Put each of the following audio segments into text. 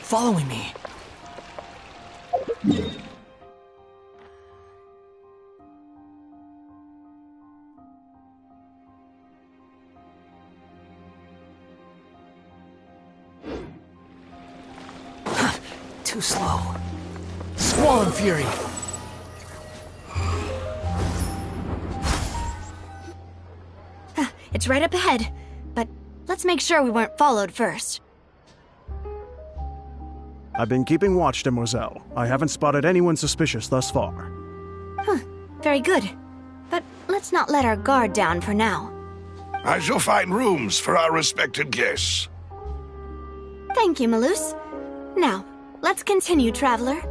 following me. Too slow. Squall and Fury! It's right up ahead, but let's make sure we weren't followed first. I've been keeping watch, Demoiselle. I haven't spotted anyone suspicious thus far. Very good. But let's not let our guard down for now. I shall find rooms for our respected guests. Thank you, Malus. Now, let's continue, traveler.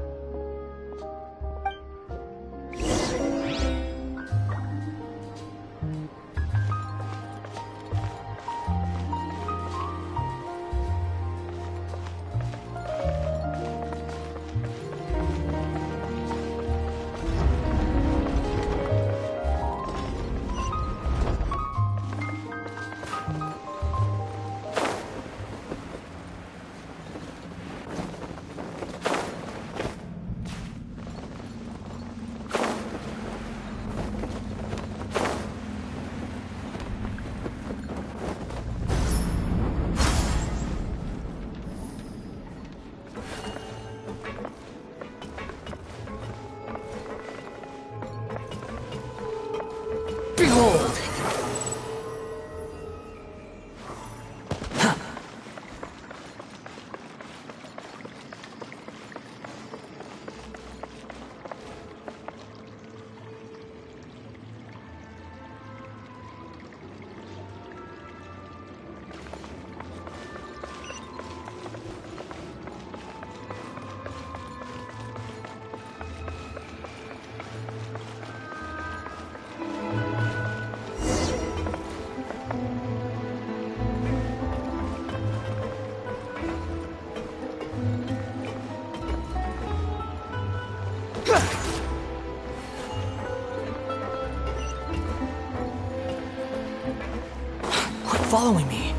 Behold! Quit following me.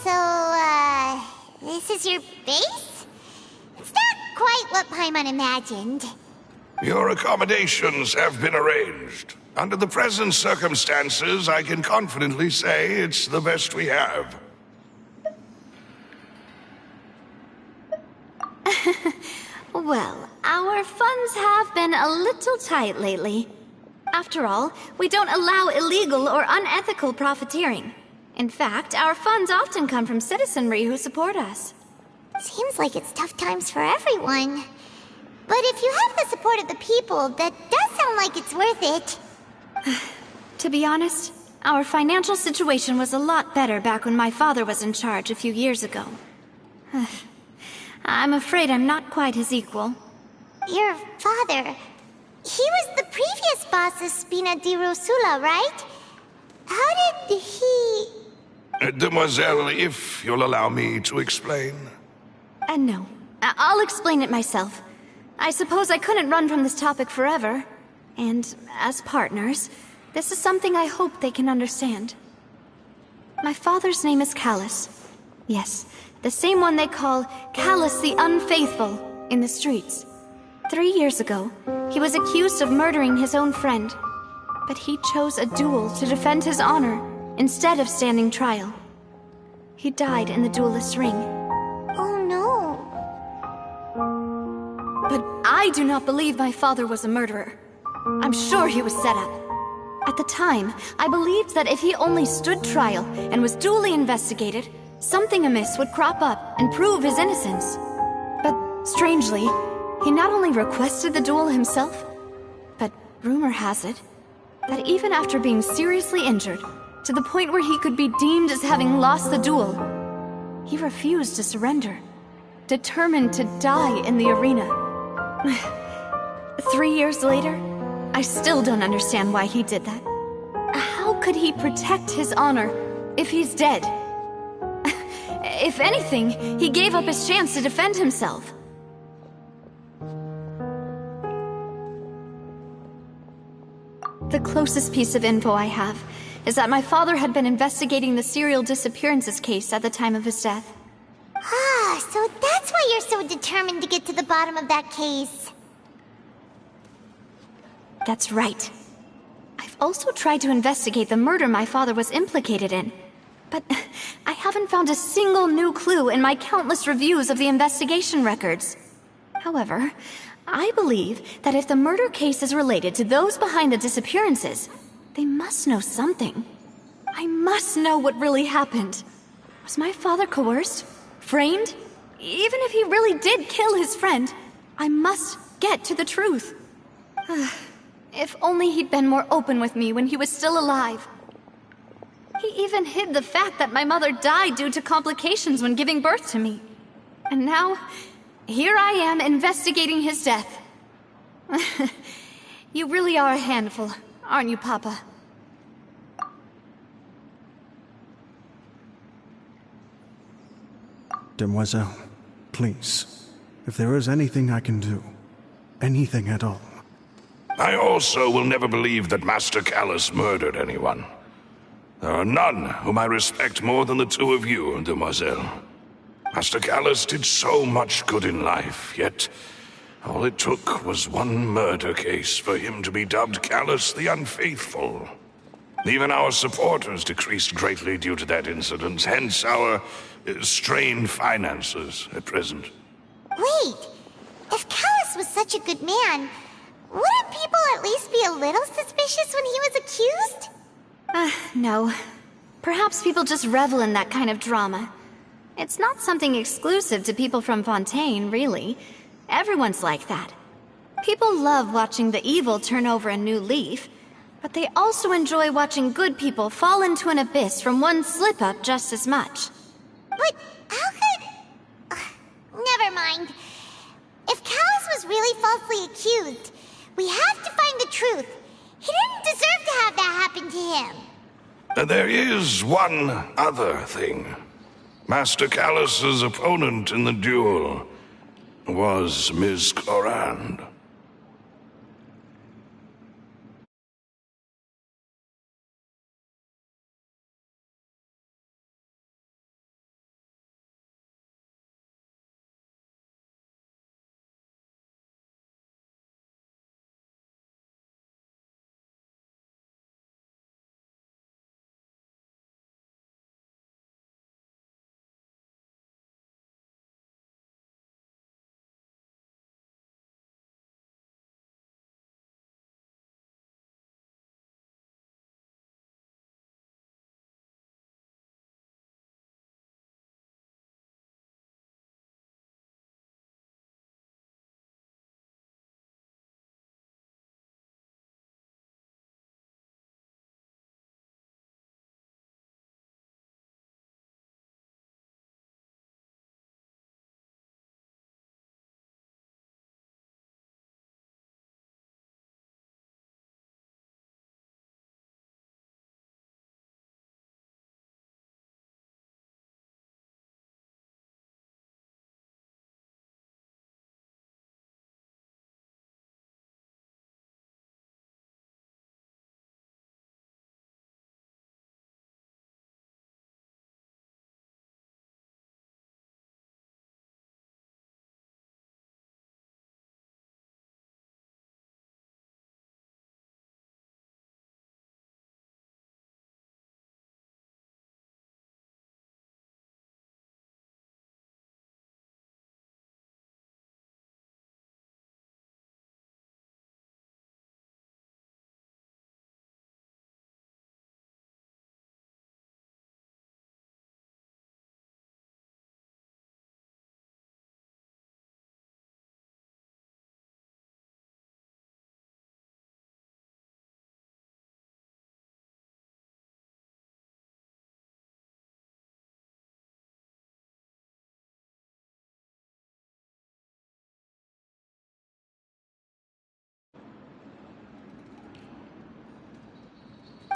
So, this is your base? It's not quite what Paimon imagined. Your accommodations have been arranged. Under the present circumstances, I can confidently say it's the best we have. Well, our funds have been a little tight lately. After all, we don't allow illegal or unethical profiteering. In fact, our funds often come from citizenry who support us. Seems like it's tough times for everyone. But if you have the support of the people, that does sound like it's worth it. To be honest, our financial situation was a lot better back when my father was in charge a few years ago. I'm afraid I'm not quite his equal. Your father... he was the previous boss of Spina di Rosula, right? How did he... Demoiselle, if you'll allow me to explain. No. I'll explain it myself. I suppose I couldn't run from this topic forever. And as partners, this is something I hope they can understand. My father's name is Callus. Yes, the same one they call Callus the Unfaithful in the streets. 3 years ago, he was accused of murdering his own friend. But he chose a duel to defend his honor instead of standing trial. He died in the duelist's ring. Oh no. But I do not believe my father was a murderer. I'm sure he was set up. At the time, I believed that if he only stood trial and was duly investigated, something amiss would crop up and prove his innocence. But strangely, he not only requested the duel himself, but rumor has it that even after being seriously injured, to the point where he could be deemed as having lost the duel, he refused to surrender, determined to die in the arena. 3 years later, I still don't understand why he did that. How could he protect his honor if he's dead? If anything, he gave up his chance to defend himself. The closest piece of info I have is that my father had been investigating the serial disappearances case at the time of his death. Ah, so that's why you're so determined to get to the bottom of that case. That's right. I've also tried to investigate the murder my father was implicated in, but I haven't found a single new clue in my countless reviews of the investigation records. However, I believe that if the murder case is related to those behind the disappearances, they must know something. I must know what really happened. Was my father coerced? Framed? Even if he really did kill his friend, I must get to the truth. If only he'd been more open with me when he was still alive. He even hid the fact that my mother died due to complications when giving birth to me. And now, here I am investigating his death. You really are a handful, aren't you, Papa? Demoiselle, please, if there is anything I can do, anything at all. I also will never believe that Master Callus murdered anyone. There are none whom I respect more than the two of you, Demoiselle. Master Callus did so much good in life, yet all it took was one murder case for him to be dubbed Callus the Unfaithful. Even our supporters decreased greatly due to that incident, hence our strained finances at present. Wait, if Callus was such a good man, wouldn't people at least be a little suspicious when he was accused? No. Perhaps people just revel in that kind of drama. It's not something exclusive to people from Fontaine, really. Everyone's like that. People love watching the evil turn over a new leaf, but they also enjoy watching good people fall into an abyss from one slip-up just as much. But how could... never mind. If Callus was really falsely accused, we have to find the truth. He didn't deserve to have that happen to him. There is one other thing. Master Callus's opponent in the duel was Miss Clorinde.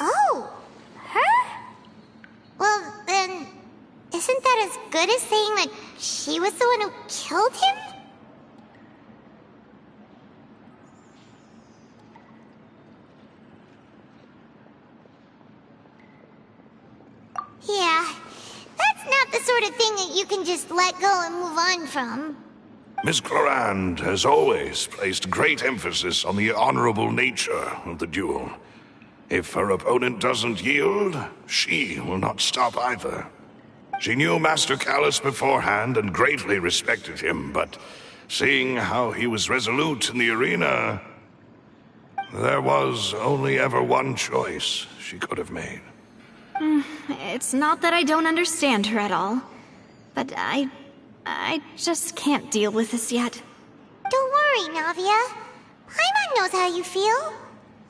Oh, her? Well, then, isn't that as good as saying that she was the one who killed him? you can just let go and move on from. Miss Clorinde has always placed great emphasis on the honorable nature of the duel. If her opponent doesn't yield, she will not stop either. She knew Master Callus beforehand and greatly respected him, but seeing how he was resolute in the arena, there was only ever one choice she could have made. It's not that I don't understand her at all, but I just can't deal with this yet. Don't worry, Navia. Paimon knows how you feel.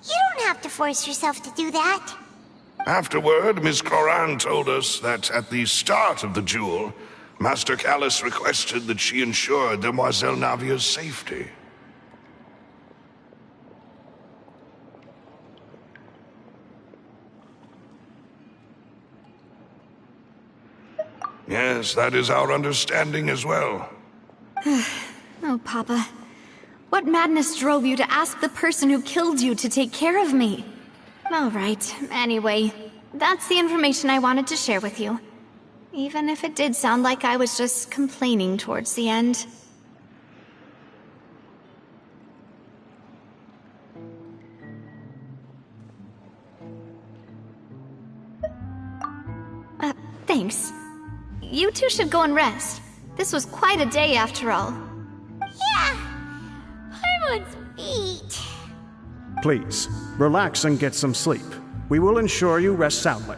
You don't have to force yourself to do that. Afterward, Miss Clorinde told us that at the start of the duel, Master Callus requested that she ensure Demoiselle Navia's safety. Yes, that is our understanding as well. Oh, Papa. What madness drove you to ask the person who killed you to take care of me? All right, anyway, that's the information I wanted to share with you. Even if it did sound like I was just complaining towards the end. Thanks. You two should go and rest. This was quite a day after all. Yeah. Paimon's beat. Please, relax and get some sleep. We will ensure you rest soundly.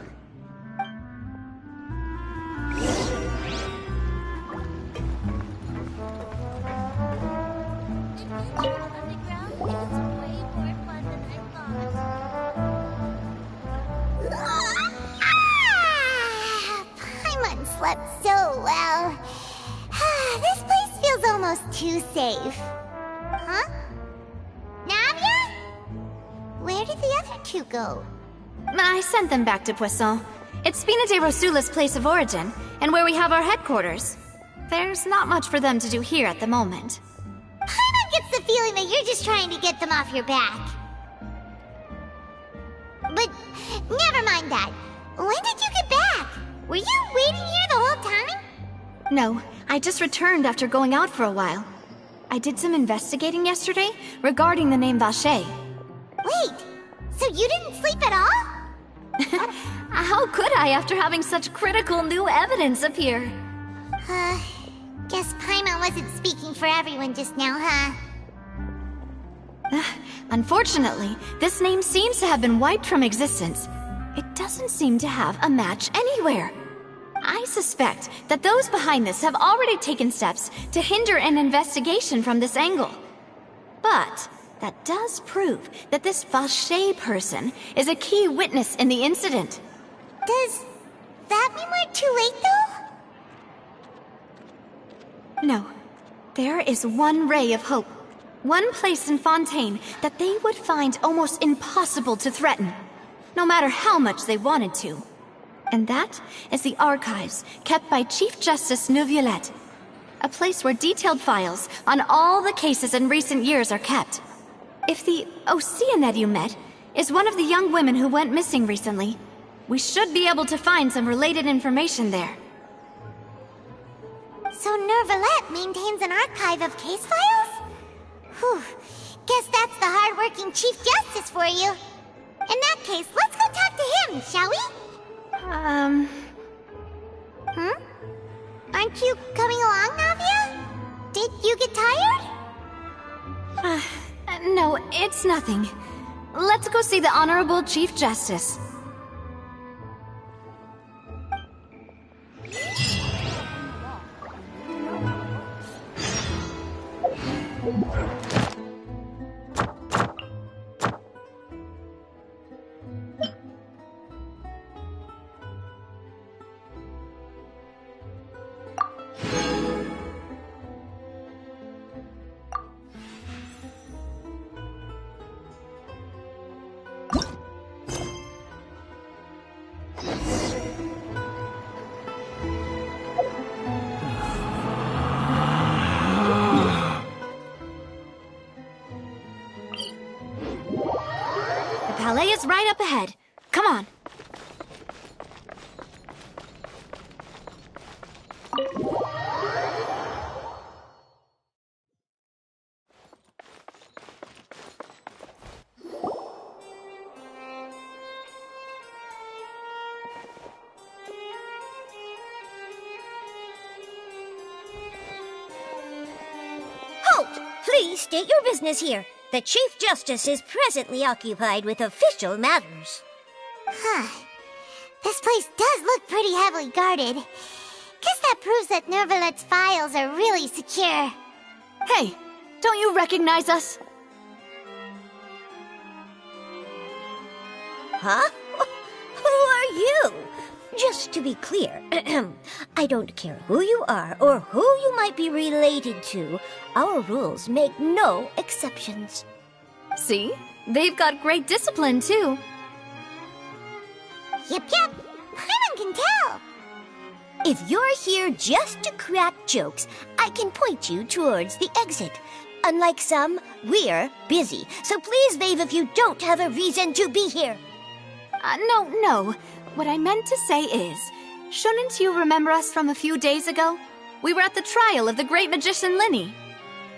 Paimon slept so well. This place feels almost too safe. Huh? Navia? Where did the other two go? I sent them back to Poisson. It's Spina de Rosula's place of origin, and where we have our headquarters. There's not much for them to do here at the moment. Paimon gets the feeling that you're just trying to get them off your back. But never mind that. When did you get back? Were you waiting here the whole time? No, I just returned after going out for a while. I did some investigating yesterday regarding the name Vacher. Wait, so you didn't sleep at all? How could I after having such critical new evidence appear? Guess Paimon wasn't speaking for everyone just now, huh? Unfortunately, this name seems to have been wiped from existence. It doesn't seem to have a match anywhere. I suspect that those behind this have already taken steps to hinder an investigation from this angle. But that does prove that this Vacher person is a key witness in the incident. Does that mean we're too late, though? No. There is one ray of hope. One place in Fontaine that they would find almost impossible to threaten, no matter how much they wanted to. And that is the archives kept by Chief Justice Neuvillette. A place where detailed files on all the cases in recent years are kept. If the Oceanette you met is one of the young women who went missing recently, we should be able to find some related information there. So Neuvillette maintains an archive of case files? Whew. Guess that's the hard-working Chief Justice for you. In that case, let's go talk to him, shall we? Aren't you coming along, Navia? Did you get tired? No, it's nothing. Let's go see the Honorable Chief Justice. The Palais is right up ahead. Come on. Please state your business here. The Chief Justice is presently occupied with official matters. Huh. This place does look pretty heavily guarded. Guess that proves that Nervalet's files are really secure. Hey, don't you recognize us? Huh? Who are you? Just to be clear, I don't care who you are or who you might be related to. Our rules make no exceptions. See? They've got great discipline, too. Yep. Paimon can tell. If you're here just to crack jokes, I can point you towards the exit. Unlike some, we're busy, so please leave if you don't have a reason to be here. No. What I meant to say is, shouldn't you remember us from a few days ago? We were at the trial of the great magician Linny.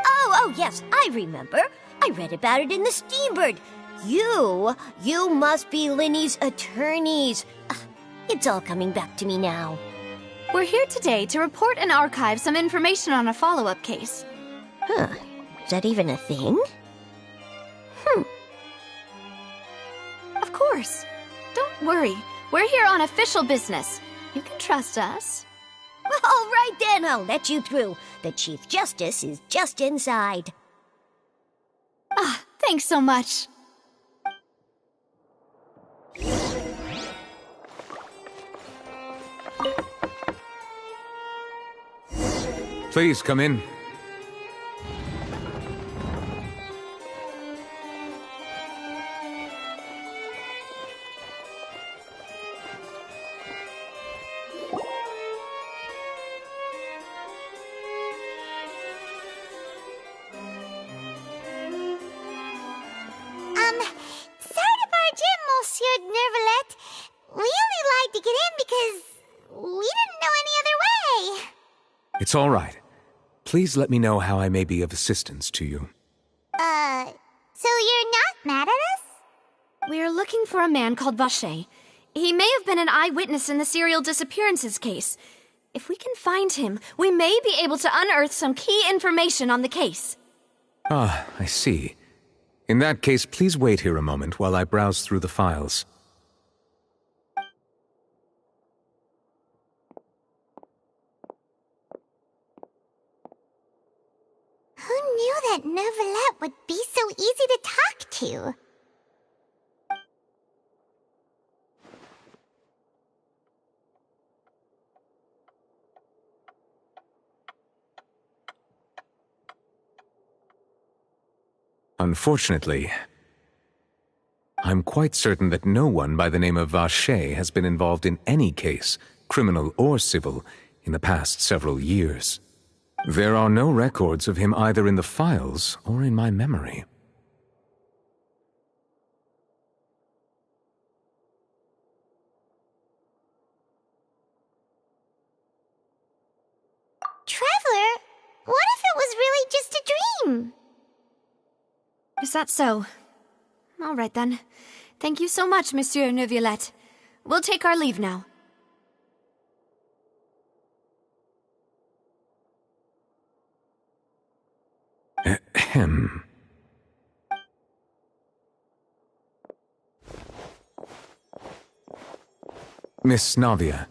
Oh, yes, I remember. I read about it in the Steambird. You must be Linny's attorneys. It's all coming back to me now. We're here today to report and archive some information on a follow-up case. Huh. Is that even a thing? Of course. Don't worry. We're here on official business. You can trust us. All right then, I'll let you through. The Chief Justice is just inside. Thanks so much. Please come in. Sorry to barge in, Monsieur Nervalet. We only lied to get in because we didn't know any other way. It's all right. Please let me know how I may be of assistance to you. So you're not mad at us? We're looking for a man called Vacher. He may have been an eyewitness in the serial disappearances case. If we can find him, we may be able to unearth some key information on the case. Ah, I see. In that case, please wait here a moment while I browse through the files. Who knew that Nervalet would be so easy to talk to? Unfortunately, I'm quite certain that no one by the name of Vacher has been involved in any case, criminal or civil, in the past several years. There are no records of him either in the files or in my memory. Traveler, what if it was really just a dream? Is that so? All right then. Thank you so much, Monsieur Neuvillette. We'll take our leave now. Ahem. Miss Navia,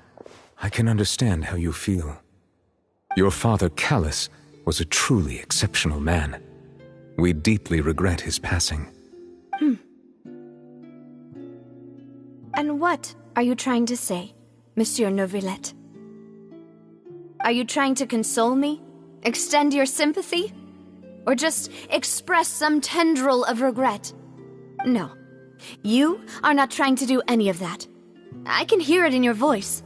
I can understand how you feel. Your father, Callus, was a truly exceptional man. We deeply regret his passing. And what are you trying to say, Monsieur Neuvillette? Are you trying to console me? Extend your sympathy? Or just express some tendril of regret? No. You are not trying to do any of that. I can hear it in your voice.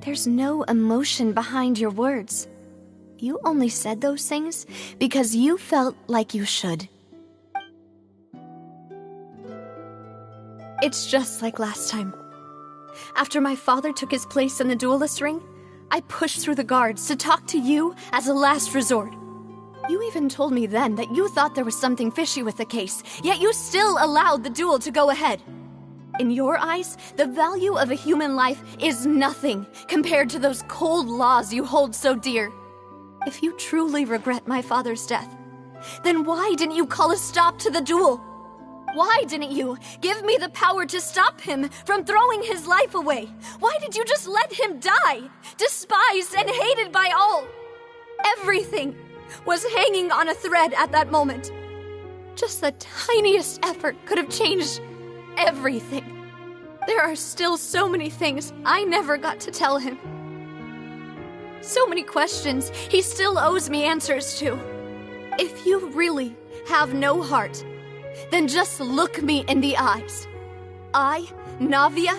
There's no emotion behind your words. You only said those things because you felt like you should. It's just like last time. After my father took his place in the duelist ring, I pushed through the guards to talk to you as a last resort. You even told me then that you thought there was something fishy with the case, yet you still allowed the duel to go ahead. In your eyes, the value of a human life is nothing compared to those cold laws you hold so dear. If you truly regret my father's death, Then why didn't you call a stop to the duel? Why didn't you give me the power to stop him from throwing his life away? Why did you just let him die, despised and hated by all? Everything was hanging on a thread at that moment. Just the tiniest effort could have changed everything. There are still so many things I never got to tell him. So many questions he still owes me answers to. If you really have no heart, then just look me in the eyes. I, Navia,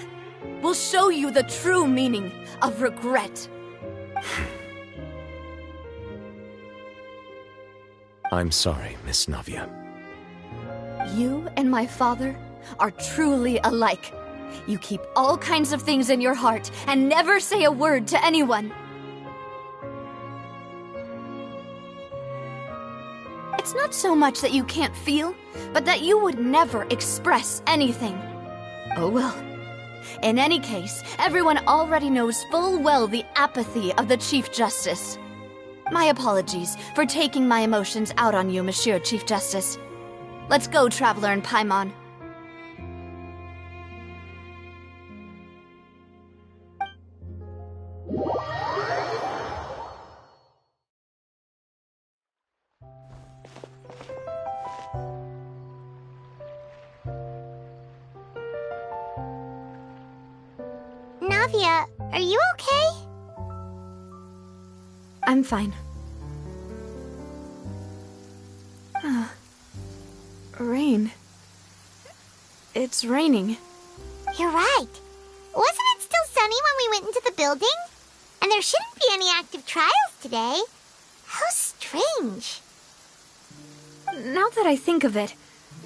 will show you the true meaning of regret. I'm sorry, Miss Navia. You and my father are truly alike. You keep all kinds of things in your heart and never say a word to anyone. It's not so much that you can't feel, but that you would never express anything. Oh well. In any case, everyone already knows full well the apathy of the Chief Justice. My apologies for taking my emotions out on you, Monsieur Chief Justice. Let's go, Traveler and Paimon. Navia, are you okay? I'm fine. Rain. It's raining. You're right. Wasn't it still sunny when we went into the building? And there shouldn't be any active trials today. How strange. Now that I think of it,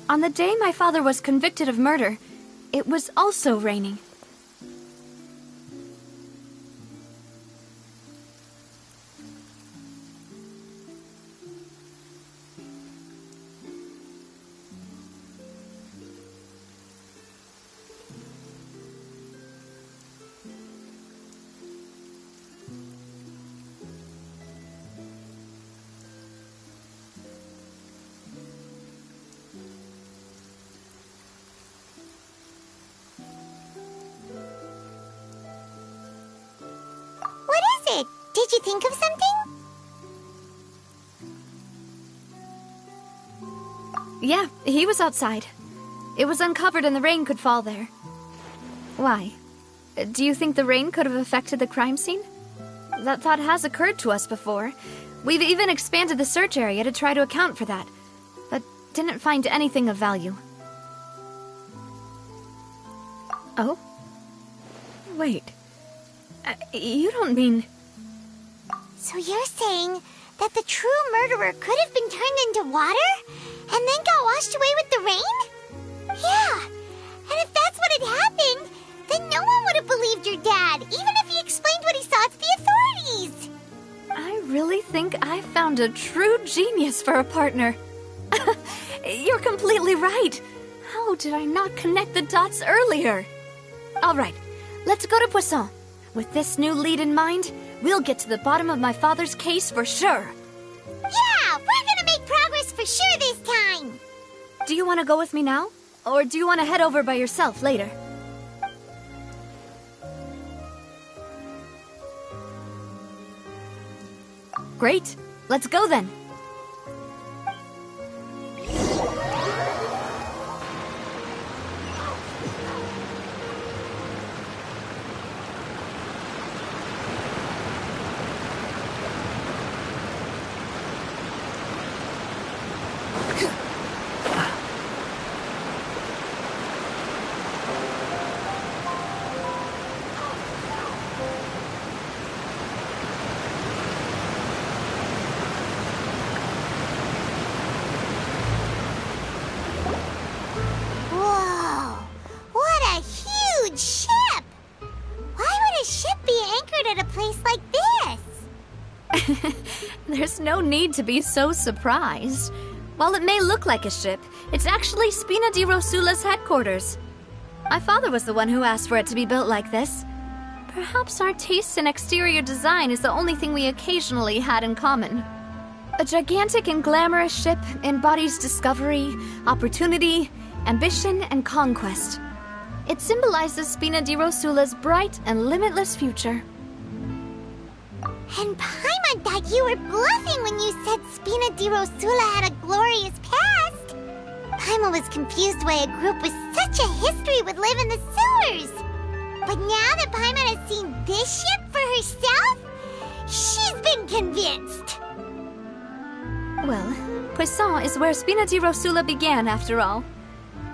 on the day my father was convicted of murder, it was also raining. Did you think of something? Yeah, he was outside. It was uncovered and the rain could fall there. Why? Do you think the rain could have affected the crime scene? That thought has occurred to us before. We've even expanded the search area to try to account for that, but didn't find anything of value. Oh? Wait. You don't mean... So you're saying that the true murderer could have been turned into water and then got washed away with the rain? Yeah, and if that's what had happened, then no one would have believed your dad, even if he explained what he saw to the authorities. I really think I found a true genius for a partner. You're completely right. How did I not connect the dots earlier? All right, let's go to Poisson. With this new lead in mind, we'll get to the bottom of my father's case for sure. Yeah, we're gonna make progress for sure this time. Do you want to go with me now? Or do you want to head over by yourself later? Great. Let's go then. There's no need to be so surprised. While it may look like a ship, it's actually Spina di Rosula's headquarters. My father was the one who asked for it to be built like this. Perhaps our taste in exterior design is the only thing we occasionally had in common. A gigantic and glamorous ship embodies discovery, opportunity, ambition, and conquest. It symbolizes Spina di Rosula's bright and limitless future. And Paimon thought you were bluffing when you said Spina di Rosula had a glorious past. Paimon was confused why a group with such a history would live in the sewers. But now that Paimon has seen this ship for herself, she's been convinced. Well, Poisson is where Spina di Rosula began, after all.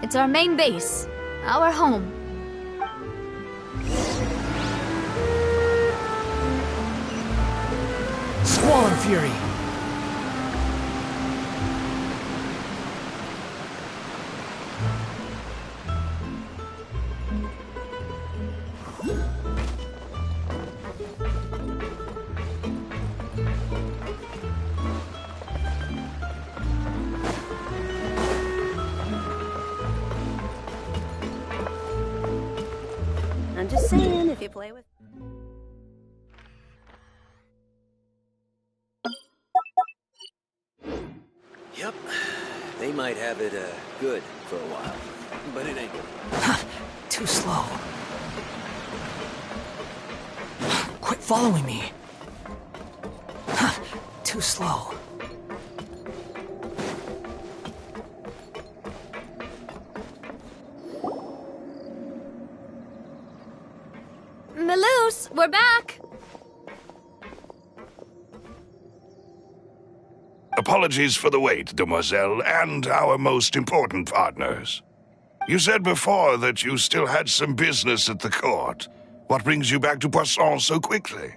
It's our main base, our home. Squall and Fury! I'm just saying, if you play with... Yep, they might have it good for a while, but it ain't good. Too slow. Quit following me. Too slow. Maloose, we're back! Apologies for the wait, demoiselle, and our most important partners. You said before that you still had some business at the court. What brings you back to Poisson so quickly?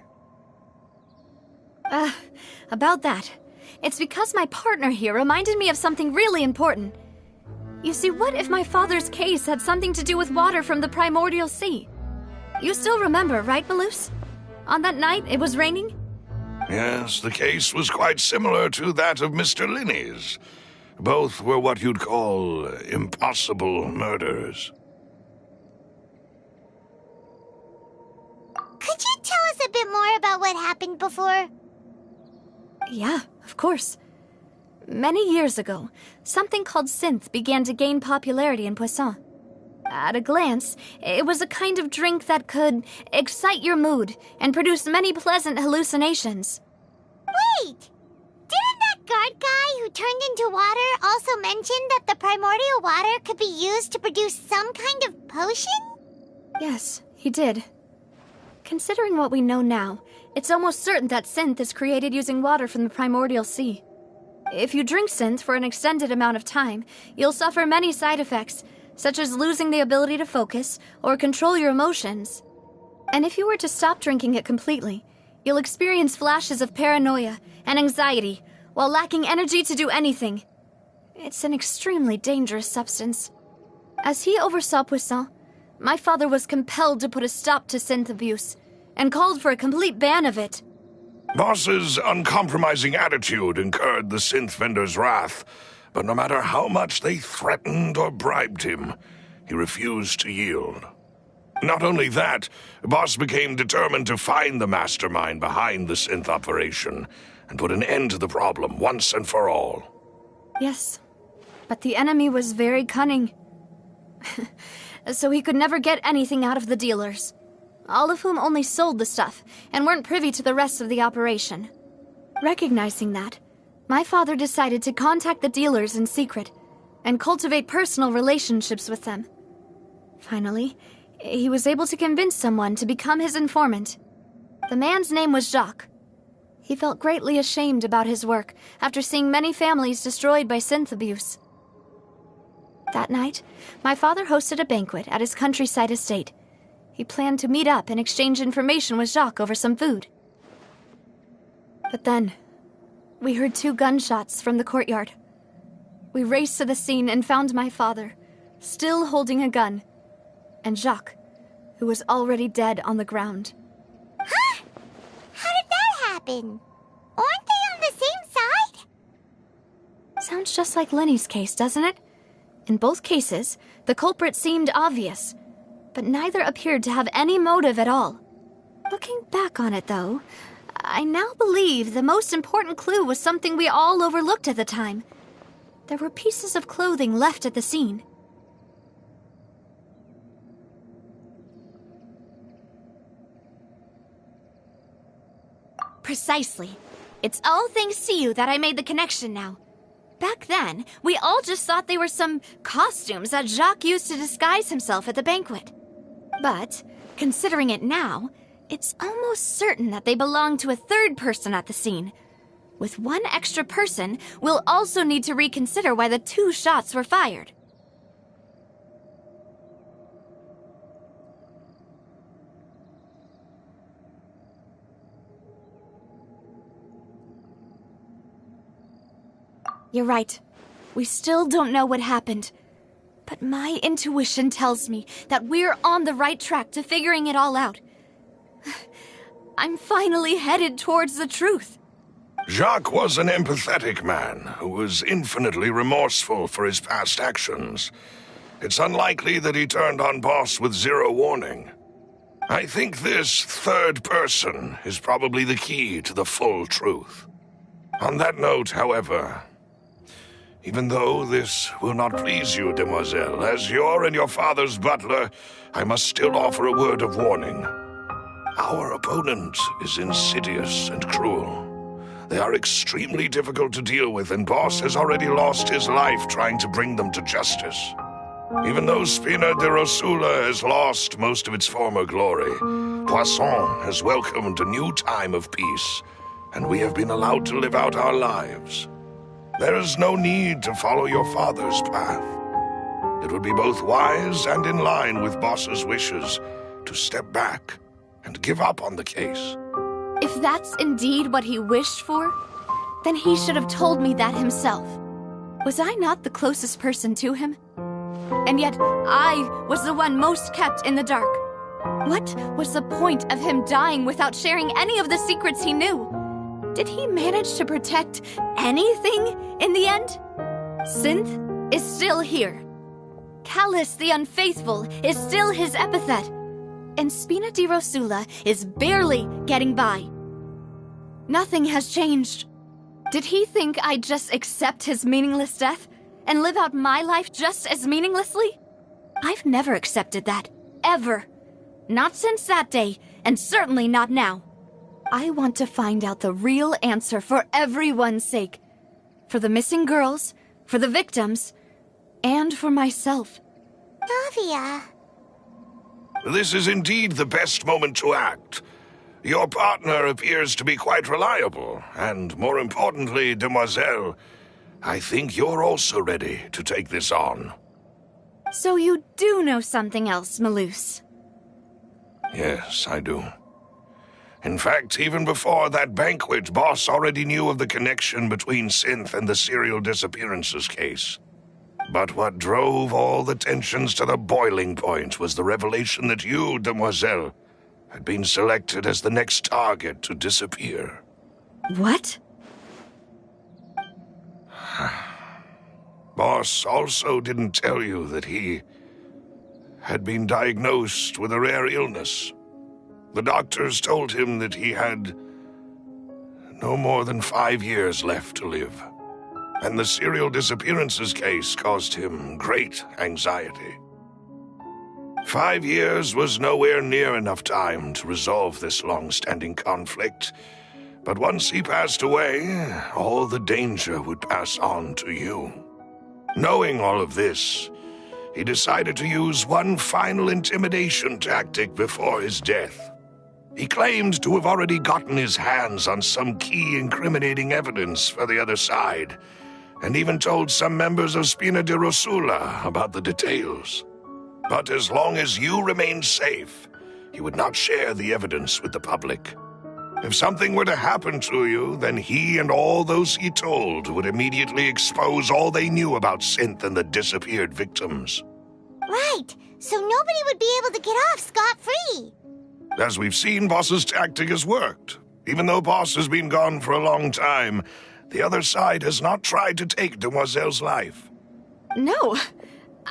About that. It's because my partner here reminded me of something really important. You see, what if my father's case had something to do with water from the primordial sea? You still remember, right, Maloose? On that night, it was raining? Yes, the case was quite similar to that of Mr. Linney's. Both were what you'd call impossible murders. Could you tell us a bit more about what happened before? Yeah, of course. Many years ago, something called synth began to gain popularity in Poisson. At a glance, it was a kind of drink that could excite your mood and produce many pleasant hallucinations. Wait! Didn't that guard guy who turned into water also mention that the primordial water could be used to produce some kind of potion? Yes, he did. Considering what we know now, it's almost certain that synth is created using water from the primordial sea. If you drink synth for an extended amount of time, you'll suffer many side effects, such as losing the ability to focus or control your emotions. And if you were to stop drinking it completely, you'll experience flashes of paranoia and anxiety while lacking energy to do anything. It's an extremely dangerous substance. As he oversaw Poisson, my father was compelled to put a stop to synth abuse and called for a complete ban of it. Boss's uncompromising attitude incurred the synth vendor's wrath, but no matter how much they threatened or bribed him, he refused to yield. Not only that, Boss became determined to find the mastermind behind the synth operation and put an end to the problem once and for all. Yes, but the enemy was very cunning. So he could never get anything out of the dealers, all of whom only sold the stuff and weren't privy to the rest of the operation. Recognizing that, my father decided to contact the dealers in secret and cultivate personal relationships with them. Finally, he was able to convince someone to become his informant. The man's name was Jacques. He felt greatly ashamed about his work after seeing many families destroyed by synth abuse. That night, my father hosted a banquet at his countryside estate. He planned to meet up and exchange information with Jacques over some food. But then, we heard 2 gunshots from the courtyard. We raced to the scene and found my father, still holding a gun, and Jacques, who was already dead on the ground. Huh? How did that happen? Aren't they on the same side? Sounds just like Lenny's case, doesn't it? In both cases, the culprit seemed obvious, but neither appeared to have any motive at all. Looking back on it, though, I now believe the most important clue was something we all overlooked at the time. There were pieces of clothing left at the scene. Precisely. It's all thanks to you that I made the connection now. Back then, we all just thought they were some costumes that Jacques used to disguise himself at the banquet. But, considering it now, it's almost certain that they belong to a third person at the scene. With one extra person, we'll also need to reconsider why the 2 shots were fired. You're right. We still don't know what happened. But my intuition tells me that we're on the right track to figuring it all out. I'm finally headed towards the truth. Jacques was an empathetic man who was infinitely remorseful for his past actions. It's unlikely that he turned on Boss with 0 warning. I think this third person is probably the key to the full truth. On that note, however, even though this will not please you, demoiselle, as your and your father's butler, I must still offer a word of warning. Our opponent is insidious and cruel. They are extremely difficult to deal with, and Boss has already lost his life trying to bring them to justice. Even though Spina de Rosula has lost most of its former glory, Poisson has welcomed a new time of peace, and we have been allowed to live out our lives. There is no need to follow your father's path. It would be both wise and in line with Boss's wishes to step back and give up on the case. If that's indeed what he wished for, then he should have told me that himself. Was I not the closest person to him? And yet, I was the one most kept in the dark. What was the point of him dying without sharing any of the secrets he knew? Did he manage to protect anything in the end? Synth is still here. Callus the Unfaithful is still his epithet. And Spina di Rosula is barely getting by. Nothing has changed. Did he think I'd just accept his meaningless death and live out my life just as meaninglessly? I've never accepted that. Ever. Not since that day, and certainly not now. I want to find out the real answer for everyone's sake. For the missing girls, for the victims, and for myself. Navia. This is indeed the best moment to act. Your partner appears to be quite reliable, and more importantly, demoiselle, I think you're also ready to take this on. So you do know something else, Malus? Yes, I do. In fact, even before that banquet, Boss already knew of the connection between Synth and the serial disappearances case. But what drove all the tensions to the boiling point was the revelation that you, demoiselle, had been selected as the next target to disappear. What? Boss also didn't tell you that he had been diagnosed with a rare illness. The doctors told him that he had no more than 5 years left to live, and the serial disappearances case caused him great anxiety. 5 years was nowhere near enough time to resolve this long-standing conflict, but once he passed away, all the danger would pass on to you. Knowing all of this, he decided to use one final intimidation tactic before his death. He claimed to have already gotten his hands on some key incriminating evidence for the other side, and even told some members of Spina de Rosula about the details. But as long as you remained safe, he would not share the evidence with the public. If something were to happen to you, then he and all those he told would immediately expose all they knew about Synth and the disappeared victims. Right, so nobody would be able to get off scot-free. As we've seen, Boss's tactic has worked. Even though Boss has been gone for a long time, the other side has not tried to take Demoiselle's life. No,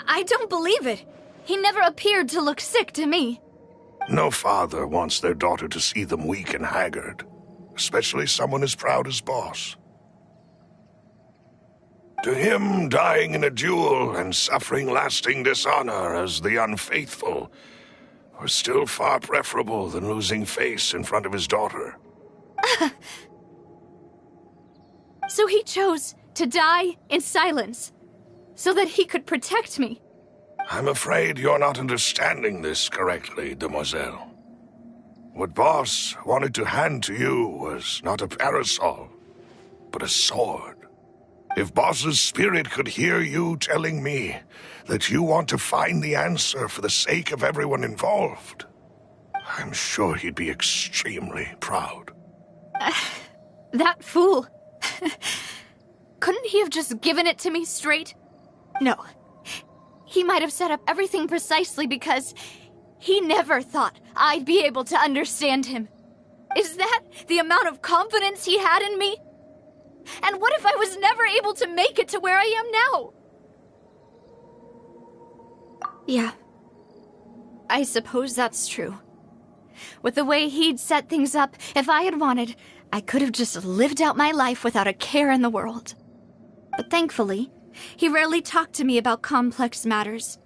I don't believe it. He never appeared to look sick to me. No father wants their daughter to see them weak and haggard. especially someone as proud as Boss. To him, dying in a duel and suffering lasting dishonor as the unfaithful was still far preferable than losing face in front of his daughter. So he chose to die in silence, so that he could protect me. I'm afraid you're not understanding this correctly, demoiselle. What Boss wanted to hand to you was not a parasol, but a sword. If Boss's spirit could hear you telling me that you want to find the answer for the sake of everyone involved, I'm sure he'd be extremely proud. That fool. Couldn't he have just given it to me straight? No. He might have set up everything precisely because he never thought I'd be able to understand him. Is that the amount of confidence he had in me? And what if I was never able to make it to where I am now? Yeah. I suppose that's true. With the way he'd set things up, if I had wanted, I could have just lived out my life without a care in the world. But thankfully, he rarely talked to me about complex matters,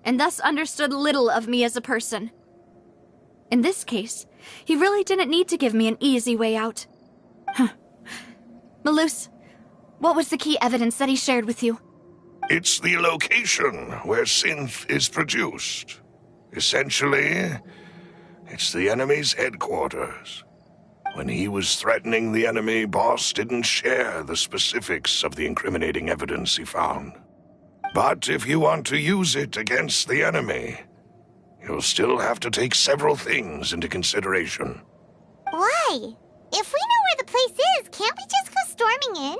and thus understood little of me as a person. In this case, he really didn't need to give me an easy way out. Malus, what was the key evidence that he shared with you? It's the location where synth is produced. Essentially, it's the enemy's headquarters. When he was threatening the enemy, Boss didn't share the specifics of the incriminating evidence he found. But if you want to use it against the enemy, you'll still have to take several things into consideration. Why? If we know where the place is, can't we just go storming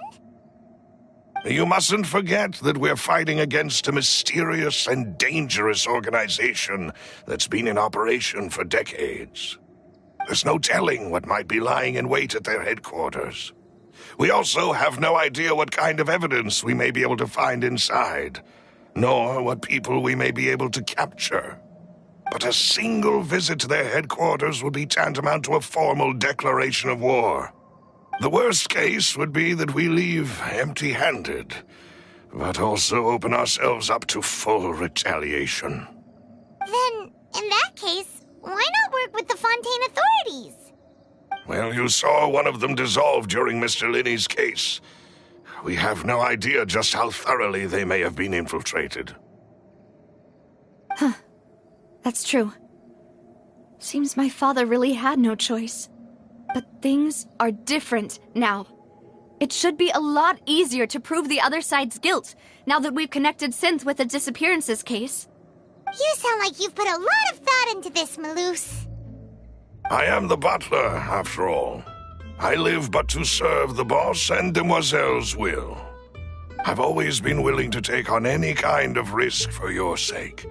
in? You mustn't forget that we're fighting against a mysterious and dangerous organization that's been in operation for decades. There's no telling what might be lying in wait at their headquarters. We also have no idea what kind of evidence we may be able to find inside, nor what people we may be able to capture. But a single visit to their headquarters would be tantamount to a formal declaration of war. The worst case would be that we leave empty-handed, but also open ourselves up to full retaliation. Then, in that case, why not work with the Fontaine authorities? Well, you saw one of them dissolve during Mr. Linney's case. We have no idea just how thoroughly they may have been infiltrated. That's true. Seems my father really had no choice. But things are different now. It should be a lot easier to prove the other side's guilt, now that we've connected Synth with the disappearances case. You sound like you've put a lot of thought into this, Malus. I am the butler, after all. I live but to serve the boss and Demoiselle's will. I've always been willing to take on any kind of risk for your sake.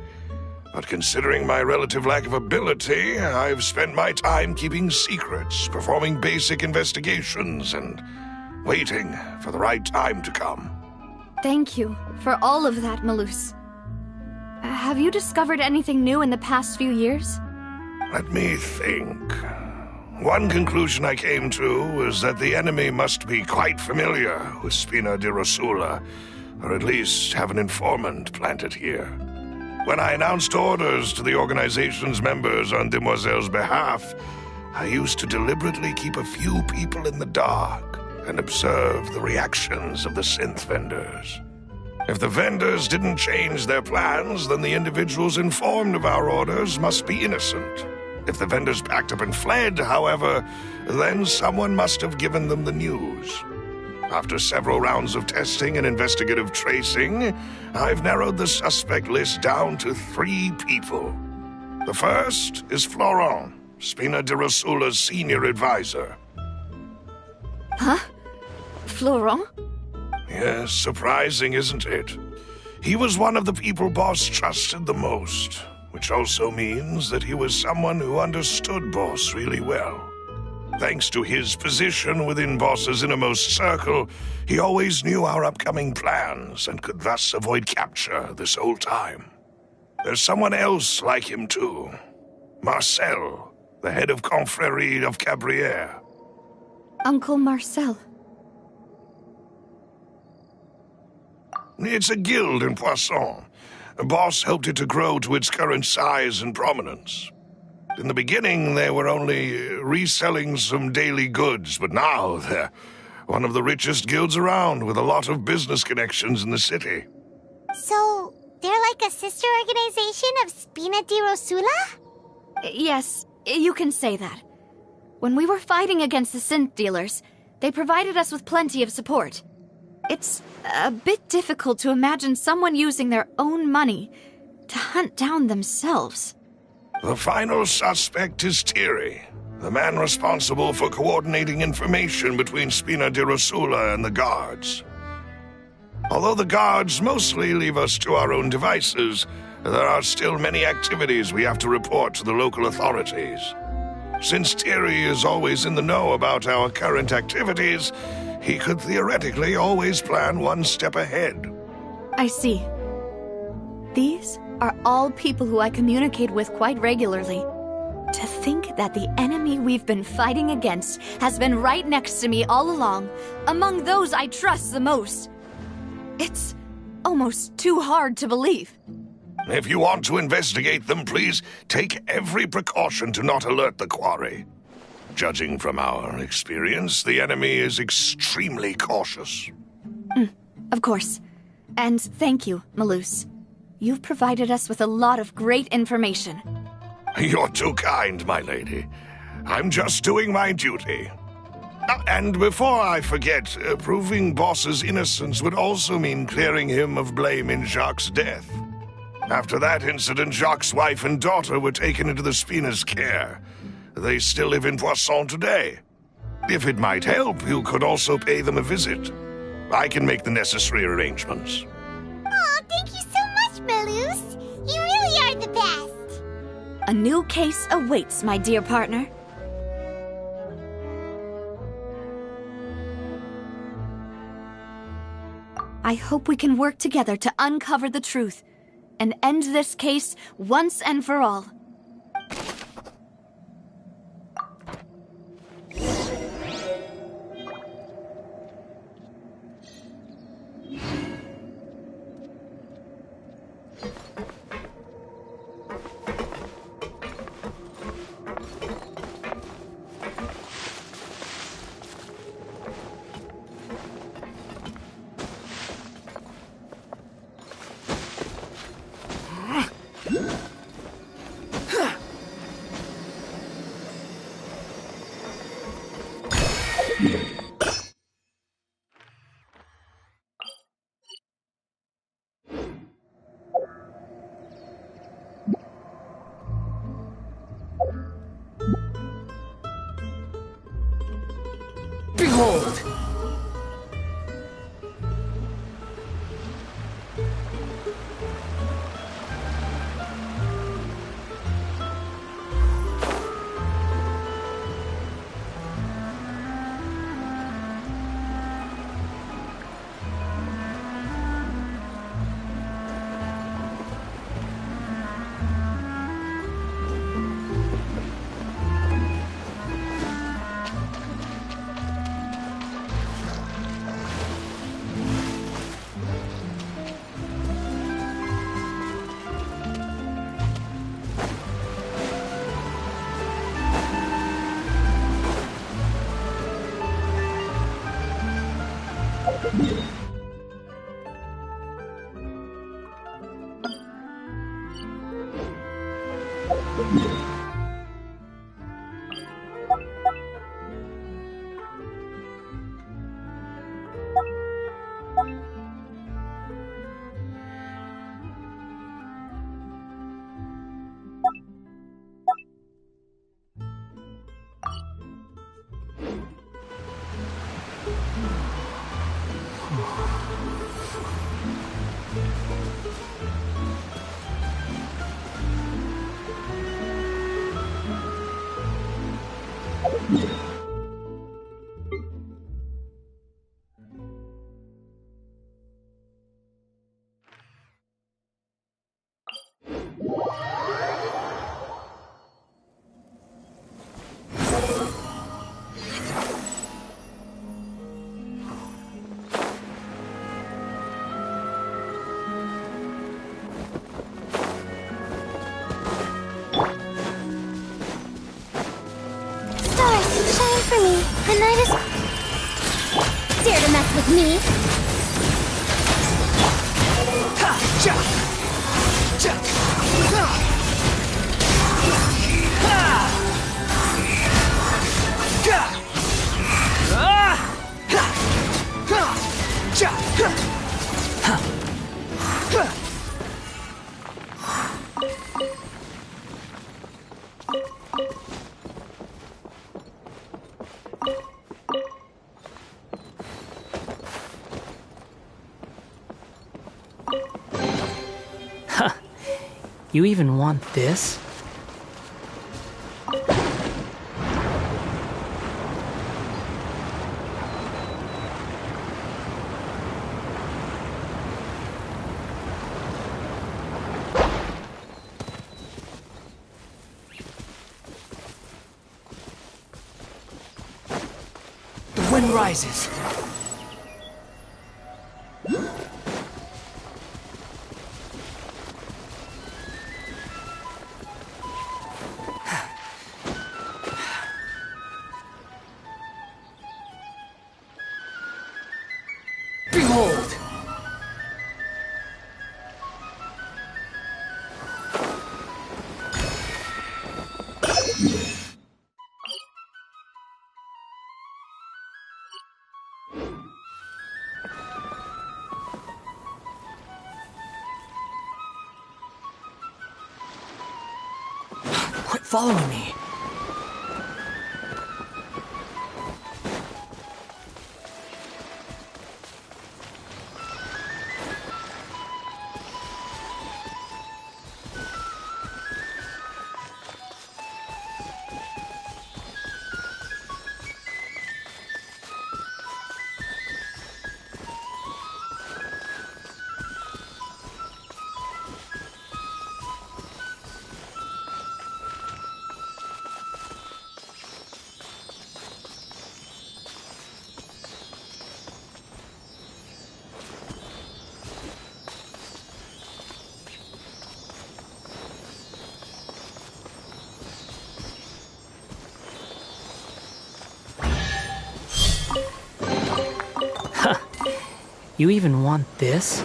But considering my relative lack of ability, I've spent my time keeping secrets, performing basic investigations, and waiting for the right time to come. Thank you for all of that, Malus. Have you discovered anything new in the past few years? Let me think. One conclusion I came to was that the enemy must be quite familiar with Spina di Rosula, or at least have an informant planted here. When I announced orders to the organization's members on Demoiselle's behalf, I used to deliberately keep a few people in the dark and observe the reactions of the synth vendors. If the vendors didn't change their plans, then the individuals informed of our orders must be innocent. If the vendors packed up and fled, however, then someone must have given them the news. After several rounds of testing and investigative tracing, I've narrowed the suspect list down to 3 people. The first is Clorinde, Spina di Rosula's senior advisor. Huh? Florent? Yes, surprising, isn't it? He was one of the people Boss trusted the most, which also means that he was someone who understood Boss really well. Thanks to his position within Boss's innermost circle, he always knew our upcoming plans and could thus avoid capture this whole time. There's someone else like him too. Marcel, the head of Confrérie of Cabrières. Uncle Marcel. It's a guild in Poisson. A boss helped it to grow to its current size and prominence. In the beginning, they were only reselling some daily goods, but now they're one of the richest guilds around, with a lot of business connections in the city. So, they're like a sister organization of Spina di Rosula? Yes, you can say that. When we were fighting against the synth dealers, they provided us with plenty of support. It's a bit difficult to imagine someone using their own money to hunt down themselves. The final suspect is Thierry, the man responsible for coordinating information between Spina di Rosula and the guards. Although the guards mostly leave us to our own devices, there are still many activities we have to report to the local authorities. Since Thierry is always in the know about our current activities, he could theoretically always plan one step ahead. I see. These are all people who I communicate with quite regularly. To think that the enemy we've been fighting against has been right next to me all along, among those I trust the most. It's almost too hard to believe. If you want to investigate them, please take every precaution to not alert the quarry. Judging from our experience, the enemy is extremely cautious. Of course. And thank you, Malus. You've provided us with a lot of great information. You're too kind, my lady. I'm just doing my duty. And before I forget, proving Boss's innocence would also mean clearing him of blame in Jacques' death. After that incident, Jacques' wife and daughter were taken into the Spina's care. They still live in Poisson today. If it might help, you could also pay them a visit. I can make the necessary arrangements. Oh, thank you so much, Malus. You really are the best. A new case awaits, my dear partner. I hope we can work together to uncover the truth and end this case once and for all. Behold! with me? You even want this? The wind rises. Behold! Quit following me. You even want this?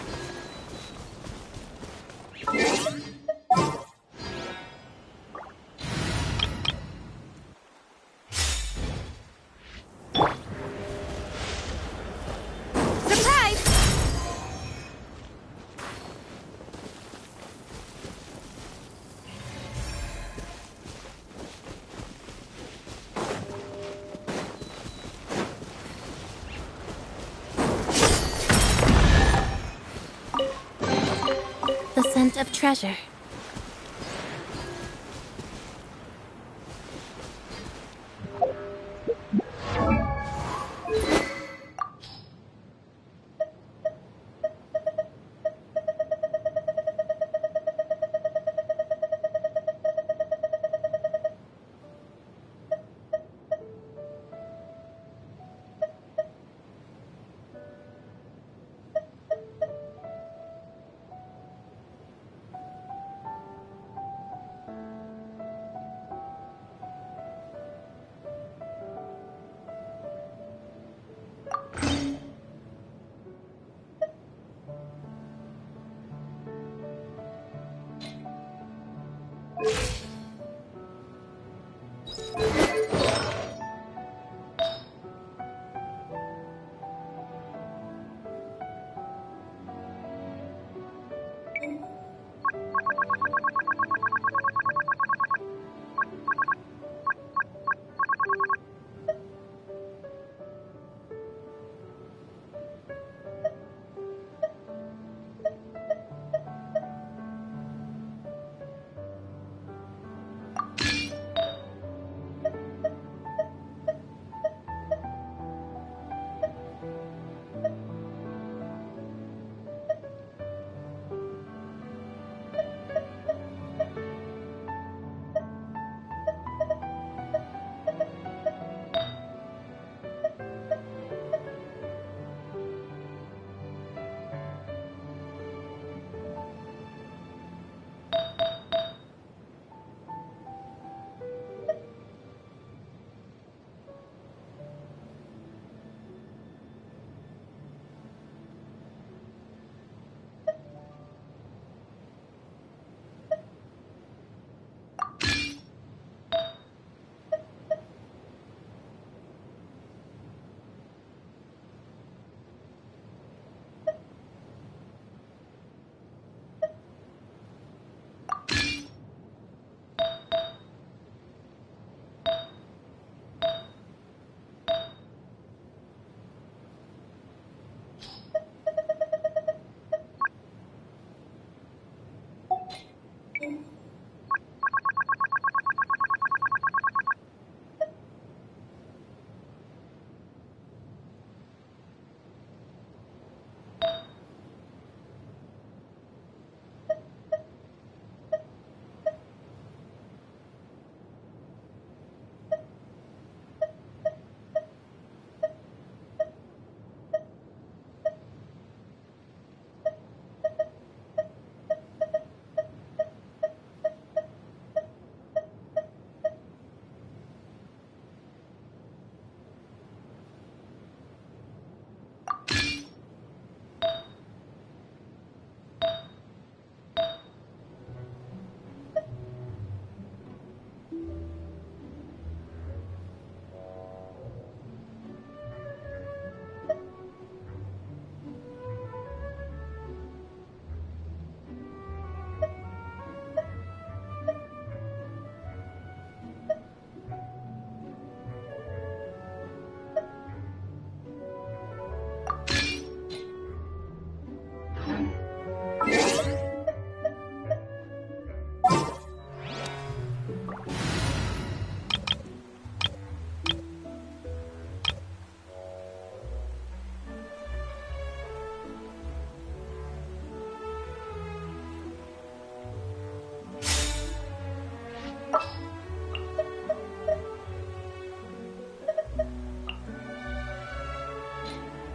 Surprise! The scent of treasure.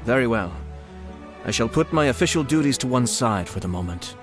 Very well. I shall put my official duties to one side for the moment.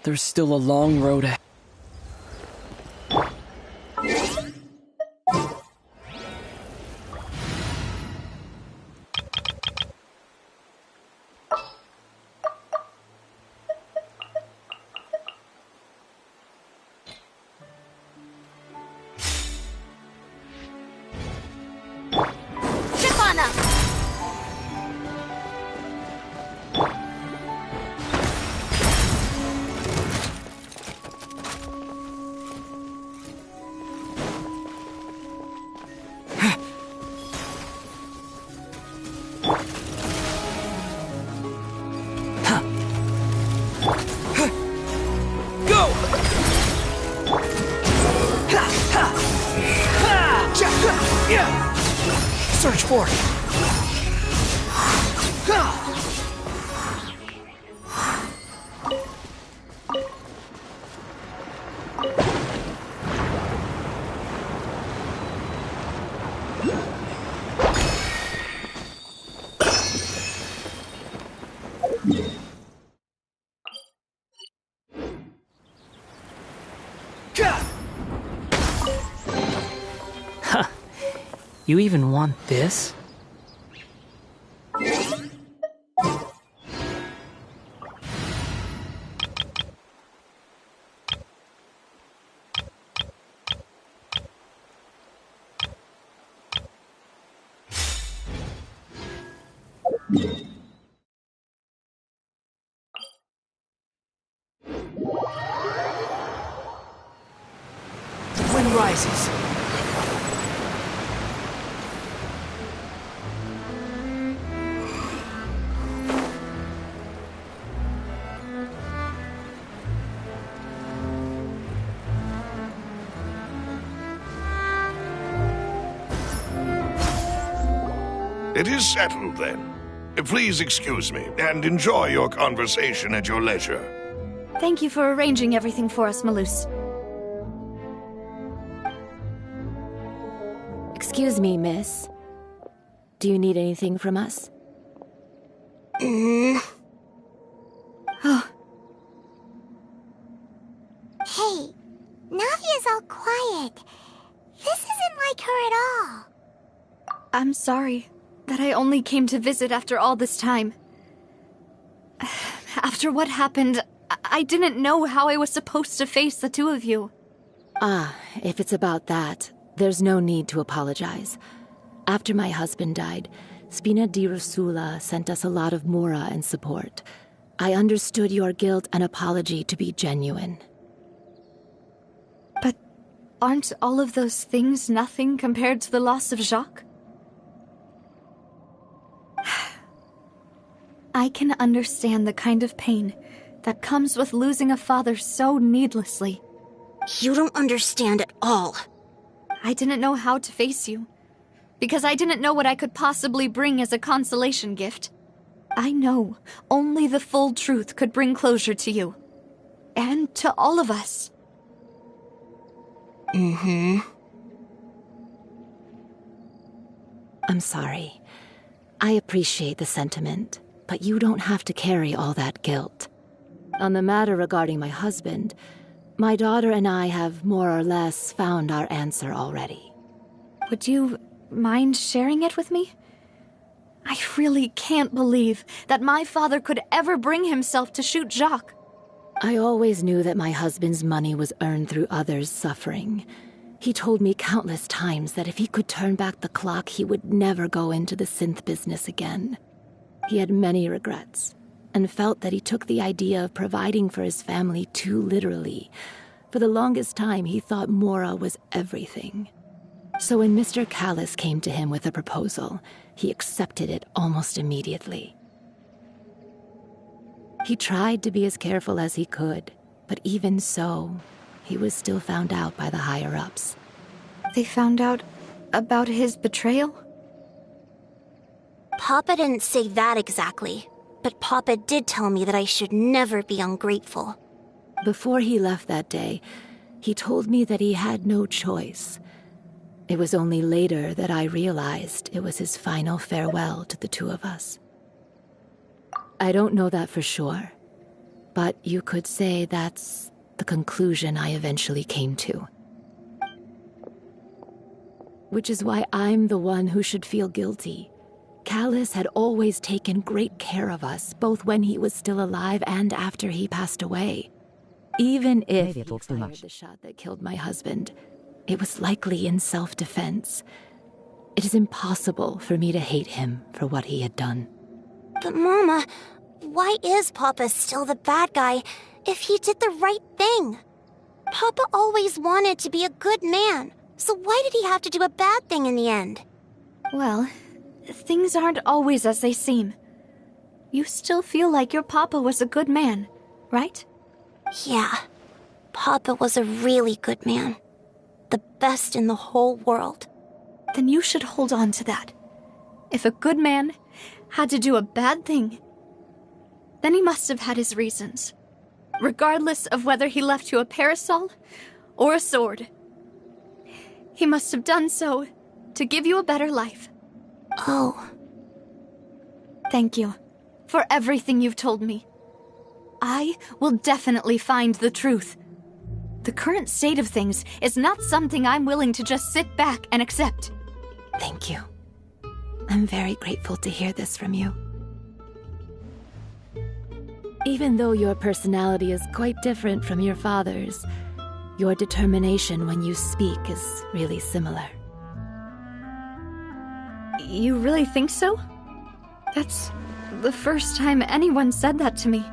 There's still a long road ahead. Search for it. You even want this? The wind rises. It is settled, then. Please excuse me, and enjoy your conversation at your leisure. Thank you for arranging everything for us, Malus. Excuse me, miss. Do you need anything from us? Oh. Hey, Navia's all quiet. This isn't like her at all. I'm sorry that I only came to visit after all this time. After what happened, I didn't know how I was supposed to face the two of you. Ah, if it's about that, there's no need to apologize. After my husband died, Spina di Rosula sent us a lot of mora and support. I understood your guilt and apology to be genuine. But aren't all of those things nothing compared to the loss of Jacques? I can understand the kind of pain that comes with losing a father so needlessly. You don't understand at all. I didn't know how to face you, because I didn't know what I could possibly bring as a consolation gift. I know only the full truth could bring closure to you, and to all of us. Mm-hmm. I'm sorry. I appreciate the sentiment, but you don't have to carry all that guilt. On the matter regarding my husband, My daughter and I have more or less found our answer already. Would you mind sharing it with me? I really can't believe that my father could ever bring himself to shoot Jacques. I always knew that my husband's money was earned through others' suffering. He told me countless times that if he could turn back the clock, he would never go into the synth business again. He had many regrets, and felt that he took the idea of providing for his family too literally. For the longest time, he thought Mora was everything. So when Mr. Callis came to him with a proposal, he accepted it almost immediately. He tried to be as careful as he could, but even so, he was still found out by the higher-ups. They found out about his betrayal? Papa didn't say that exactly, but Papa did tell me that I should never be ungrateful. Before he left that day, he told me that he had no choice. It was only later that I realized it was his final farewell to the two of us. I don't know that for sure, but you could say that's the conclusion I eventually came to. Which is why I'm the one who should feel guilty. Callis had always taken great care of us, both when he was still alive and after he passed away. Even if he fired the shot that killed my husband, it was likely in self-defense. It is impossible for me to hate him for what he had done. But Mama, why is Papa still the bad guy if he did the right thing? Papa always wanted to be a good man, so why did he have to do a bad thing in the end? Well, things aren't always as they seem. You still feel like your Papa was a good man, right? Yeah, Papa was a really good man. The best in the whole world. Then you should hold on to that. If a good man had to do a bad thing, then he must have had his reasons. Regardless of whether he left you a parasol or a sword. He must have done so to give you a better life. Oh. Thank you for everything you've told me. I will definitely find the truth. The current state of things is not something I'm willing to just sit back and accept. Thank you. I'm very grateful to hear this from you. Even though your personality is quite different from your father's, your determination when you speak is really similar. You really think so? That's the first time anyone said that to me.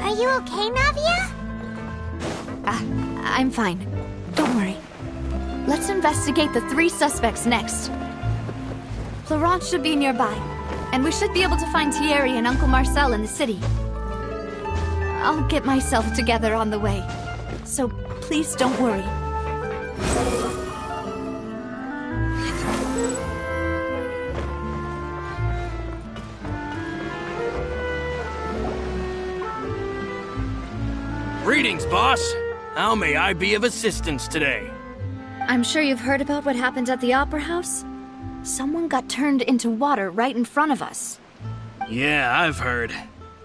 Are you okay, Navia? I'm fine. Don't worry. Let's investigate the 3 suspects next. Clorinde should be nearby, and we should be able to find Thierry and Uncle Marcel in the city. I'll get myself together on the way, so please don't worry. Greetings, boss. How may I be of assistance today? I'm sure you've heard about what happened at the Opera House. Someone got turned into water right in front of us. Yeah, I've heard.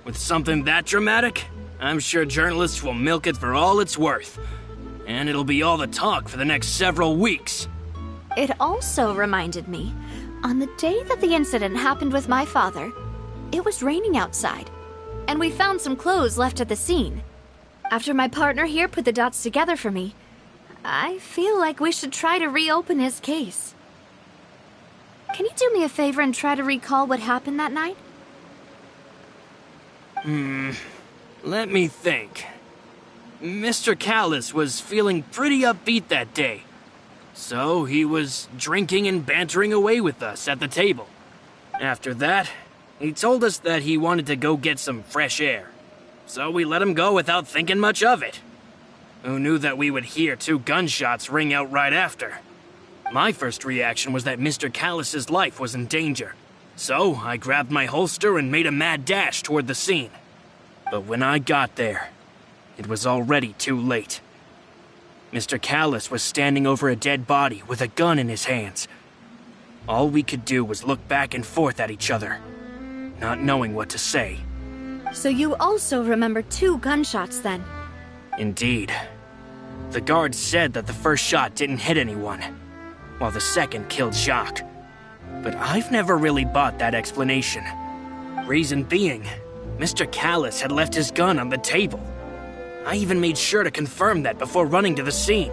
With something that dramatic, I'm sure journalists will milk it for all it's worth. And it'll be all the talk for the next several weeks. It also reminded me, on the day that the incident happened with my father, it was raining outside, and we found some clothes left at the scene. After my partner here put the dots together for me, I feel like we should try to reopen his case. Can you do me a favor and try to recall what happened that night? Let me think. Mr. Callis was feeling pretty upbeat that day. So he was drinking and bantering away with us at the table. After that, he told us that he wanted to go get some fresh air. So we let him go without thinking much of it. Who knew that we would hear 2 gunshots ring out right after? My first reaction was that Mr. Callis's life was in danger. So I grabbed my holster and made a mad dash toward the scene. But when I got there, it was already too late. Mr. Callis was standing over a dead body with a gun in his hands. All we could do was look back and forth at each other, not knowing what to say. So you also remember 2 gunshots then? Indeed. The guard said that the first shot didn't hit anyone, while the second killed Jacques. But I've never really bought that explanation. Reason being, Mr. Callis had left his gun on the table. I even made sure to confirm that before running to the scene.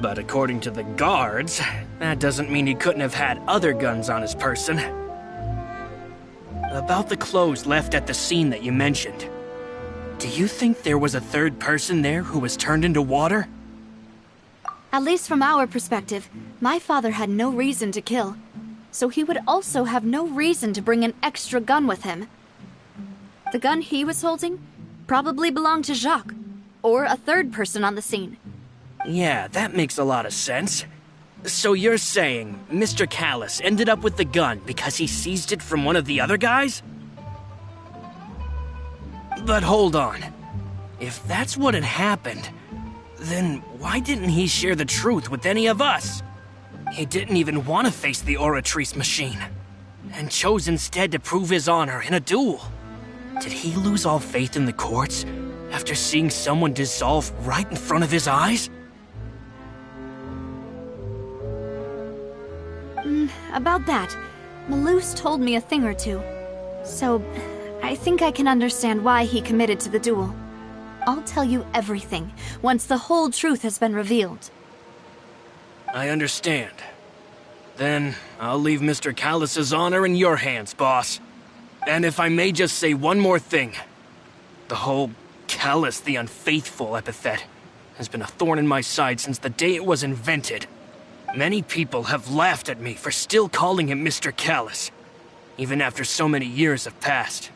But according to the guards, that doesn't mean he couldn't have had other guns on his person. About the clothes left at the scene that you mentioned, do you think there was a third person there who was turned into water? At least from our perspective, my father had no reason to kill. So he would also have no reason to bring an extra gun with him. The gun he was holding probably belonged to Jacques, or a third person on the scene. Yeah, that makes a lot of sense. So you're saying Mr. Callis ended up with the gun because he seized it from one of the other guys? But hold on. If that's what had happened, then why didn't he share the truth with any of us? He didn't even want to face the Oratrice machine, and chose instead to prove his honor in a duel. Did he lose all faith in the courts after seeing someone dissolve right in front of his eyes? About that, Malus told me a thing or two. So, I think I can understand why he committed to the duel. I'll tell you everything, once the whole truth has been revealed. I understand. Then, I'll leave Mr. Callis's honor in your hands, boss. And if I may just say one more thing. The whole Callis the Unfaithful epithet has been a thorn in my side since the day it was invented. Many people have laughed at me for still calling him Mr. Callis, even after so many years have passed.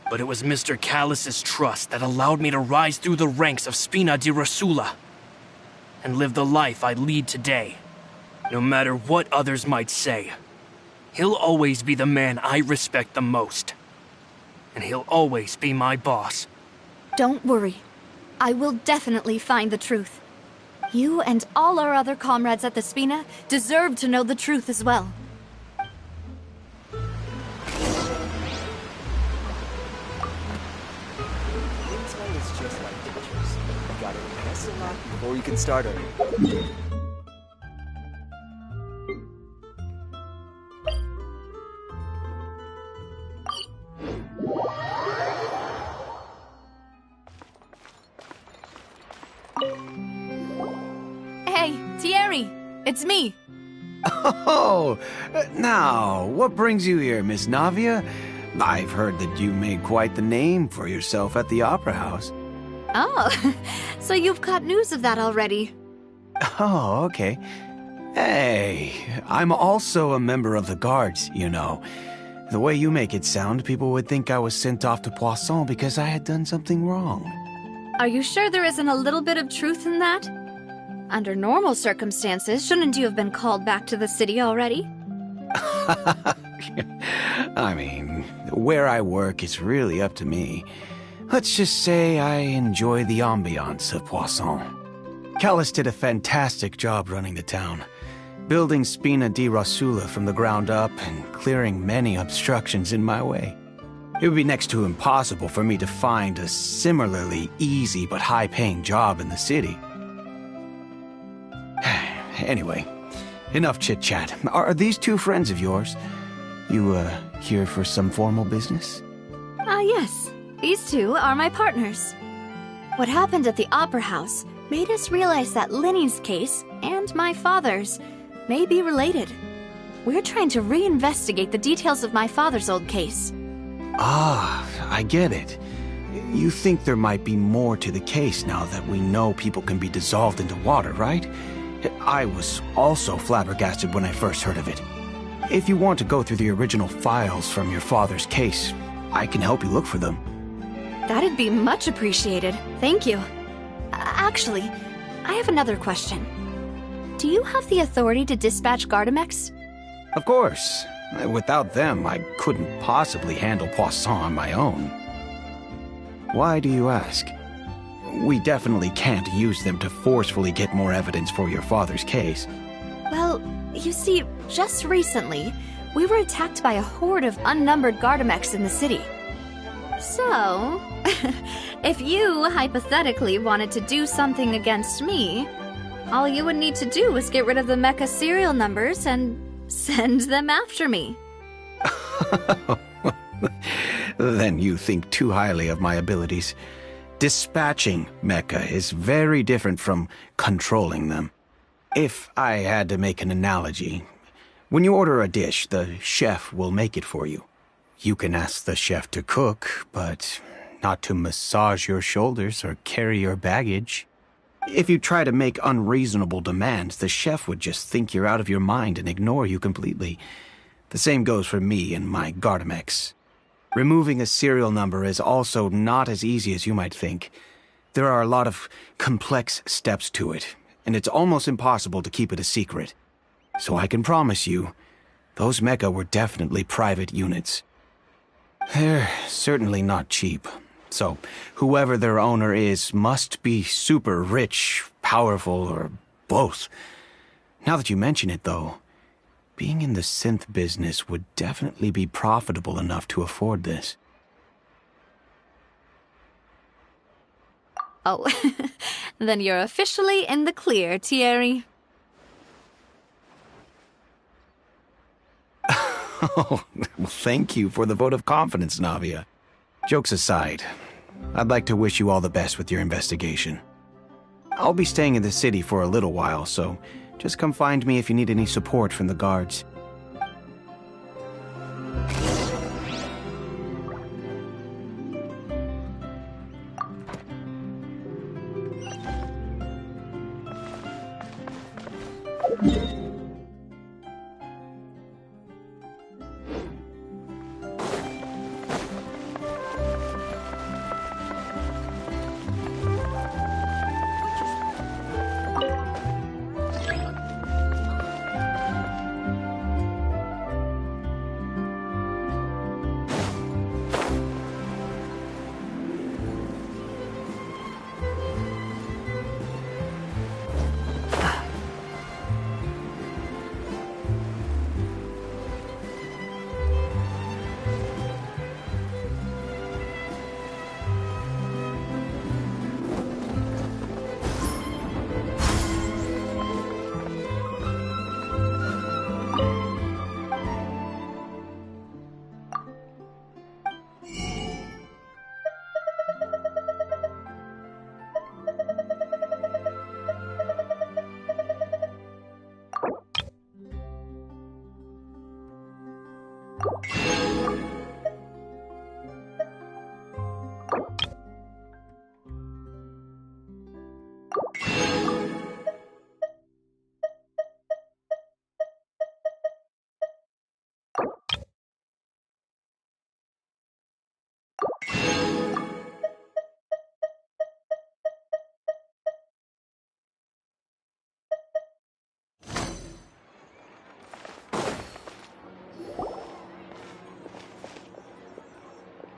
But it was Mr. Callis's trust that allowed me to rise through the ranks of Spina di Rosula and live the life I lead today. No matter what others might say, he'll always be the man I respect the most. And he'll always be my boss. Don't worry. I will definitely find the truth. You and all our other comrades at the Spina deserve to know the truth as well. Intel is just like pictures. You gotta invest a lot before you can start earning. Hey, Thierry! It's me! Oh, now, what brings you here, Miss Navia? I've heard that you made quite the name for yourself at the Opera House. Oh, so you've got news of that already. Oh, okay. Hey, I'm also a member of the Guards, you know. The way you make it sound, people would think I was sent off to Poisson because I had done something wrong. Are you sure there isn't a little bit of truth in that? Under normal circumstances, shouldn't you have been called back to the city already? I mean, where I work is really up to me. Let's just say I enjoy the ambiance of Poisson. Callis did a fantastic job running the town, building Spina di Rosula from the ground up and clearing many obstructions in my way. It would be next to impossible for me to find a similarly easy but high-paying job in the city. Anyway, enough chit-chat. Are these two friends of yours? You, here for some formal business? Yes. These two are my partners. What happened at the Opera House made us realize that Linny's case and my father's may be related. We're trying to reinvestigate the details of my father's old case. Ah, I get it. You think there might be more to the case now that we know people can be dissolved into water, right? I was also flabbergasted when I first heard of it. If you want to go through the original files from your father's case, I can help you look for them. That'd be much appreciated. Thank you. Actually, I have another question. Do you have the authority to dispatch Gardamex? Of course. Without them, I couldn't possibly handle Poisson on my own. Why do you ask? We definitely can't use them to forcefully get more evidence for your father's case. Well, you see, just recently, we were attacked by a horde of unnumbered Gardamex in the city. So, if you hypothetically wanted to do something against me, all you would need to do is get rid of the mecha serial numbers and send them after me. Then you think too highly of my abilities. Dispatching mecha is very different from controlling them. If I had to make an analogy, when you order a dish, the chef will make it for you. You can ask the chef to cook, but not to massage your shoulders or carry your baggage. If you try to make unreasonable demands, the chef would just think you're out of your mind and ignore you completely. The same goes for me and my Gardamex. Removing a serial number is also not as easy as you might think. There are a lot of complex steps to it, and it's almost impossible to keep it a secret. So I can promise you, those mecha were definitely private units. They're certainly not cheap. So, whoever their owner is must be super rich, powerful, or both. Now that you mention it, though, being in the synth business would definitely be profitable enough to afford this. Oh, then you're officially in the clear, Thierry. Oh, well, thank you for the vote of confidence, Navia. Jokes aside, I'd like to wish you all the best with your investigation. I'll be staying in the city for a little while, so just come find me if you need any support from the guards.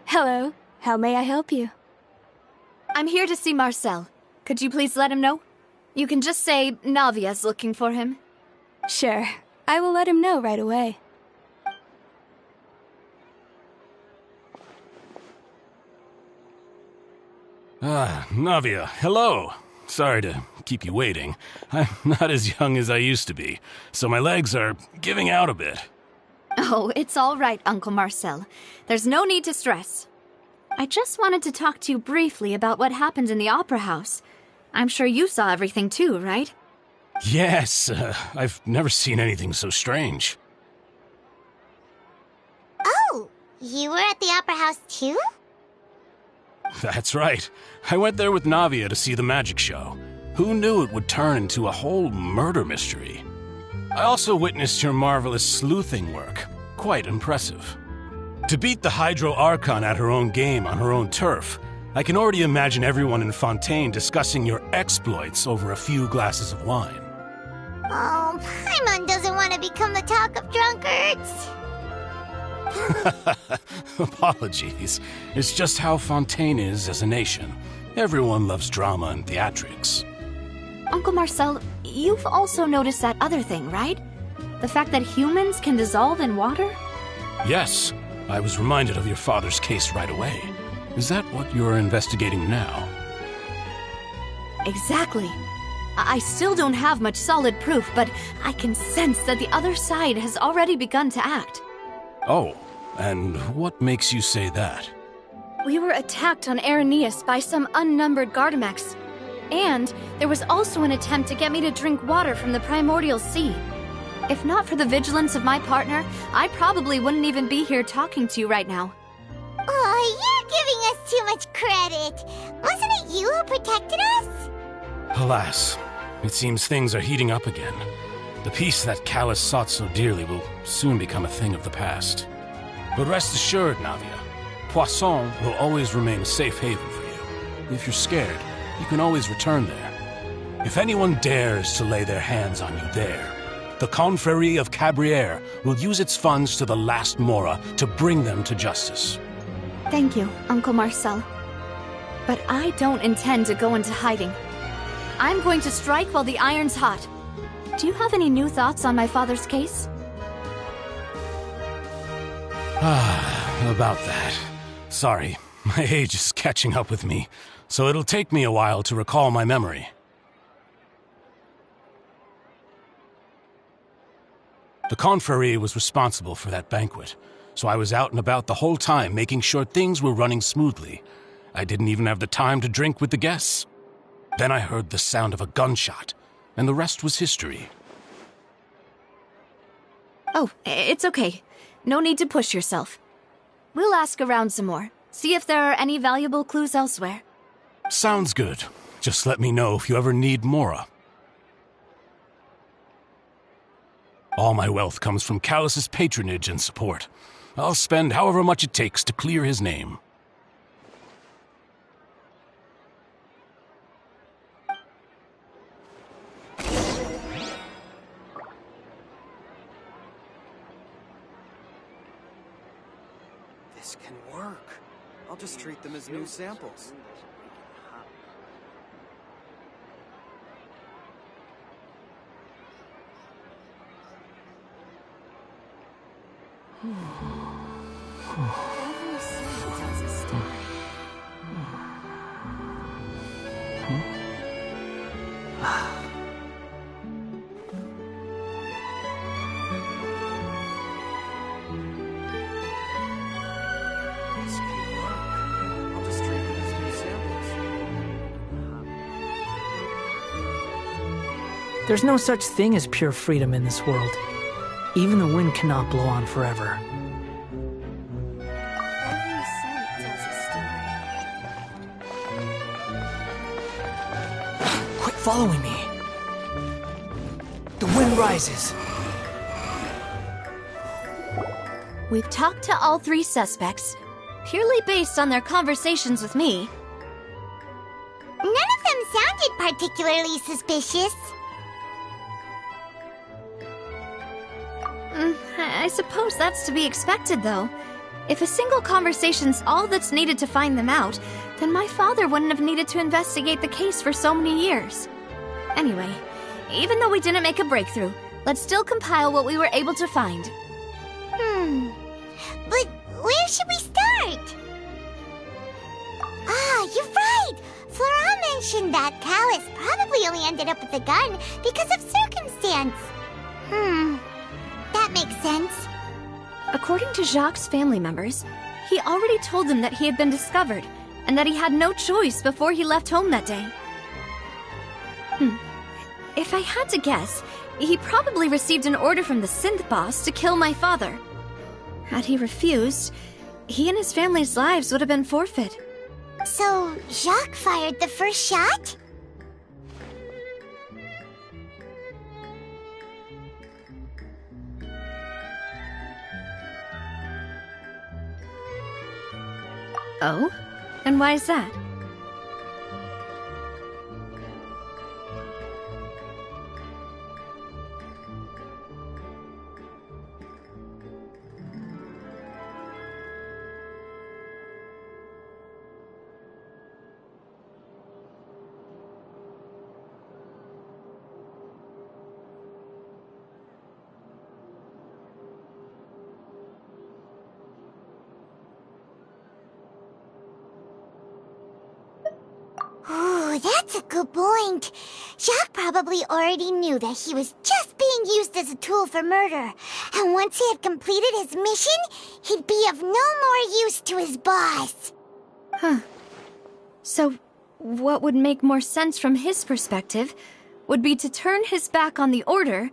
Hello. How may I help you? I'm here to see Marcel. Could you please let him know? You can just say Navia's looking for him. Sure. I will let him know right away. Navia, hello. Sorry to keep you waiting. I'm not as young as I used to be, so my legs are giving out a bit. Oh, it's all right, Uncle Marcel. There's no need to stress. I just wanted to talk to you briefly about what happened in the Opera House. I'm sure you saw everything too, right? Yes, I've never seen anything so strange. Oh, you were at the Opera House too? That's right. I went there with Navia to see the magic show. Who knew it would turn into a whole murder mystery? I also witnessed your marvelous sleuthing work. Quite impressive. To beat the Hydro Archon at her own game on her own turf, I can already imagine everyone in Fontaine discussing your exploits over a few glasses of wine. Oh, Paimon doesn't want to become the talk of drunkards. Apologies. It's just how Fontaine is as a nation. Everyone loves drama and theatrics. Uncle Marcel, you've also noticed that other thing, right? The fact that humans can dissolve in water? Yes, I was reminded of your father's case right away. Is that what you're investigating now? Exactly. I still don't have much solid proof, but I can sense that the other side has already begun to act. Oh, and what makes you say that? We were attacked on Araneus by some unnumbered Gardamex. And there was also an attempt to get me to drink water from the primordial sea. If not for the vigilance of my partner, I probably wouldn't even be here talking to you right now. Oh, you're giving us too much credit. Wasn't it you who protected us? Alas, it seems things are heating up again. The peace that Callus sought so dearly will soon become a thing of the past. But rest assured, Navia, Poisson will always remain a safe haven for you. If you're scared, you can always return there. If anyone dares to lay their hands on you there, the Confrérie of Cabrières will use its funds to the last Mora to bring them to justice. Thank you, Uncle Marcel. But I don't intend to go into hiding. I'm going to strike while the iron's hot. Do you have any new thoughts on my father's case? About that. Sorry, my age is catching up with me, so it'll take me a while to recall my memory. The Confrérie was responsible for that banquet, so I was out and about the whole time making sure things were running smoothly. I didn't even have the time to drink with the guests. Then I heard the sound of a gunshot, and the rest was history. Oh, it's okay. No need to push yourself. We'll ask around some more, see if there are any valuable clues elsewhere. Sounds good. Just let me know if you ever need Mora. All my wealth comes from Callus's patronage and support. I'll spend however much it takes to clear his name. This can work. I'll just treat them as new samples. Every scene tells a story. This can work. I'll just treat them as new samples. There's no such thing as pure freedom in this world. Even the wind cannot blow on forever. Every scent tells a story. Quit following me. The wind rises. We've talked to all three suspects, purely based on their conversations with me. None of them sounded particularly suspicious. I suppose that's to be expected, though. If a single conversation's all that's needed to find them out, then my father wouldn't have needed to investigate the case for so many years. Anyway, even though we didn't make a breakthrough, let's still compile what we were able to find. But where should we start? Ah, you're right! Flora mentioned that Callus probably only ended up with the gun because of circumstance. That makes sense. According to Jacques' family members, he already told them that he had been discovered, and that he had no choice before he left home that day. If I had to guess, he probably received an order from the synth boss to kill my father. Had he refused, he and his family's lives would have been forfeit. So, Jacques fired the first shot? Oh? And why is that? Oh, that's a good point. Jacques probably already knew that he was just being used as a tool for murder. And once he had completed his mission, he'd be of no more use to his boss. Huh. So, what would make more sense from his perspective would be to turn his back on the Order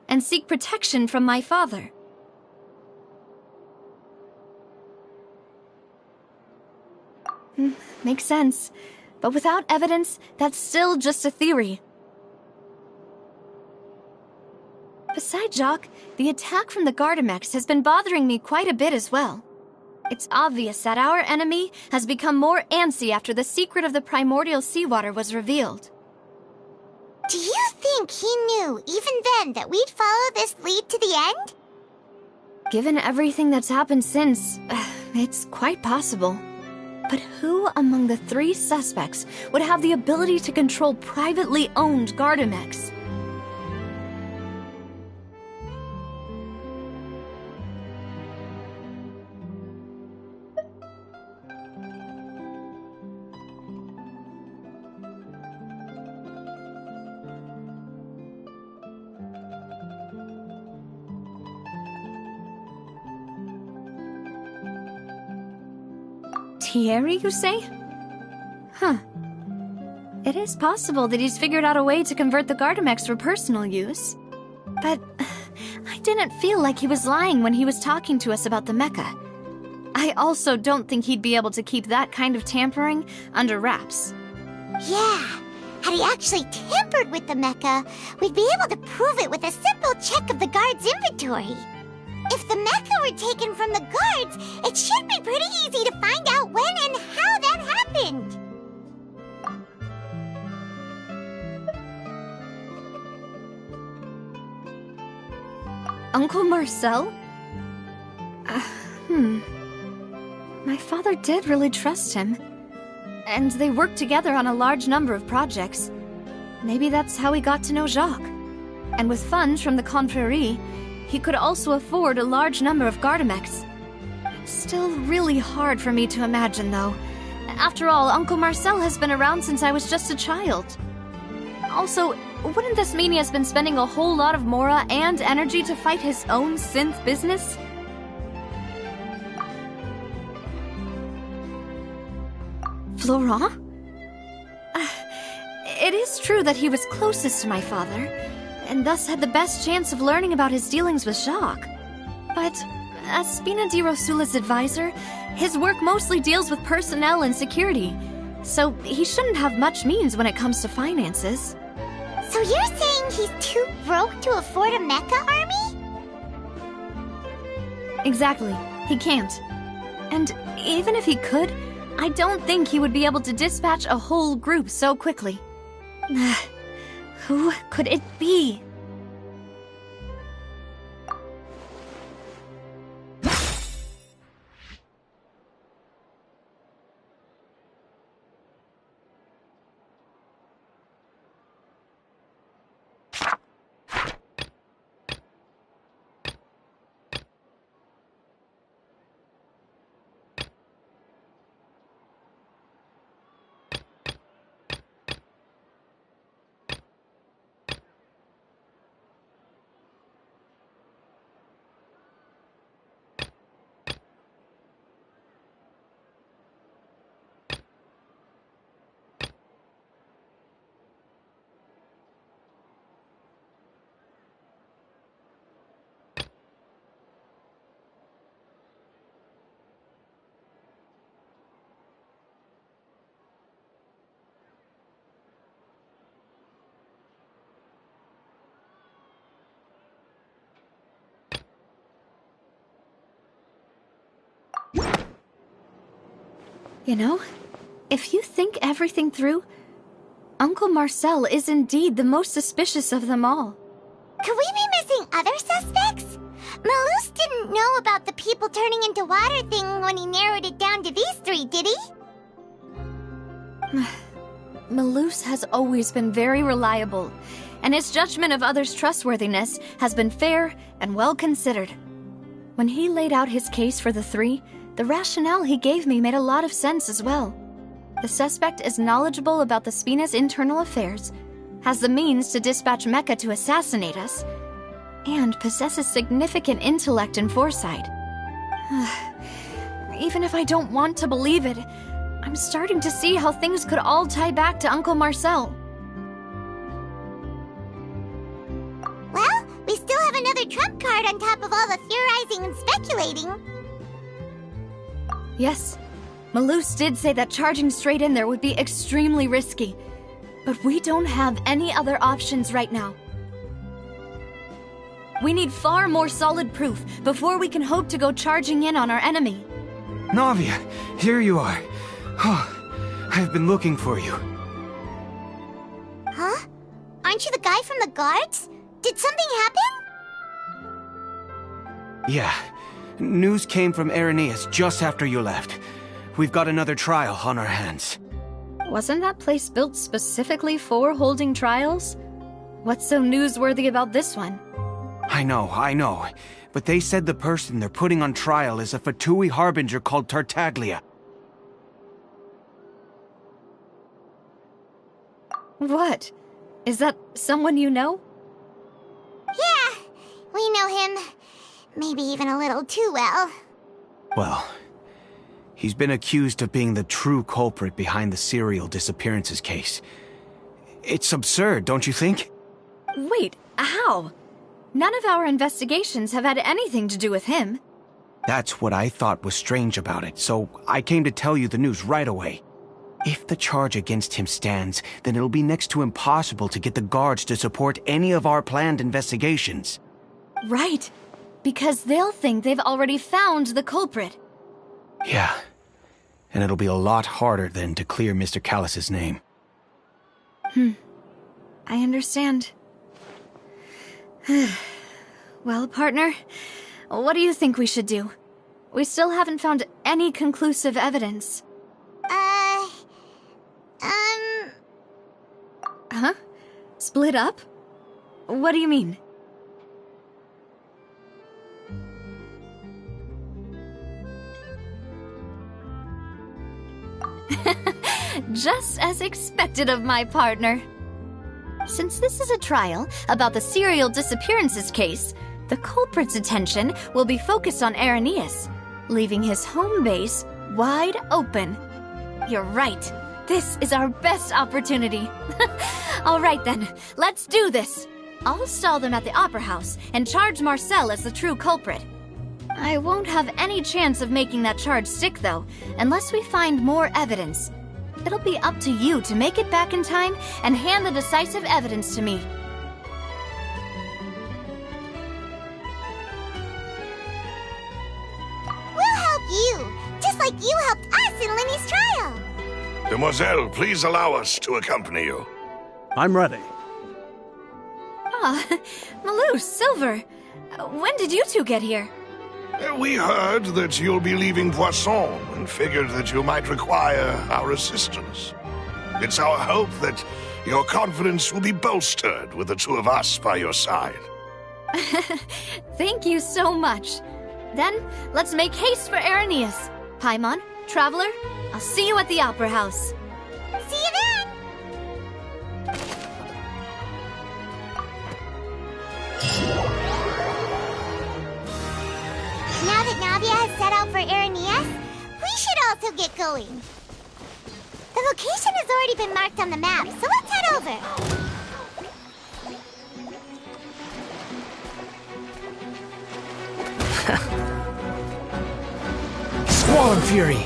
and seek protection from my father. Makes sense. But without evidence, that's still just a theory. Besides Jacques, the attack from the Gardamex has been bothering me quite a bit as well. It's obvious that our enemy has become more antsy after the secret of the primordial seawater was revealed. Do you think he knew, even then, that we'd follow this lead to the end? Given everything that's happened since, it's quite possible. But who among the 3 suspects would have the ability to control privately owned Gardamex? Thierry, you say? Huh. It is possible that he's figured out a way to convert the Gardamex for personal use. But I didn't feel like he was lying when he was talking to us about the mecha. I also don't think he'd be able to keep that kind of tampering under wraps. Yeah. Had he actually tampered with the mecha, we'd be able to prove it with a simple check of the guard's inventory. If the mecha were taken from the guards, it should be pretty easy to find out when and how that happened. Uncle Marcel? My father did really trust him. And they worked together on a large number of projects. Maybe that's how he got to know Jacques. And with funds from the Confrérie, he could also afford a large number of Gardamex. It's still really hard for me to imagine, though. After all, Uncle Marcel has been around since I was just a child. Also, wouldn't this mean he has been spending a whole lot of mora and energy to fight his own synth business? Florent? It is true that he was closest to my father, and thus had the best chance of learning about his dealings with Jacques. But as Spina di Rosula's advisor, his work mostly deals with personnel and security, so he shouldn't have much means when it comes to finances. So you're saying he's too broke to afford a mecha army? Exactly. He can't. And even if he could, I don't think he would be able to dispatch a whole group so quickly. Who could it be? You know, if you think everything through, Uncle Marcel is indeed the most suspicious of them all. Could we be missing other suspects? Malus didn't know about the people turning into water thing when he narrowed it down to these 3, did he? Malus has always been very reliable, and his judgment of others' trustworthiness has been fair and well considered. When he laid out his case for the 3, the rationale he gave me made a lot of sense as well. The suspect is knowledgeable about the Spina's internal affairs, has the means to dispatch Mecha to assassinate us, and possesses significant intellect and foresight. Even if I don't want to believe it, I'm starting to see how things could all tie back to Uncle Marcel. Well, we still have another trump card on top of all the theorizing and speculating. Yes, Malus did say that charging straight in there would be extremely risky, but we don't have any other options right now. We need far more solid proof before we can hope to go charging in on our enemy. Navia, here you are. Oh, I've been looking for you. Huh? Aren't you the guy from the guards? Did something happen? Yeah. News came from Irenaeus just after you left. We've got another trial on our hands. Wasn't that place built specifically for holding trials? What's so newsworthy about this one? I know. But they said the person they're putting on trial is a Fatui harbinger called Tartaglia. What? Is that someone you know? Yeah, we know him. Maybe even a little too well. Well, he's been accused of being the true culprit behind the serial disappearances case. It's absurd, don't you think? Wait, how? None of our investigations have had anything to do with him. That's what I thought was strange about it, so I came to tell you the news right away. If the charge against him stands, then it'll be next to impossible to get the guards to support any of our planned investigations. Right, because they'll think they've already found the culprit. Yeah, and it'll be a lot harder then to clear Mr. Callus's name. I understand. Well, partner, what do you think we should do? We still haven't found any conclusive evidence. Huh? Split up? What do you mean? Just as expected of my partner. Since this is a trial about the serial disappearances case, the culprit's attention will be focused on Irenaeus, leaving his home base wide open. You're right. This is our best opportunity. All right then, let's do this. I'll stall them at the Opera House and charge Marcel as the true culprit. I won't have any chance of making that charge stick, though, unless we find more evidence. It'll be up to you to make it back in time and hand the decisive evidence to me. We'll help you, just like you helped us in Lenny's trial. Demoiselle, please allow us to accompany you. I'm ready. Ah, Malus, Silver, when did you two get here? We heard that you'll be leaving Poisson and figured that you might require our assistance. It's our hope that your confidence will be bolstered with the two of us by your side. Thank you so much. Then, let's make haste for Irenaeus. Paimon, Traveler, I'll see you at the Opera House. See you then! Now that Navia has set out for Irenaeus, we should also get going. The location has already been marked on the map, so let's head over. Squall and Fury!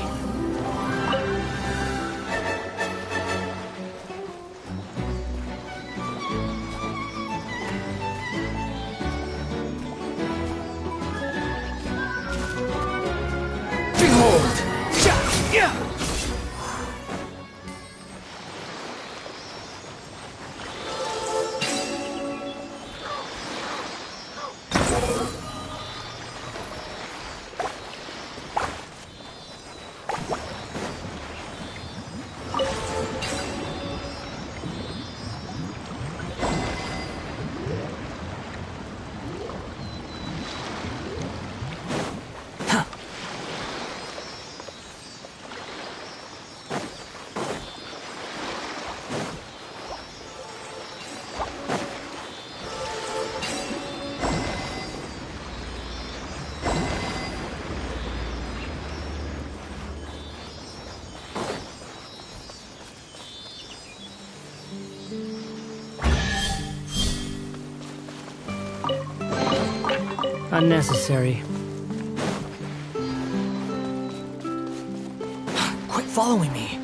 Behold! Yeah! Unnecessary. Quit following me.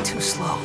Too slow.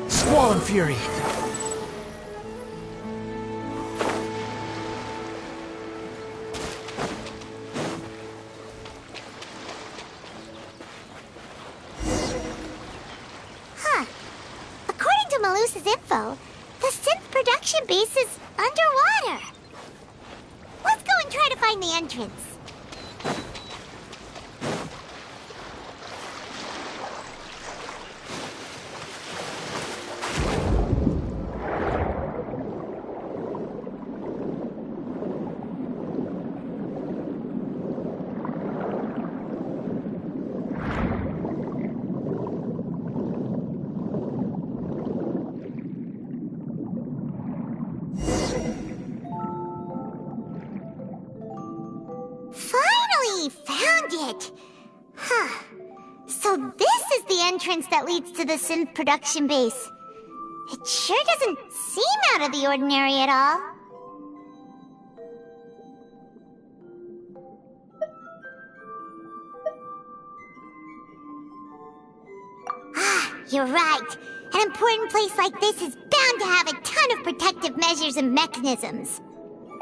Squall and Fury. Huh. According to Malusa's info, the synth production base is underwater. Let's go and try to find the entrance. found it! Huh. So this is the entrance that leads to the synth production base. It sure doesn't seem out of the ordinary at all. Ah, you're right. An important place like this is bound to have a ton of protective measures and mechanisms.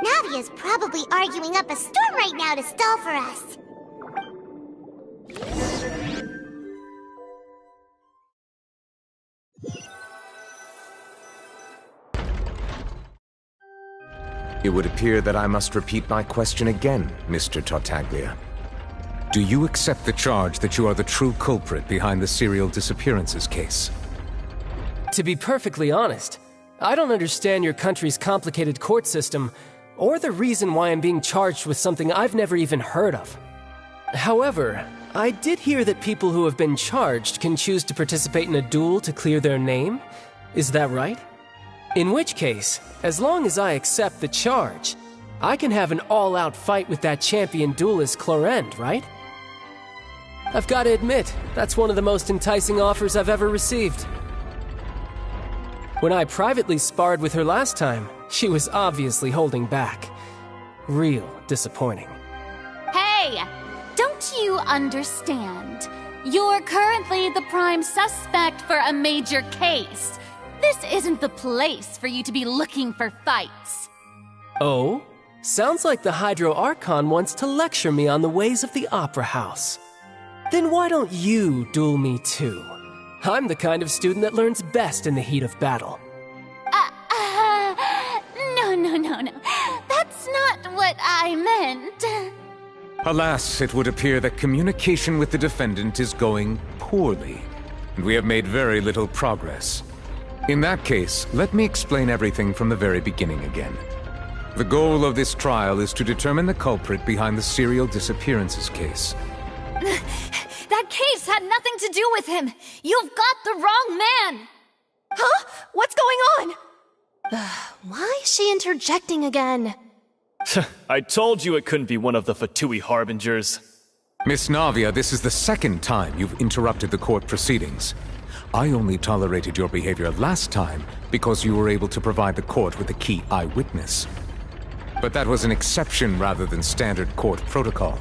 Navia's probably arguing up a storm right now to stall for us. It would appear that I must repeat my question again, Mr. Tartaglia. Do you accept the charge that you are the true culprit behind the serial disappearances case? To be perfectly honest, I don't understand your country's complicated court system, or the reason why I'm being charged with something I've never even heard of. However, I did hear that people who have been charged can choose to participate in a duel to clear their name. Is that right? In which case, as long as I accept the charge, I can have an all-out fight with that champion duelist Clorinde, right? I've got to admit, that's one of the most enticing offers I've ever received. When I privately sparred with her last time, she was obviously holding back. Real disappointing. Hey! Don't you understand? You're currently the prime suspect for a major case. This isn't the place for you to be looking for fights. Oh? Sounds like the Hydro Archon wants to lecture me on the ways of the Opera House. Then why don't you duel me too? I'm the kind of student that learns best in the heat of battle. No. That's not what I meant. Alas, it would appear that communication with the defendant is going poorly, and we have made very little progress. In that case, let me explain everything from the very beginning again. The goal of this trial is to determine the culprit behind the serial disappearances case. That case had nothing to do with him! You've got the wrong man! Huh? What's going on? Why is she interjecting again? I told you it couldn't be one of the Fatui Harbingers. Miss Navia, this is the second time you've interrupted the court proceedings. I only tolerated your behavior last time because you were able to provide the court with a key eyewitness. But that was an exception rather than standard court protocol.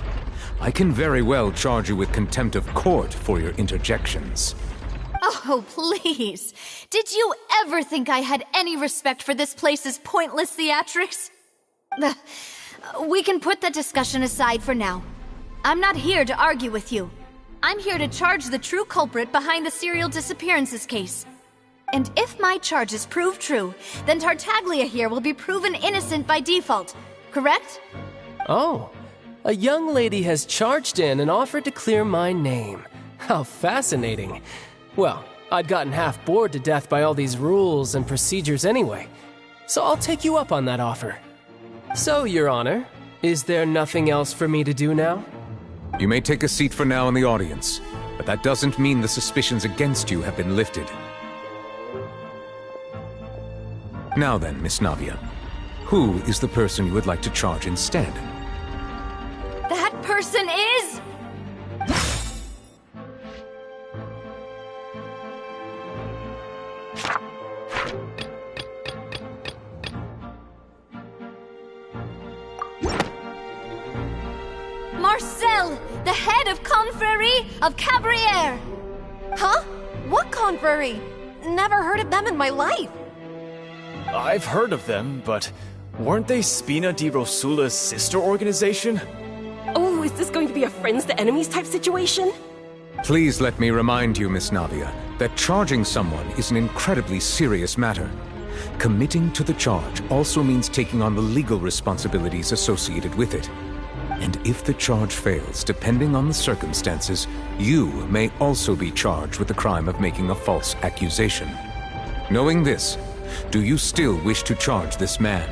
I can very well charge you with contempt of court for your interjections. Oh, please. Did you ever think I had any respect for this place's pointless theatrics? We can put that discussion aside for now. I'm not here to argue with you. I'm here to charge the true culprit behind the serial disappearances case. And if my charges prove true, then Tartaglia here will be proven innocent by default, correct? Oh, a young lady has charged in and offered to clear my name. How fascinating. Well, I'd gotten half bored to death by all these rules and procedures anyway, so I'll take you up on that offer. So, Your Honor, is there nothing else for me to do now? You may take a seat for now in the audience, but that doesn't mean the suspicions against you have been lifted. Now then, Miss Navia, who is the person you would like to charge instead? That person is... Marcel, the head of Confrérie of Cabrières! Huh? What confrérie? Never heard of them in my life. I've heard of them, but weren't they Spina di Rosula's sister organization? Oh, is this going to be a friends to enemies type situation? Please let me remind you, Miss Navia, that charging someone is an incredibly serious matter. Committing to the charge also means taking on the legal responsibilities associated with it. And if the charge fails, depending on the circumstances, you may also be charged with the crime of making a false accusation. Knowing this, do you still wish to charge this man?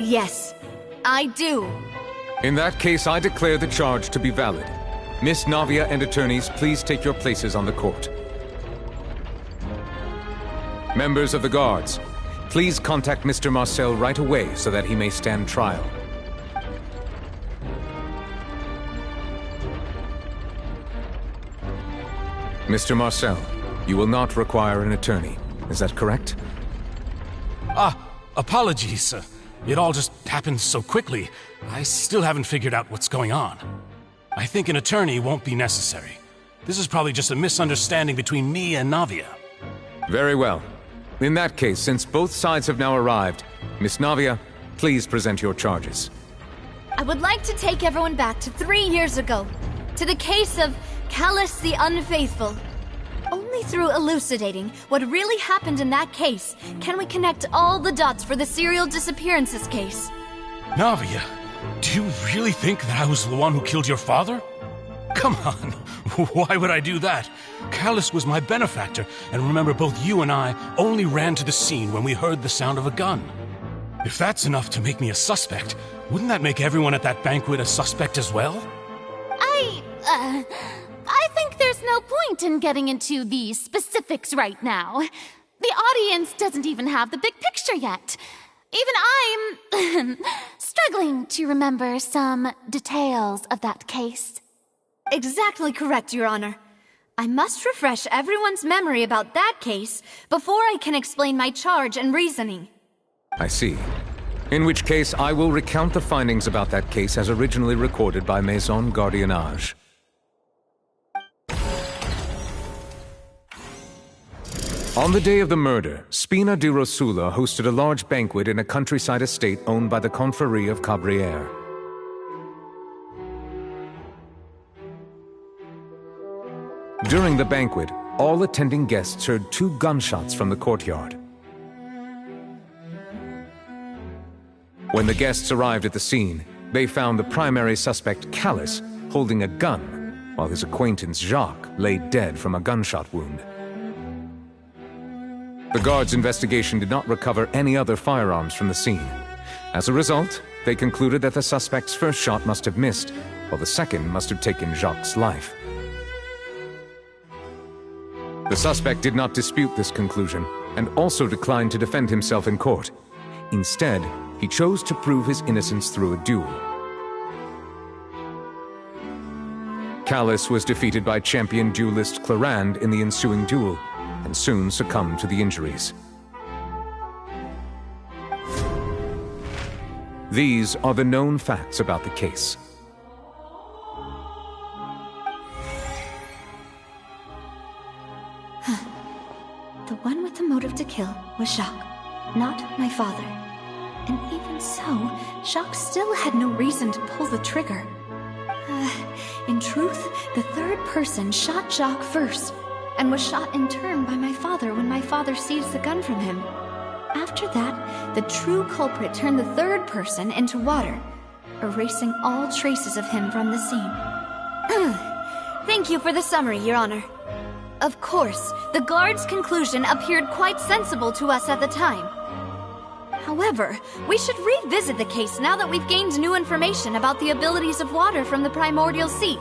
Yes, I do. In that case, I declare the charge to be valid. Miss Navia and attorneys, please take your places on the court. Members of the guards, please contact Mr. Marcel right away so that he may stand trial. Mr. Marcel, you will not require an attorney. Is that correct? Apologies. It all just happened so quickly. I still haven't figured out what's going on. I think an attorney won't be necessary. This is probably just a misunderstanding between me and Navia. Very well. In that case, since both sides have now arrived, Miss Navia, please present your charges. I would like to take everyone back to 3 years ago, to the case of Callus the Unfaithful. Only through elucidating what really happened in that case can we connect all the dots for the serial disappearances case. Navia, do you really think that I was the one who killed your father? Come on, why would I do that? Callus was my benefactor, and remember, both you and I only ran to the scene when we heard the sound of a gun. If that's enough to make me a suspect, wouldn't that make everyone at that banquet a suspect as well? I think there's no point in getting into the specifics right now. The audience doesn't even have the big picture yet. Even I'm struggling to remember some details of that case. Exactly correct, Your Honor. I must refresh everyone's memory about that case before I can explain my charge and reasoning. I see. In which case, I will recount the findings about that case as originally recorded by Maison Gardiennage. On the day of the murder, Spina di Rosula hosted a large banquet in a countryside estate owned by the Confrérie of Cabrières. During the banquet, all attending guests heard 2 gunshots from the courtyard. When the guests arrived at the scene, they found the primary suspect, Callus, holding a gun, while his acquaintance, Jacques, lay dead from a gunshot wound. The guards' investigation did not recover any other firearms from the scene. As a result, they concluded that the suspect's first shot must have missed, while the second must have taken Jacques' life. The suspect did not dispute this conclusion, and also declined to defend himself in court. Instead, he chose to prove his innocence through a duel. Callus was defeated by champion duelist Clorinde in the ensuing duel, and soon succumbed to the injuries. These are the known facts about the case. The one with the motive to kill was Jacques, not my father. And even so, Jacques still had no reason to pull the trigger. In truth, the third person shot Jacques first, and was shot in turn by my father when my father seized the gun from him. After that, the true culprit turned the third person into water, erasing all traces of him from the scene. Thank you for the summary, Your Honor. Of course, the guard's conclusion appeared quite sensible to us at the time. However, we should revisit the case now that we've gained new information about the abilities of water from the primordial sea.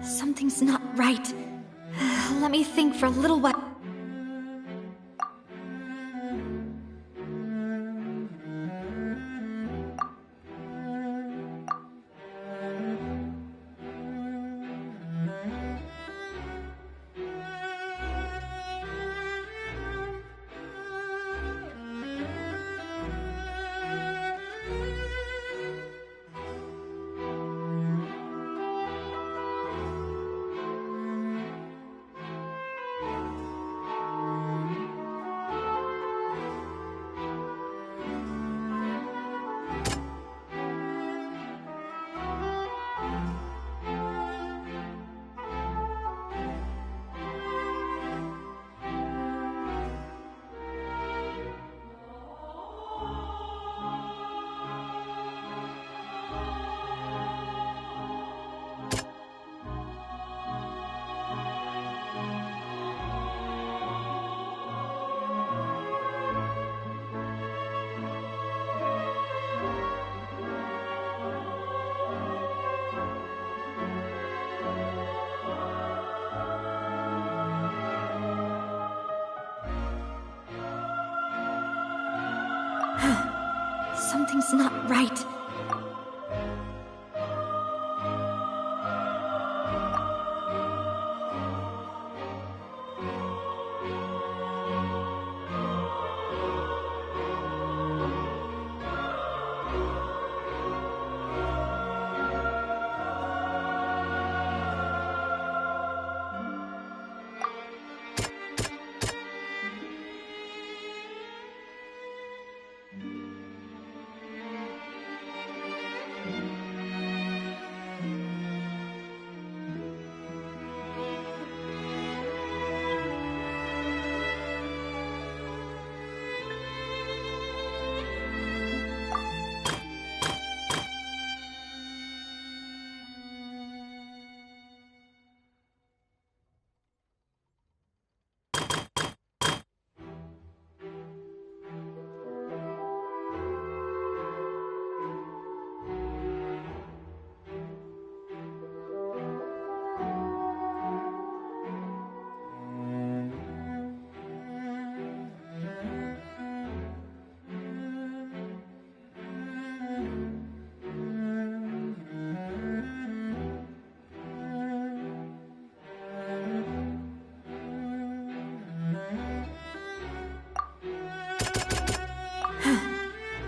Something's not right. Let me think for a little while. Something's not right.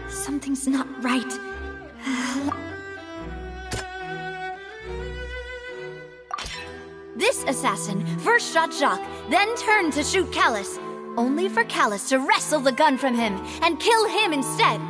Something's not right. This assassin first shot Jacques, then turned to shoot Callus, only for Callus to wrestle the gun from him and kill him instead.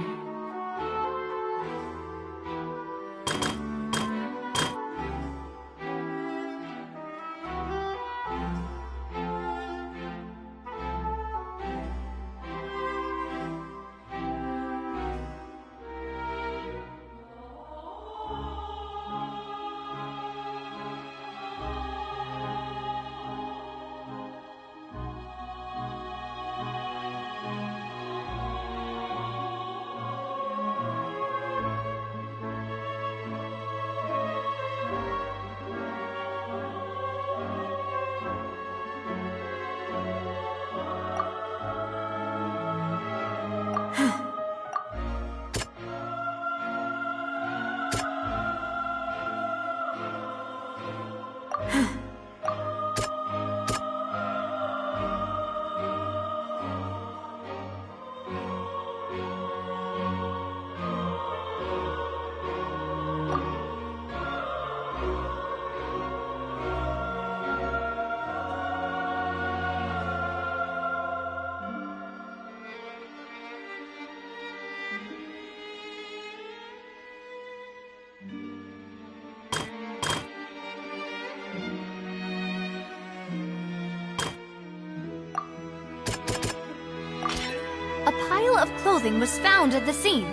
A pile of clothing was found at the scene.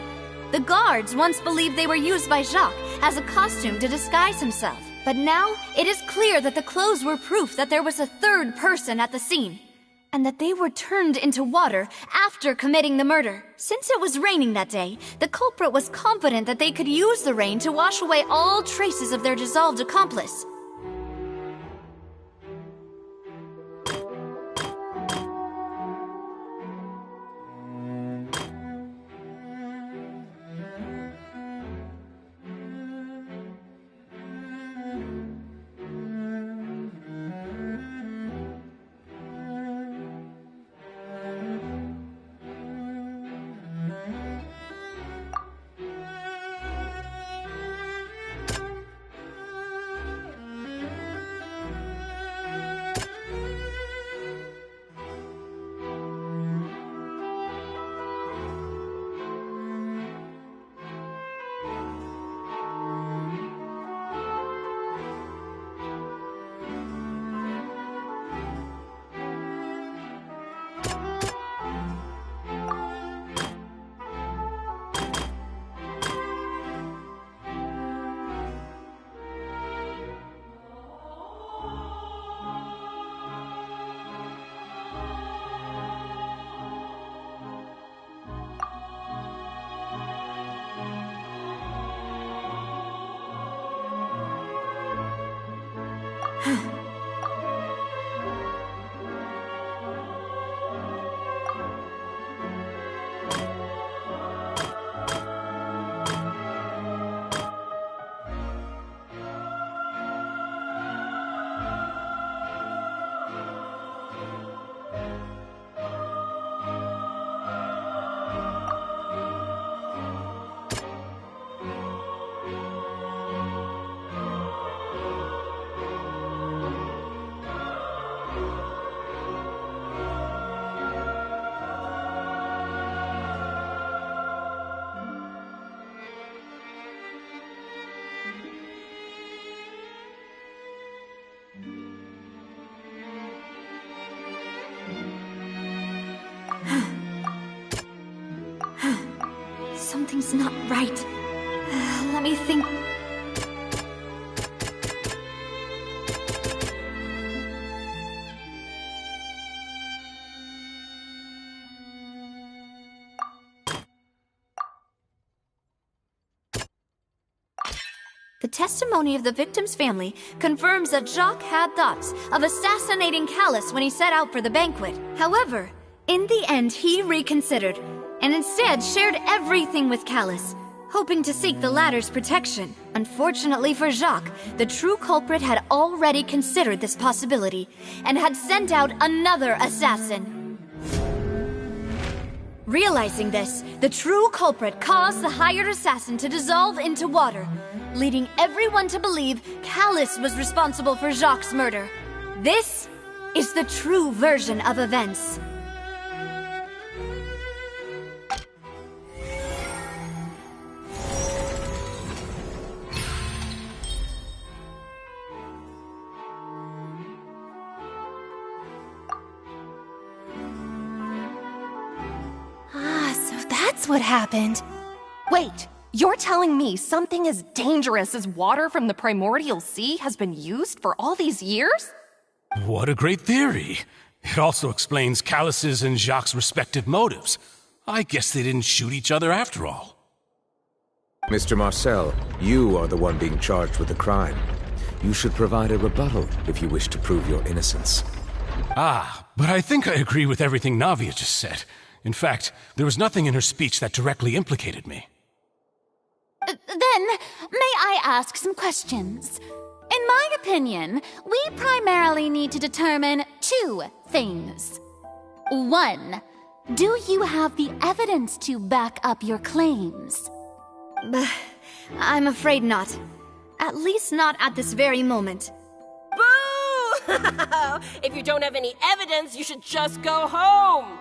The guards once believed they were used by Jacques as a costume to disguise himself. But now, it is clear that the clothes were proof that there was a third person at the scene, and that they were turned into water after committing the murder. Since it was raining that day, the culprit was confident that they could use the rain to wash away all traces of their dissolved accomplice. Something's not right. Let me think. The testimony of the victim's family confirms that Jacques had thoughts of assassinating Callus when he set out for the banquet. However, in the end, he reconsidered, and instead shared everything with Callus, hoping to seek the latter's protection. Unfortunately for Jacques, the true culprit had already considered this possibility, and had sent out another assassin. Realizing this, the true culprit caused the hired assassin to dissolve into water, leading everyone to believe Callus was responsible for Jacques' murder. This is the true version of events. That's what happened. Wait, you're telling me something as dangerous as water from the primordial sea has been used for all these years? What a great theory. It also explains Callus's and Jacques' respective motives. I guess they didn't shoot each other after all. Mr. Marcel, you are the one being charged with the crime. You should provide a rebuttal if you wish to prove your innocence. But I think I agree with everything Navia just said. In fact, there was nothing in her speech that directly implicated me. Then, may I ask some questions? In my opinion, we primarily need to determine two things. One, do you have the evidence to back up your claims? I'm afraid not. At least not at this very moment. Boo! If you don't have any evidence, you should just go home!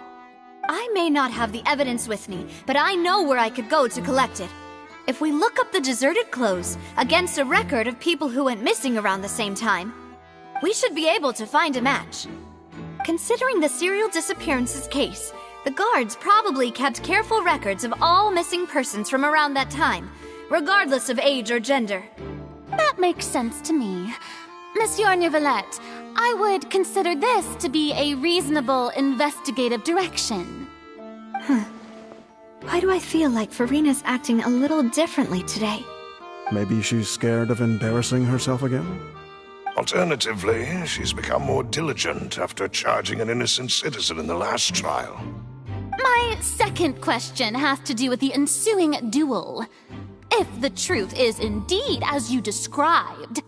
I may not have the evidence with me, but I know where I could go to collect it. If we look up the deserted clothes against a record of people who went missing around the same time, we should be able to find a match. Considering the serial disappearances case, the guards probably kept careful records of all missing persons from around that time, regardless of age or gender. That makes sense to me. Monsieur Neuvillette, I would consider this to be a reasonable investigative direction. Why do I feel like Farina's acting a little differently today? Maybe she's scared of embarrassing herself again? Alternatively, she's become more diligent after charging an innocent citizen in the last trial. My second question has to do with the ensuing duel. If the truth is indeed as you described,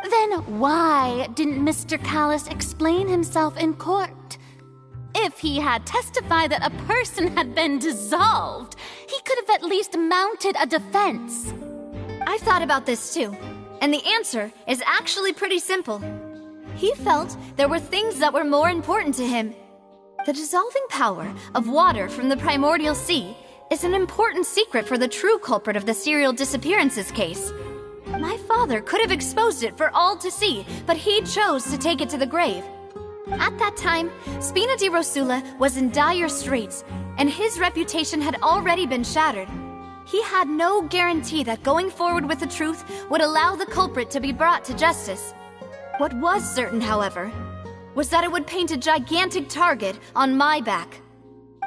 then why didn't Mr. Callus explain himself in court? If he had testified that a person had been dissolved, he could have at least mounted a defense. I've thought about this too, and the answer is actually pretty simple. He felt there were things that were more important to him. The dissolving power of water from the primordial sea is an important secret for the true culprit of the serial disappearances case. My father could have exposed it for all to see, but he chose to take it to the grave. At that time, Spina di Rosula was in dire straits, and his reputation had already been shattered. He had no guarantee that going forward with the truth would allow the culprit to be brought to justice. What was certain, however, was that it would paint a gigantic target on my back.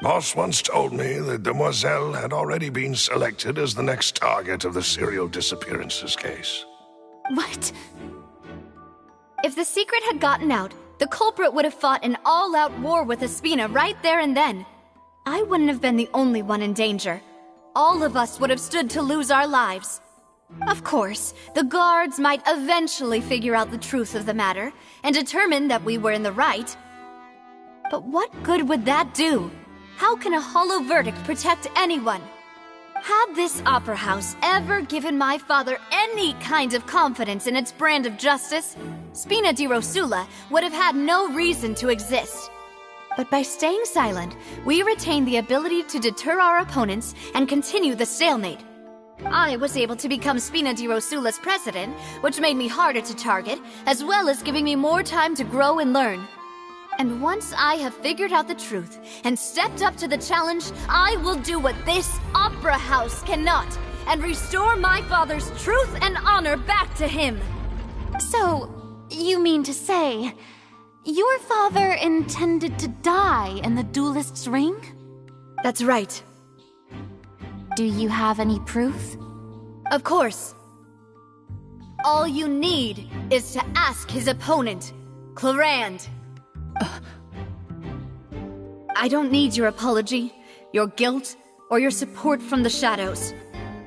Boss once told me that Demoiselle had already been selected as the next target of the serial disappearances case. What? If the secret had gotten out, the culprit would have fought an all-out war with Espina right there and then. I wouldn't have been the only one in danger. All of us would have stood to lose our lives. Of course, the guards might eventually figure out the truth of the matter and determine that we were in the right. But what good would that do? How can a hollow verdict protect anyone? Had this opera house ever given my father any kind of confidence in its brand of justice, Spina di Rosula would have had no reason to exist. But by staying silent, we retained the ability to deter our opponents and continue the stalemate. I was able to become Spina di Rosula's president, which made me harder to target, as well as giving me more time to grow and learn. And once I have figured out the truth and stepped up to the challenge, I will do what this opera house cannot and restore my father's truth and honor back to him. So, you mean to say, your father intended to die in the duelist's ring? That's right. Do you have any proof? Of course. All you need is to ask his opponent, Clorinde. I don't need your apology, your guilt, or your support from the shadows.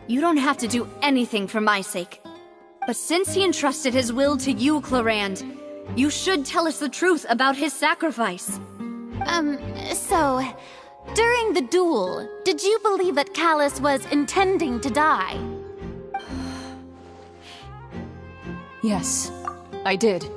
You don't have to do anything for my sake. But since he entrusted his will to you, Clorinde, you should tell us the truth about his sacrifice. So, during the duel, did you believe that Callus was intending to die? Yes, I did.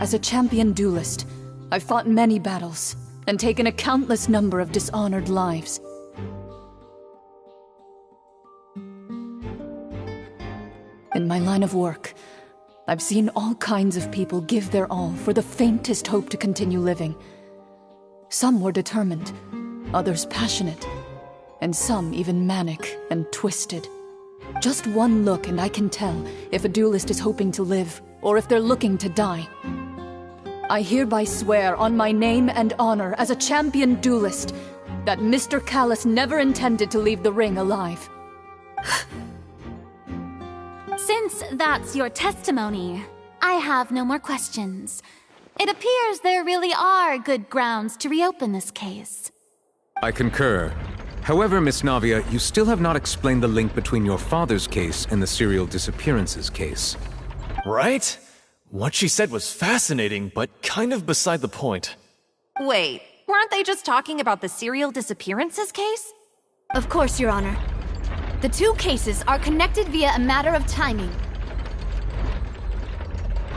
As a champion duelist, I've fought many battles and taken a countless number of dishonored lives. In my line of work, I've seen all kinds of people give their all for the faintest hope to continue living. Some were determined, others passionate, and some even manic and twisted. Just one look and I can tell if a duelist is hoping to live or if they're looking to die. I hereby swear on my name and honor as a champion duelist that Mr. Callus never intended to leave the ring alive. Since that's your testimony, I have no more questions. It appears there really are good grounds to reopen this case. I concur. However, Miss Navia, you still have not explained the link between your father's case and the serial disappearances case. Right? What she said was fascinating, but kind of beside the point. Wait, weren't they just talking about the serial disappearances case? Of course, Your Honor. The two cases are connected via a matter of timing.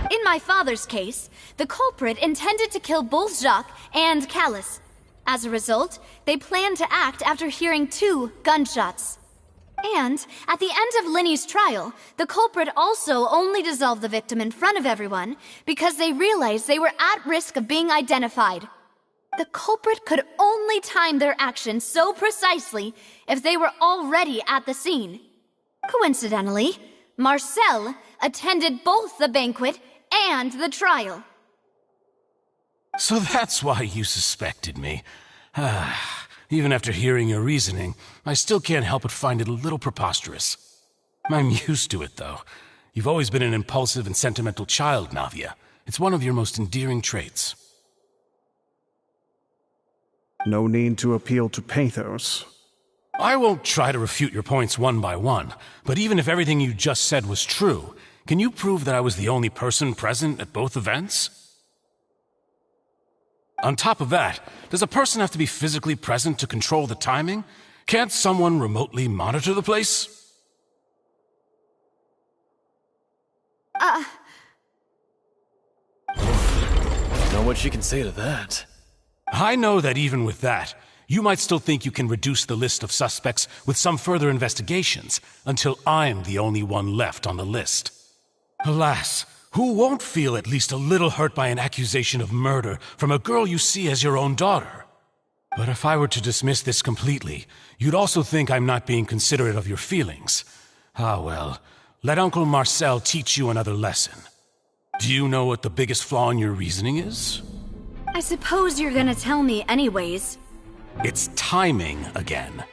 In my father's case, the culprit intended to kill both Jacques and Callus. As a result, they planned to act after hearing 2 gunshots. And, at the end of Linny's trial, the culprit also only dissolved the victim in front of everyone because they realized they were at risk of being identified. The culprit could only time their actions so precisely if they were already at the scene. Coincidentally, Marcel attended both the banquet and the trial. So that's why you suspected me. Even after hearing your reasoning, I still can't help but find it a little preposterous. I'm used to it, though. You've always been an impulsive and sentimental child, Navia. It's one of your most endearing traits. No need to appeal to pathos. I won't try to refute your points one by one, but even if everything you just said was true, can you prove that I was the only person present at both events? On top of that, does a person have to be physically present to control the timing? Can't someone remotely monitor the place? Know what she can say to that. I know that even with that, you might still think you can reduce the list of suspects with some further investigations until I'm the only one left on the list. Alas, who won't feel at least a little hurt by an accusation of murder from a girl you see as your own daughter? But if I were to dismiss this completely, you'd also think I'm not being considerate of your feelings. Ah well, let Uncle Marcel teach you another lesson. Do you know what the biggest flaw in your reasoning is? I suppose you're gonna tell me anyways. It's timing again.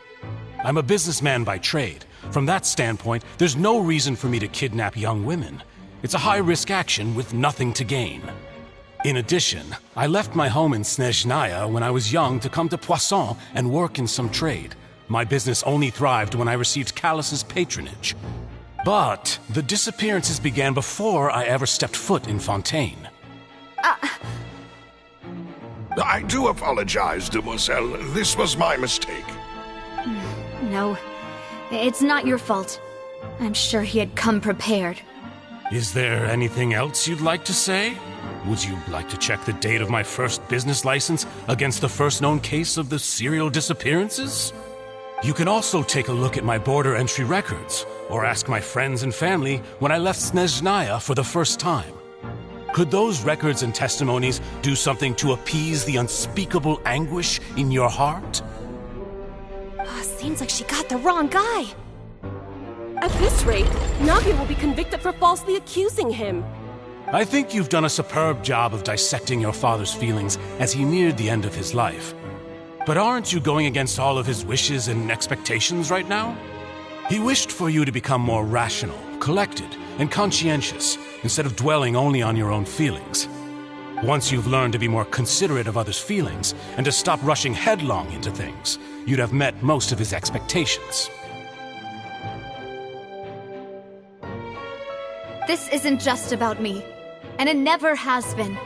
I'm a businessman by trade. From that standpoint, there's no reason for me to kidnap young women. It's a high-risk action with nothing to gain. In addition, I left my home in Snezhnaya when I was young to come to Poisson and work in some trade. My business only thrived when I received Callus's patronage. But the disappearances began before I ever stepped foot in Fontaine. I do apologize, Demoiselle. This was my mistake. No, it's not your fault. I'm sure he had come prepared. Is there anything else you'd like to say? Would you like to check the date of my first business license against the first known case of the serial disappearances? You can also take a look at my border entry records, or ask my friends and family when I left Snezhnaya for the first time. Could those records and testimonies do something to appease the unspeakable anguish in your heart? Seems like she got the wrong guy. At this rate, Navia will be convicted for falsely accusing him. I think you've done a superb job of dissecting your father's feelings as he neared the end of his life. But aren't you going against all of his wishes and expectations right now? He wished for you to become more rational, collected, and conscientious, instead of dwelling only on your own feelings. Once you've learned to be more considerate of others' feelings, and to stop rushing headlong into things, you'd have met most of his expectations. This isn't just about me, and it never has been.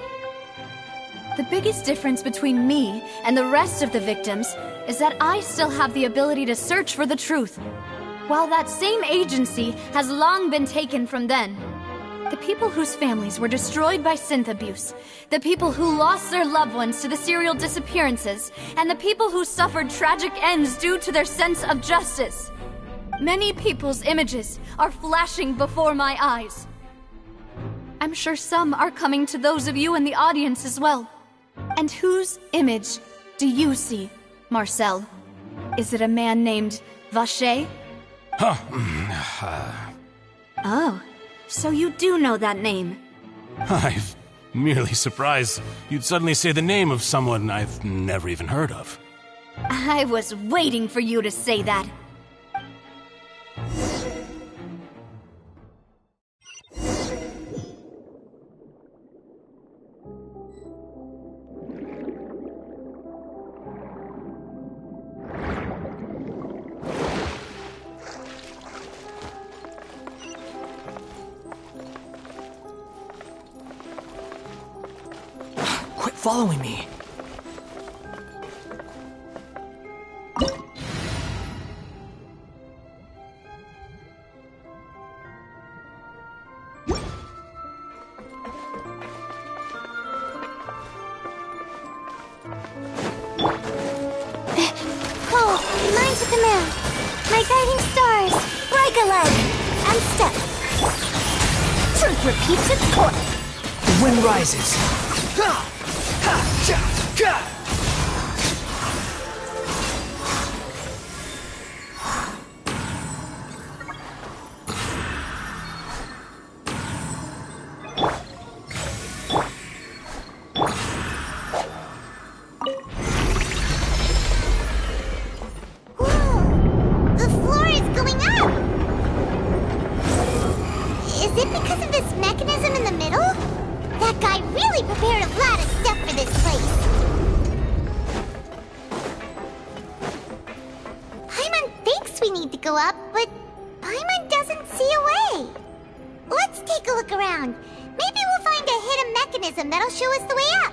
The biggest difference between me and the rest of the victims is that I still have the ability to search for the truth, while that same agency has long been taken from them. The people whose families were destroyed by synth abuse, the people who lost their loved ones to the serial disappearances, and the people who suffered tragic ends due to their sense of justice. Many people's images are flashing before my eyes. I'm sure some are coming to those of you in the audience as well. And whose image do you see, Marcel? Is it a man named Vacher? Oh, so you do know that name. I'm merely surprised you'd suddenly say the name of someone I've never even heard of. I was waiting for you to say that. Quit following me. Oh, mine to the moon. My guiding stars. Break a leg. And step. Truth repeats its course. The wind rises. The floor is going up! Is it because of this mechanism in the middle? That guy really prepared a lot of stuff for this place. Paimon thinks we need to go up, but Paimon doesn't see a way. Let's take a look around. Maybe we'll find a hidden mechanism that'll show us the way up.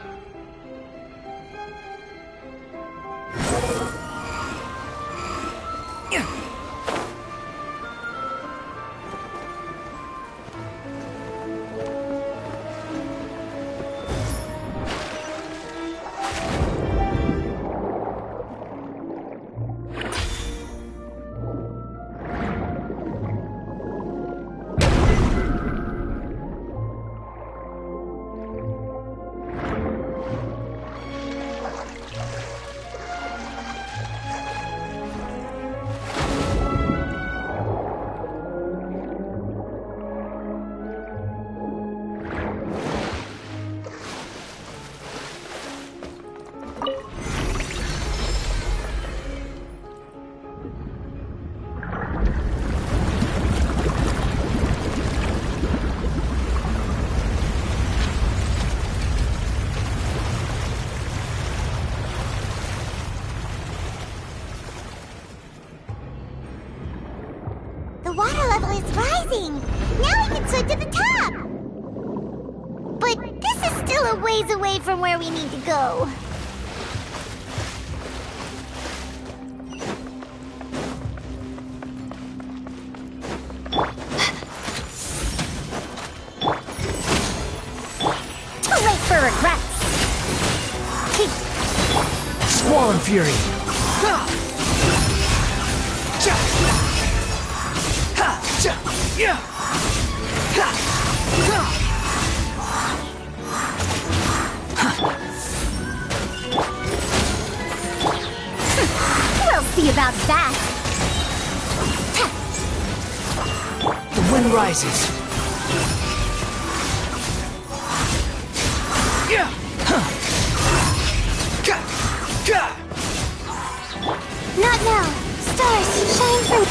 The water level is rising! Now we can swim to the top! But this is still a ways away from where we need to go. Too late for regrets! Squall and Fury. We'll see about that. The wind rises. Not now. Stars, shine through.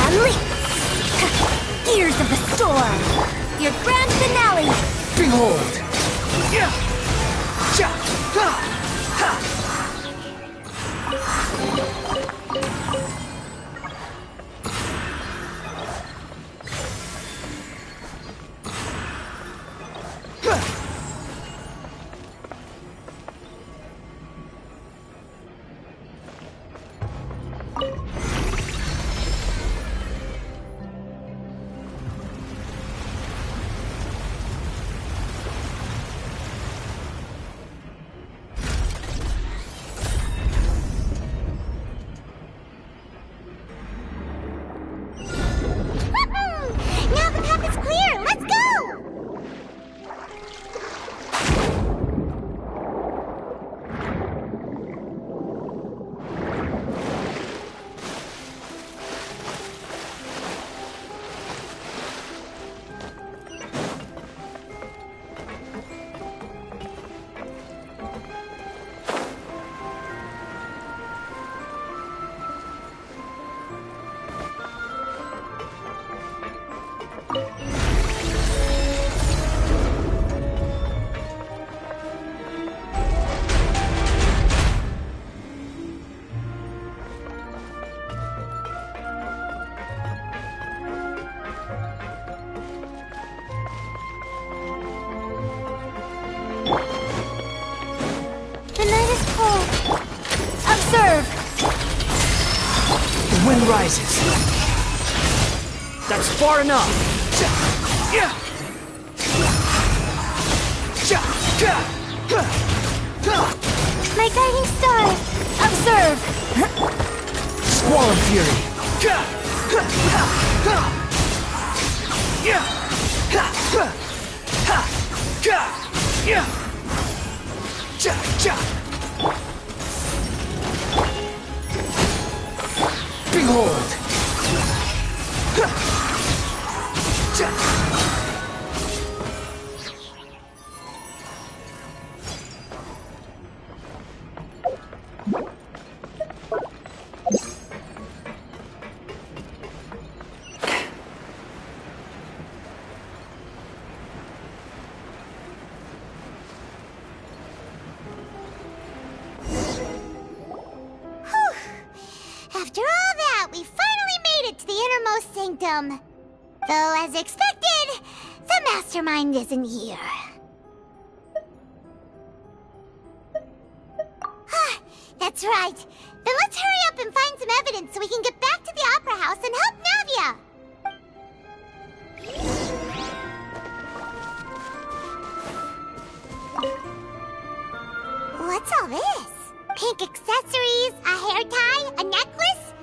Unleash. Gears of the storm. Your grand finale. Behold. is clear! Let's go! The night is cold. Observe! The wind rises. That's far enough. My guiding star! Observe! Squall and fury. Behold! After all that, we finally made it to the innermost sanctum. Though, as expected, the mastermind isn't here. That's right. Then let's hurry up and find some evidence so we can get back to the Opera House and help Navia. What's all this? Pink accessories, a hair tie, a necklace,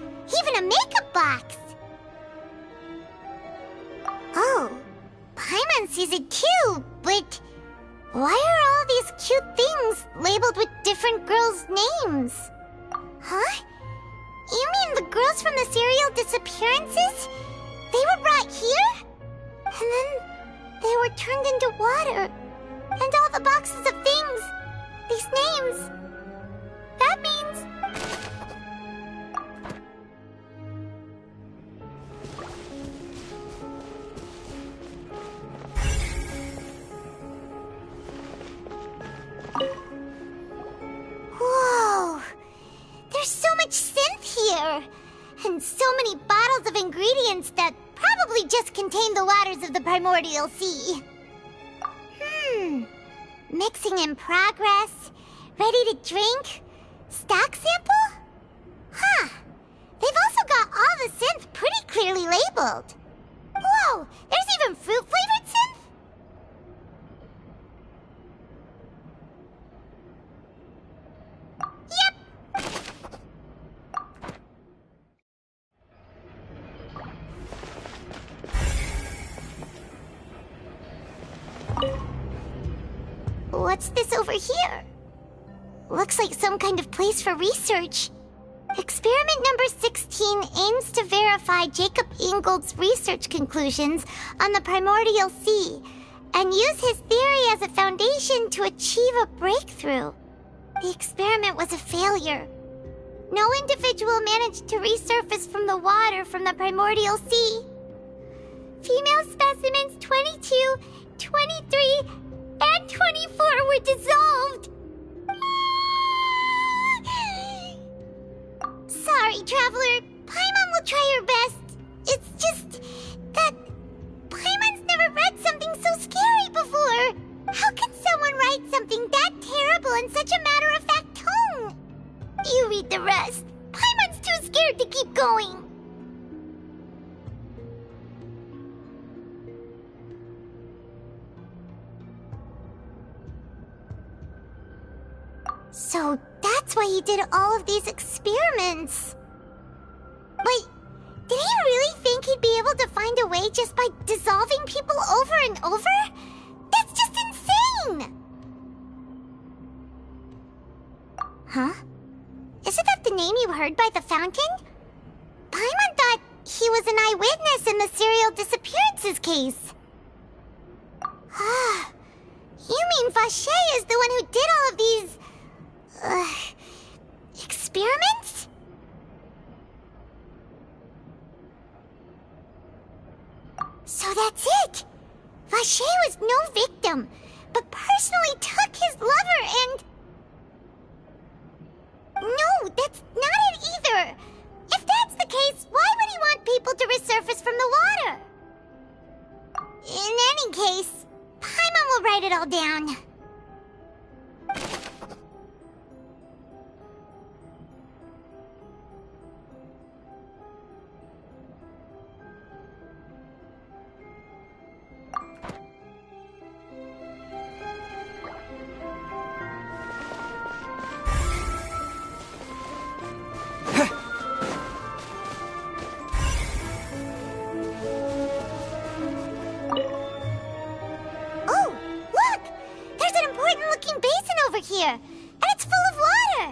even a makeup box. Oh, Paimon sees it too, but why are all these cute things labeled with different girls' names? Huh? You mean the girls from the serial disappearances? They were brought here? And then they were turned into water. And all the boxes of things, these names. That means... Whoa! There's so much synth here! And so many bottles of ingredients that probably just contain the waters of the primordial sea. Mixing in progress, ready to drink, stock sample? Huh. They've also got all the synth pretty clearly labeled. Whoa, there's even fruit-flavored synth? What's this over here? Looks like some kind of place for research. Experiment number 16 aims to verify Jacob Ingold's research conclusions on the primordial sea and use his theory as a foundation to achieve a breakthrough. The experiment was a failure. No individual managed to resurface from the water from the primordial sea. Female specimens 22, 23, and 24 were dissolved. Sorry, Traveler. Paimon will try her best. It's just that Paimon's never read something so scary before. How can someone write something that terrible in such a matter-of-fact tone? You read the rest. Paimon's too scared to keep going. So that's why he did all of these experiments. But did he really think he'd be be able to find a way just by dissolving people over and over? That's just insane! Huh? Isn't that the name you heard by the fountain? Paimon thought he was an eyewitness in the serial disappearances case. You mean Vache is the one who did all of these... experiments? So that's it! Vache was no victim, but personally took his lover and... No, that's not it either! If that's the case, why would he want people to resurface from the water? In any case, Paimon will write it all down. Here, and it's full of water!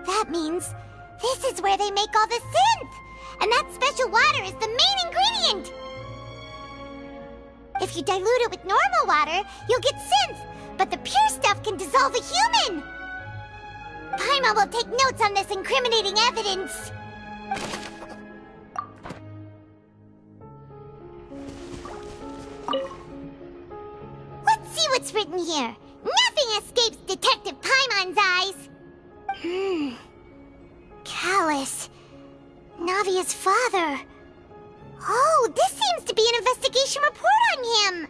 That means this is where they make all the synth! And that special water is the main ingredient! If you dilute it with normal water, you'll get synth, but the pure stuff can dissolve a human! Paimon will take notes on this incriminating evidence! See what's written here. Nothing escapes Detective Paimon's eyes. Callus. Navia's father. Oh, this seems to be an investigation report on him.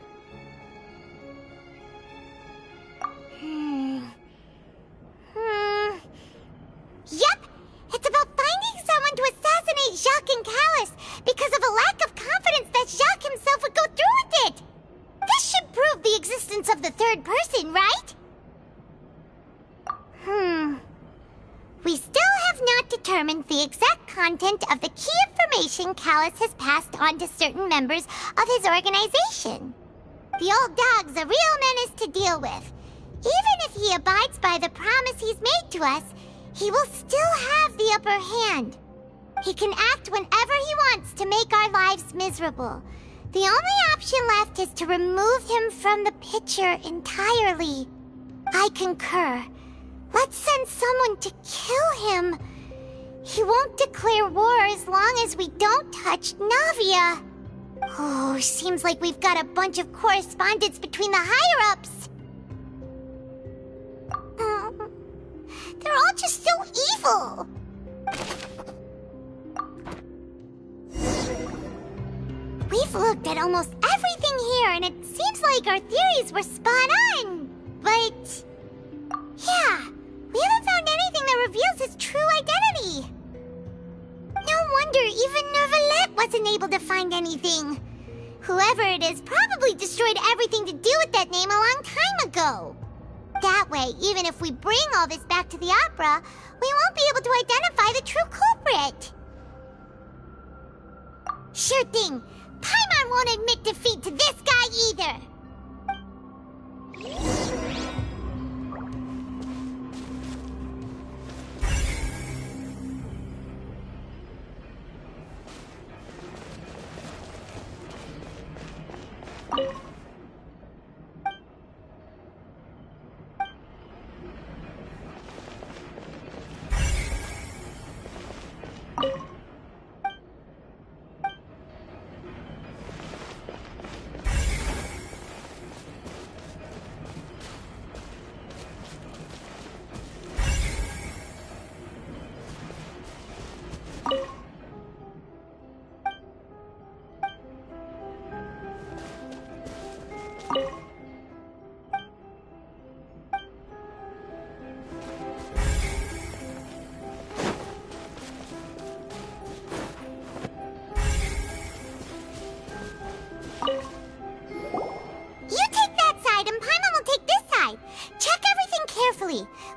Yep, it's about finding someone to assassinate Jacques and Callus because of a lack of confidence that Jacques himself would go through with it. This should prove the existence of the third person, right? We still have not determined the exact content of the key information Callus has passed on to certain members of his organization. The old dog's a real menace to deal with. Even if he abides by the promise he's made to us, he will still have the upper hand. He can act whenever he wants to make our lives miserable. The only option left is to remove him from the picture entirely. I concur. Let's send someone to kill him. He won't declare war as long as we don't touch Navia. Oh, seems like we've got a bunch of correspondence between the higher-ups. They're all just so evil. We've looked at almost everything here, and it seems like our theories were spot on. But... yeah, we haven't found anything that reveals his true identity. No wonder even Nervalette wasn't able to find anything. Whoever it is probably destroyed everything to do with that name a long time ago. That way, even if we bring all this back to the opera, we won't be able to identify the true culprit. Sure thing. Paimon won't admit defeat to this guy either.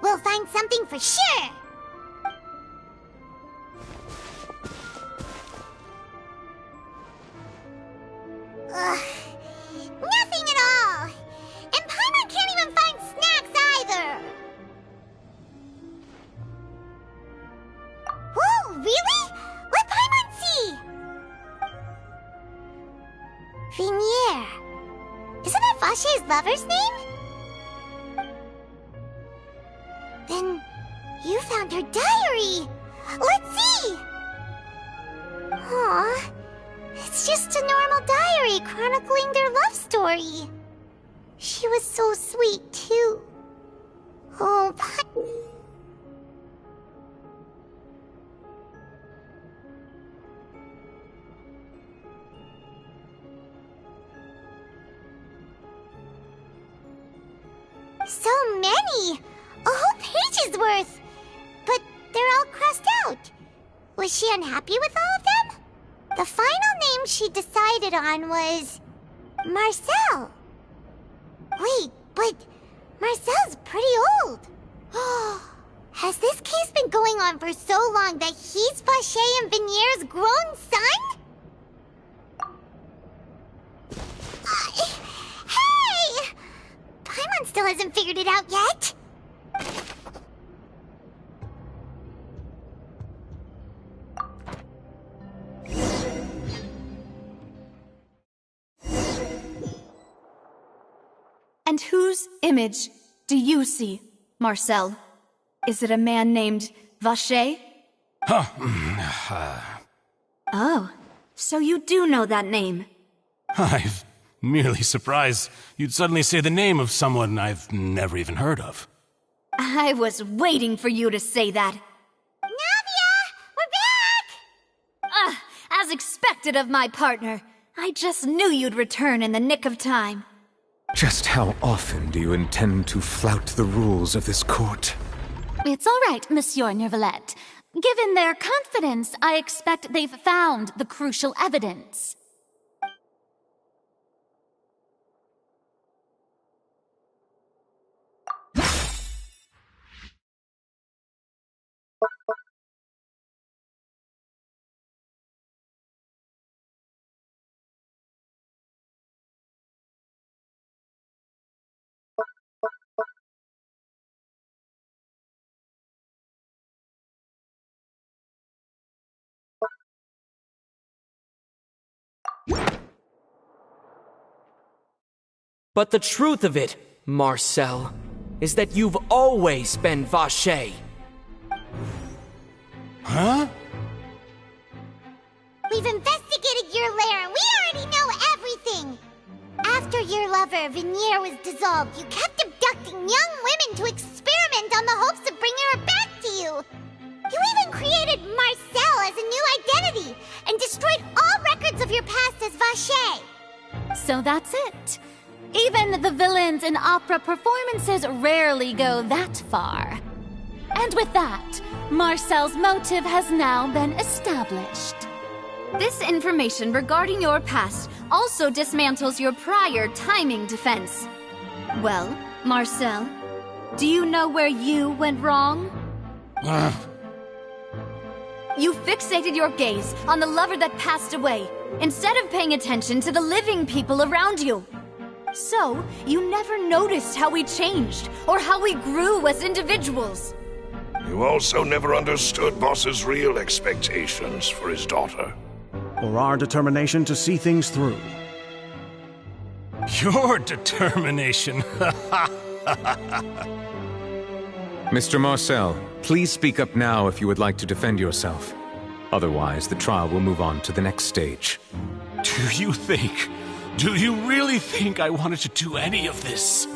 We'll find something for sure! Ugh. Nothing at all. And Paimon can't even find snacks either. Whoa, really? Let Paimon see! Vinier. Isn't that Vache's lover's name? Then you found her diary. Let's see! Aw, it's just a normal diary chronicling their love story. She was so sweet, too. Oh, so many! A whole page's worth! But they're all crossed out. Was she unhappy with all of them? The final name she decided on was... Marcel. Wait, but Marcel's pretty old. Has this case been going on for so long that he's Vache and Vinier's grown son? Hey! Paimon still hasn't figured it out yet. And whose image do you see, Marcel? Is it a man named Vache? Oh, so you do know that name. I'm merely surprised you'd suddenly say the name of someone I've never even heard of. I was waiting for you to say that. Navia! We're back! As expected of my partner. I just knew you'd return in the nick of time. Just how often do you intend to flout the rules of this court? It's all right, Monsieur Nervalette. Given their confidence, I expect they've found the crucial evidence. But the truth of it, Marcel, is that you've always been Vache. Huh? We've investigated your lair and we already know everything! After your lover, Vinier, was dissolved, you kept abducting young women to experiment on the hopes of bringing her back to you! You even created Marcel as a new identity and destroyed all records of your past as Vache! So that's it. Even the villains in opera performances rarely go that far. And with that, Marcel's motive has now been established. This information regarding your past also dismantles your prior timing defense. Well, Marcel, do you know where you went wrong? You fixated your gaze on the lover that passed away, instead of paying attention to the living people around you. So, you never noticed how we changed, or how we grew as individuals. You also never understood Boss's real expectations for his daughter. Or our determination to see things through. Your determination. Mr. Marcel, please speak up now if you would like to defend yourself. Otherwise, the trial will move on to the next stage. Do you really think I wanted to do any of this?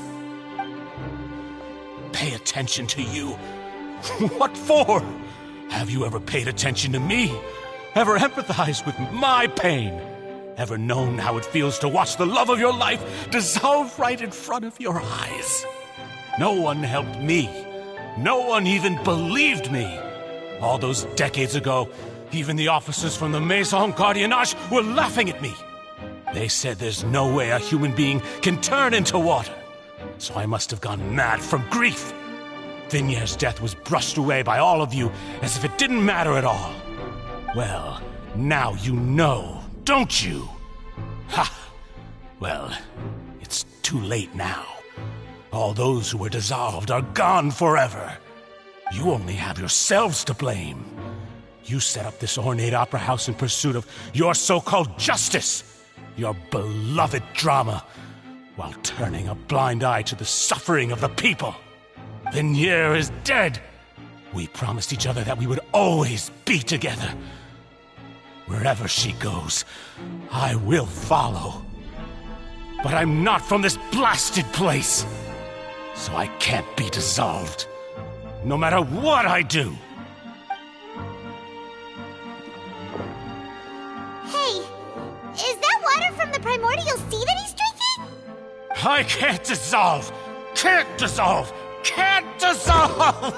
Pay attention to you? What for? Have you ever paid attention to me? Ever empathized with my pain? Ever known how it feels to watch the love of your life dissolve right in front of your eyes? No one helped me. No one even believed me. All those decades ago, even the officers from the Maison Gardiennage were laughing at me. They said there's no way a human being can turn into water. So I must have gone mad from grief. Vinier's death was brushed away by all of you as if it didn't matter at all. Well, now you know, don't you? Ha! Well, it's too late now. All those who were dissolved are gone forever. You only have yourselves to blame. You set up this ornate opera house in pursuit of your so-called justice, your beloved drama, while turning a blind eye to the suffering of the people. Vignier is dead. We promised each other that we would always be together. Wherever she goes, I will follow. But I'm not from this blasted place, so I can't be dissolved, no matter what I do. Hey, is that water from the primordial sea that he's drinking? I can't dissolve! Can't dissolve! Can't dissolve!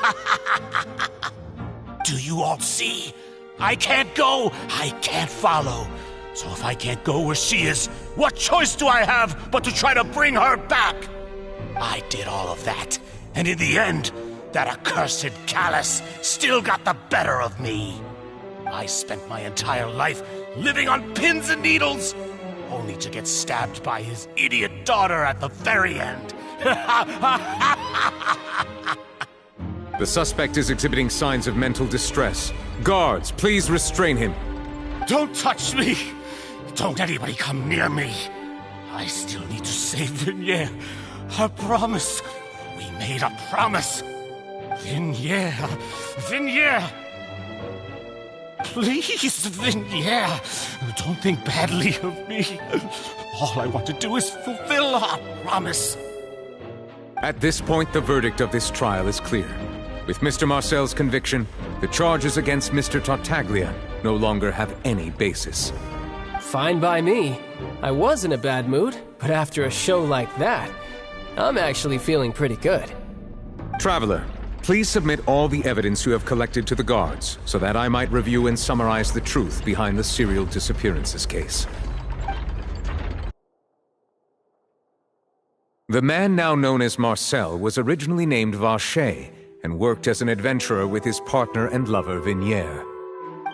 Do you all see? I can't go, I can't follow. So if I can't go where she is, what choice do I have but to try to bring her back? I did all of that, and in the end, that accursed Callus still got the better of me. I spent my entire life living on pins and needles, only to get stabbed by his idiot daughter at the very end. The suspect is exhibiting signs of mental distress. Guards, please restrain him. Don't touch me! Don't anybody come near me! I still need to save Vignier. A promise. We made a promise. Vignier. Vignier! Please, Vignier. Don't think badly of me. All I want to do is fulfill our promise. At this point, the verdict of this trial is clear. With Mr. Marcel's conviction, the charges against Mr. Tartaglia no longer have any basis. Fine by me. I was in a bad mood, but after a show like that, I'm actually feeling pretty good. Traveler, please submit all the evidence you have collected to the guards, so that I might review and summarize the truth behind the serial disappearances case. The man now known as Marcel was originally named Vacher and worked as an adventurer with his partner and lover Vignier.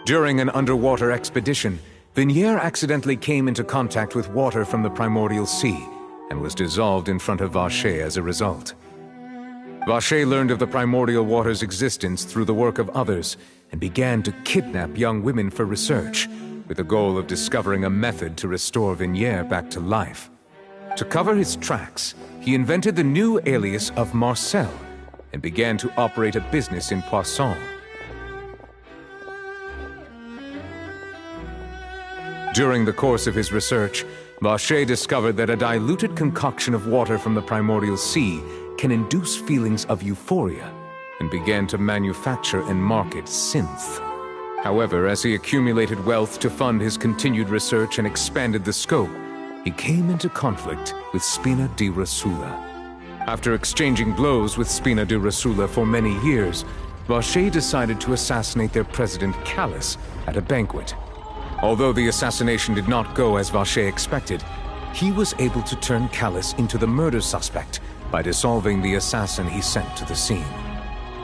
During an underwater expedition, Vignier accidentally came into contact with water from the primordial sea and was dissolved in front of Vacher as a result. Vacher learned of the primordial water's existence through the work of others and began to kidnap young women for research, with the goal of discovering a method to restore Vignier back to life. To cover his tracks, he invented the new alias of Marcel and began to operate a business in Poisson. During the course of his research, Vacher discovered that a diluted concoction of water from the primordial sea can induce feelings of euphoria, and began to manufacture and market synth. However, as he accumulated wealth to fund his continued research and expanded the scope, he came into conflict with Spina di Rosula. After exchanging blows with Spina di Rosula for many years, Vacher decided to assassinate their president Callus at a banquet. Although the assassination did not go as Vacher expected, he was able to turn Callus into the murder suspect by dissolving the assassin he sent to the scene.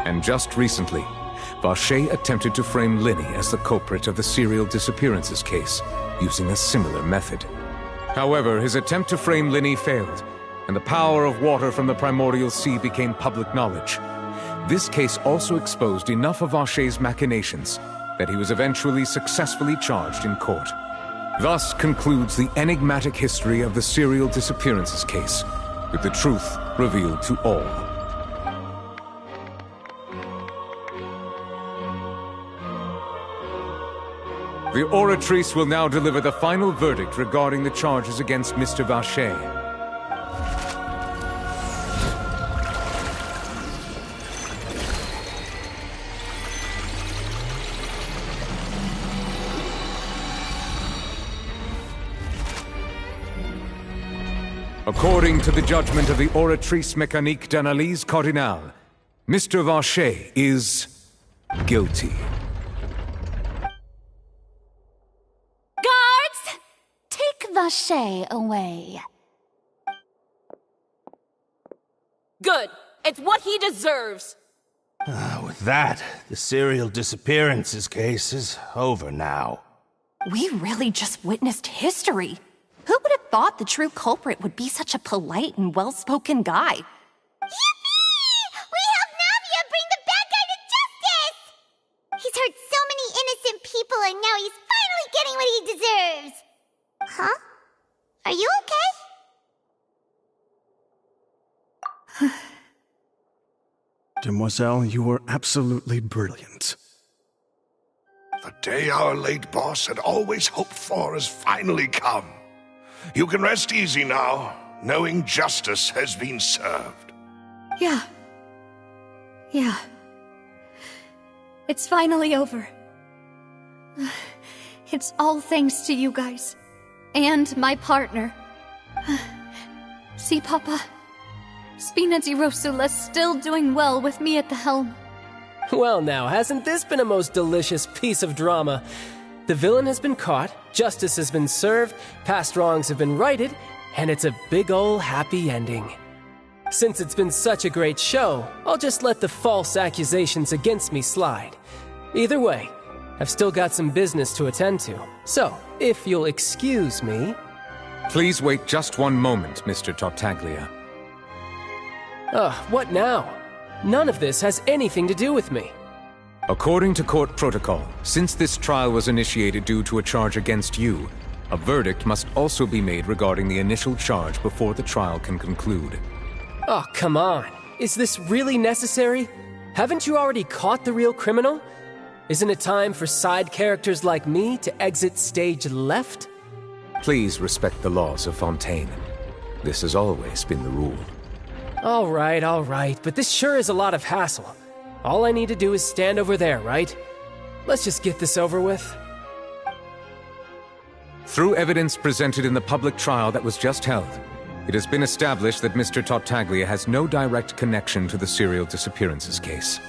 And just recently, Vacher attempted to frame Linny as the culprit of the serial disappearances case, using a similar method. However, his attempt to frame Linny failed, and the power of water from the primordial sea became public knowledge. This case also exposed enough of Vacher's machinations that he was eventually successfully charged in court. Thus concludes the enigmatic history of the serial disappearances case, with the truth revealed to all. The Oratrice will now deliver the final verdict regarding the charges against Mr. Vacher. According to the judgment of the Oratrice Mécanique d'Analyse Cardinale, Mr. Vacher is guilty. Guards! Take Vacher away. Good. It's what he deserves. With that, the serial disappearances case is over now. We really just witnessed history. Who Who would have thought the true culprit would be such a polite and well-spoken guy? Yippee! We helped Navia bring the bad guy to justice! He's hurt so many innocent people and now he's finally getting what he deserves! Huh? Are you okay? Demoiselle, you were absolutely brilliant. The day our late boss had always hoped for has finally come. You can rest easy now, knowing justice has been served. Yeah. It's finally over. It's all thanks to you guys. And my partner. See, Papa? Spina di Rosula's still doing well with me at the helm. Well now, hasn't this been a most delicious piece of drama? The villain has been caught, justice has been served, past wrongs have been righted, and it's a big ol' happy ending. Since it's been such a great show, I'll just let the false accusations against me slide. Either way, I've still got some business to attend to. So, if you'll excuse me... Please wait just one moment, Mr. Tartaglia. What now? None of this has anything to do with me. According to court protocol, since this trial was initiated due to a charge against you, a verdict must also be made regarding the initial charge before the trial can conclude. Oh, come on. Is this really necessary? Haven't you already caught the real criminal? Isn't it time for side characters like me to exit stage left? Please respect the laws of Fontaine. This has always been the rule. All right, but this sure is a lot of hassle. All I need to do is stand over there, right? Let's just get this over with. Through evidence presented in the public trial that was just held, it has been established that Mr. Tartaglia has no direct connection to the serial disappearances case.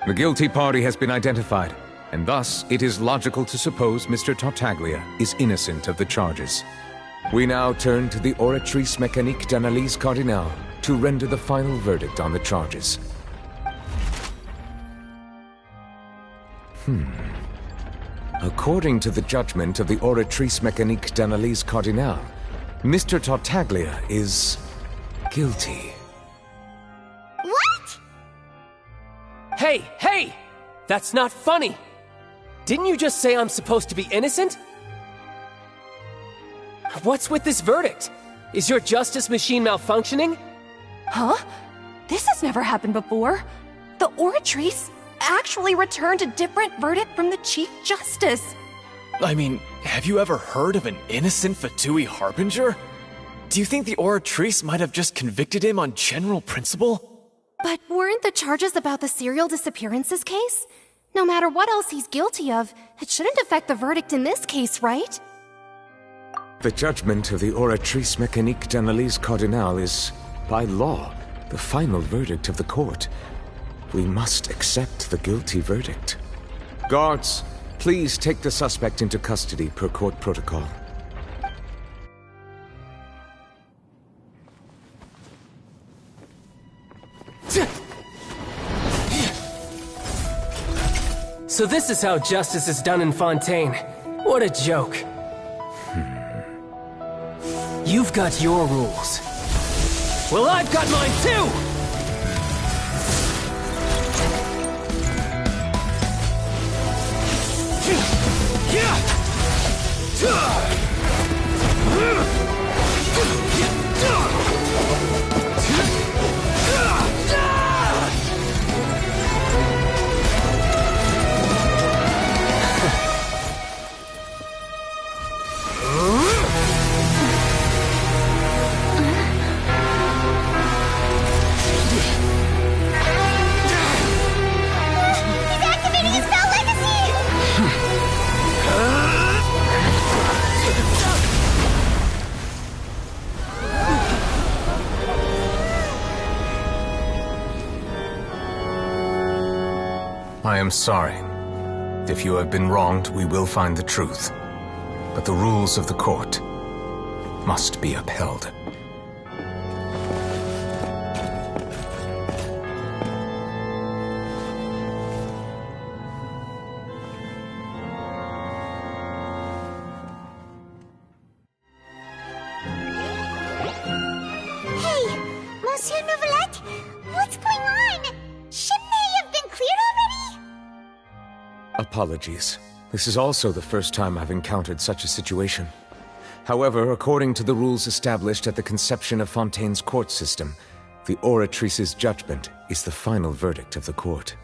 The guilty party has been identified, and thus it is logical to suppose Mr. Tartaglia is innocent of the charges. We now turn to the Oratrice Mécanique d'Analyse Cardinale to render the final verdict on the charges. According to the judgment of the Oratrice Mécanique d'Analyse Cardinale, Mr. Tartaglia is guilty. What? Hey! That's not funny! Didn't you just say I'm supposed to be innocent? What's with this verdict? Is your justice machine malfunctioning? Huh? This has never happened before. The Oratrice actually returned a different verdict from the Chief Justice. I mean, have you ever heard of an innocent Fatui Harbinger? Do you think the Oratrice might have just convicted him on general principle? But weren't the charges about the serial disappearances case? No matter what else he's guilty of, it shouldn't affect the verdict in this case, right? The judgment of the Oratrice Mécanique d'Analyse Cardinale is, by law, the final verdict of the court. We must accept the guilty verdict. Guards, please take the suspect into custody per court protocol. So this is how justice is done in Fontaine. What a joke. You've got your rules. Well, I've got mine too! I am sorry. If you have been wronged, we will find the truth. But the rules of the court must be upheld. Monsieur Neuvillette? What's going on? Shouldn't they have been cleared already? Apologies. This is also the first time I've encountered such a situation. However, according to the rules established at the conception of Fontaine's court system, the Oratrice's judgment is the final verdict of the court.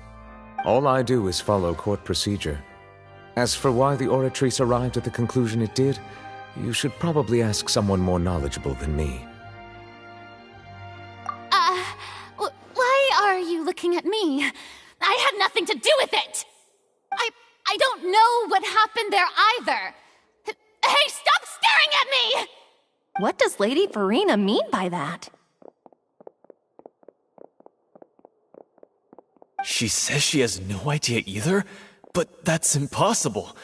All I do is follow court procedure. As for why the Oratrice arrived at the conclusion it did, you should probably ask someone more knowledgeable than me. Why are you looking at me? I had nothing to do with it! I don't know what happened there either! Hey, stop staring at me! What does Lady Farina mean by that? She says she has no idea either, but that's impossible.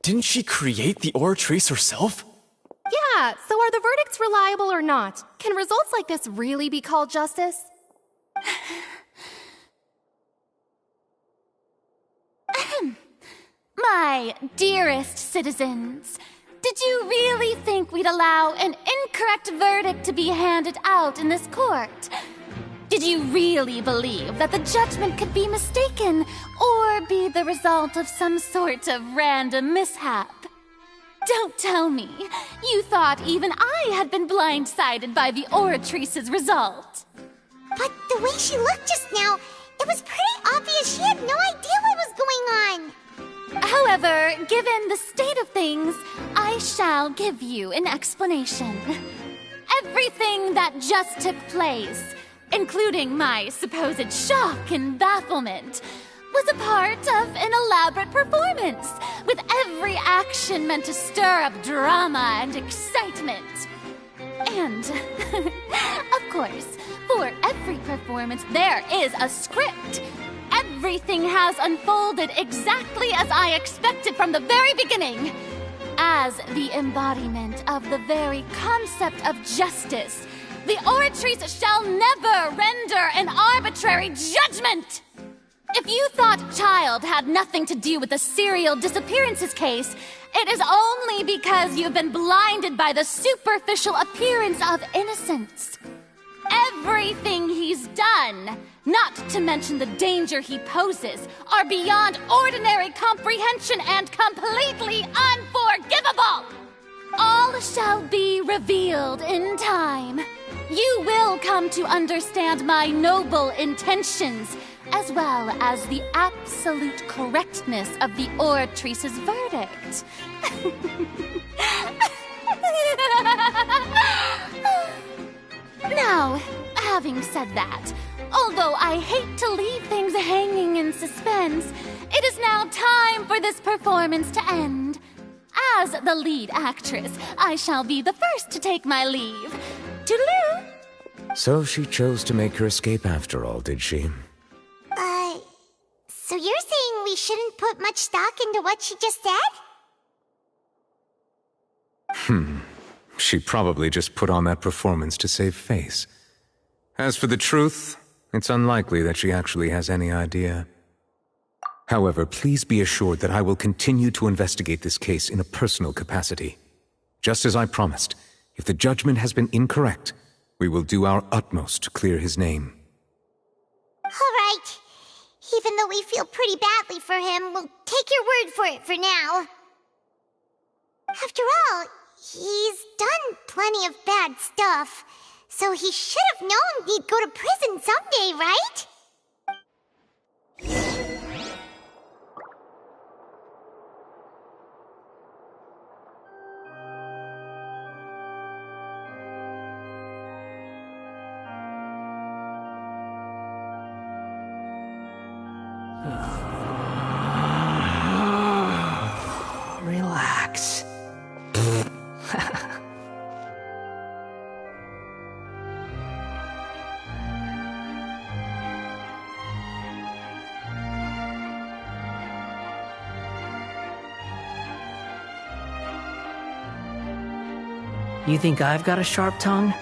Didn't she create the Oratrice herself? Yeah, so are the verdicts reliable or not? Can results like this really be called justice? My dearest citizens, did you really think we'd allow an incorrect verdict to be handed out in this court? Did you really believe that the judgment could be mistaken or be the result of some sort of random mishap? Don't tell me you thought even I had been blindsided by the Oratrice's result. But the way she looked just now, it was pretty obvious she had no idea what was going on. However, given the state of things, I shall give you an explanation. Everything that just took place, including my supposed shock and bafflement, was a part of an elaborate performance, with every action meant to stir up drama and excitement. And, of course, for every performance there is a script. Everything has unfolded exactly as I expected from the very beginning. As the embodiment of the very concept of justice, the Oratrice shall never render an arbitrary judgment! If you thought Child had nothing to do with the serial disappearances case, it is only because you've been blinded by the superficial appearance of innocence. Everything he's done, not to mention the danger he poses, are beyond ordinary comprehension and completely unforgivable! All shall be revealed in time. You will come to understand my noble intentions, as well as the absolute correctness of the Oratrice's verdict. Now, having said that, although I hate to leave things hanging in suspense, it is now time for this performance to end. As the lead actress, I shall be the first to take my leave. Toodaloo! So she chose to make her escape after all, did she? So you're saying we shouldn't put much stock into what she just said? She probably just put on that performance to save face. As for the truth, it's unlikely that she actually has any idea. However, please be assured that I will continue to investigate this case in a personal capacity. Just as I promised, if the judgment has been incorrect, we will do our utmost to clear his name. All right. Even though we feel pretty badly for him, we'll take your word for it for now. After all, he's done plenty of bad stuff, so he should have known he'd go to prison someday, right? Relax. You think I've got a sharp tongue?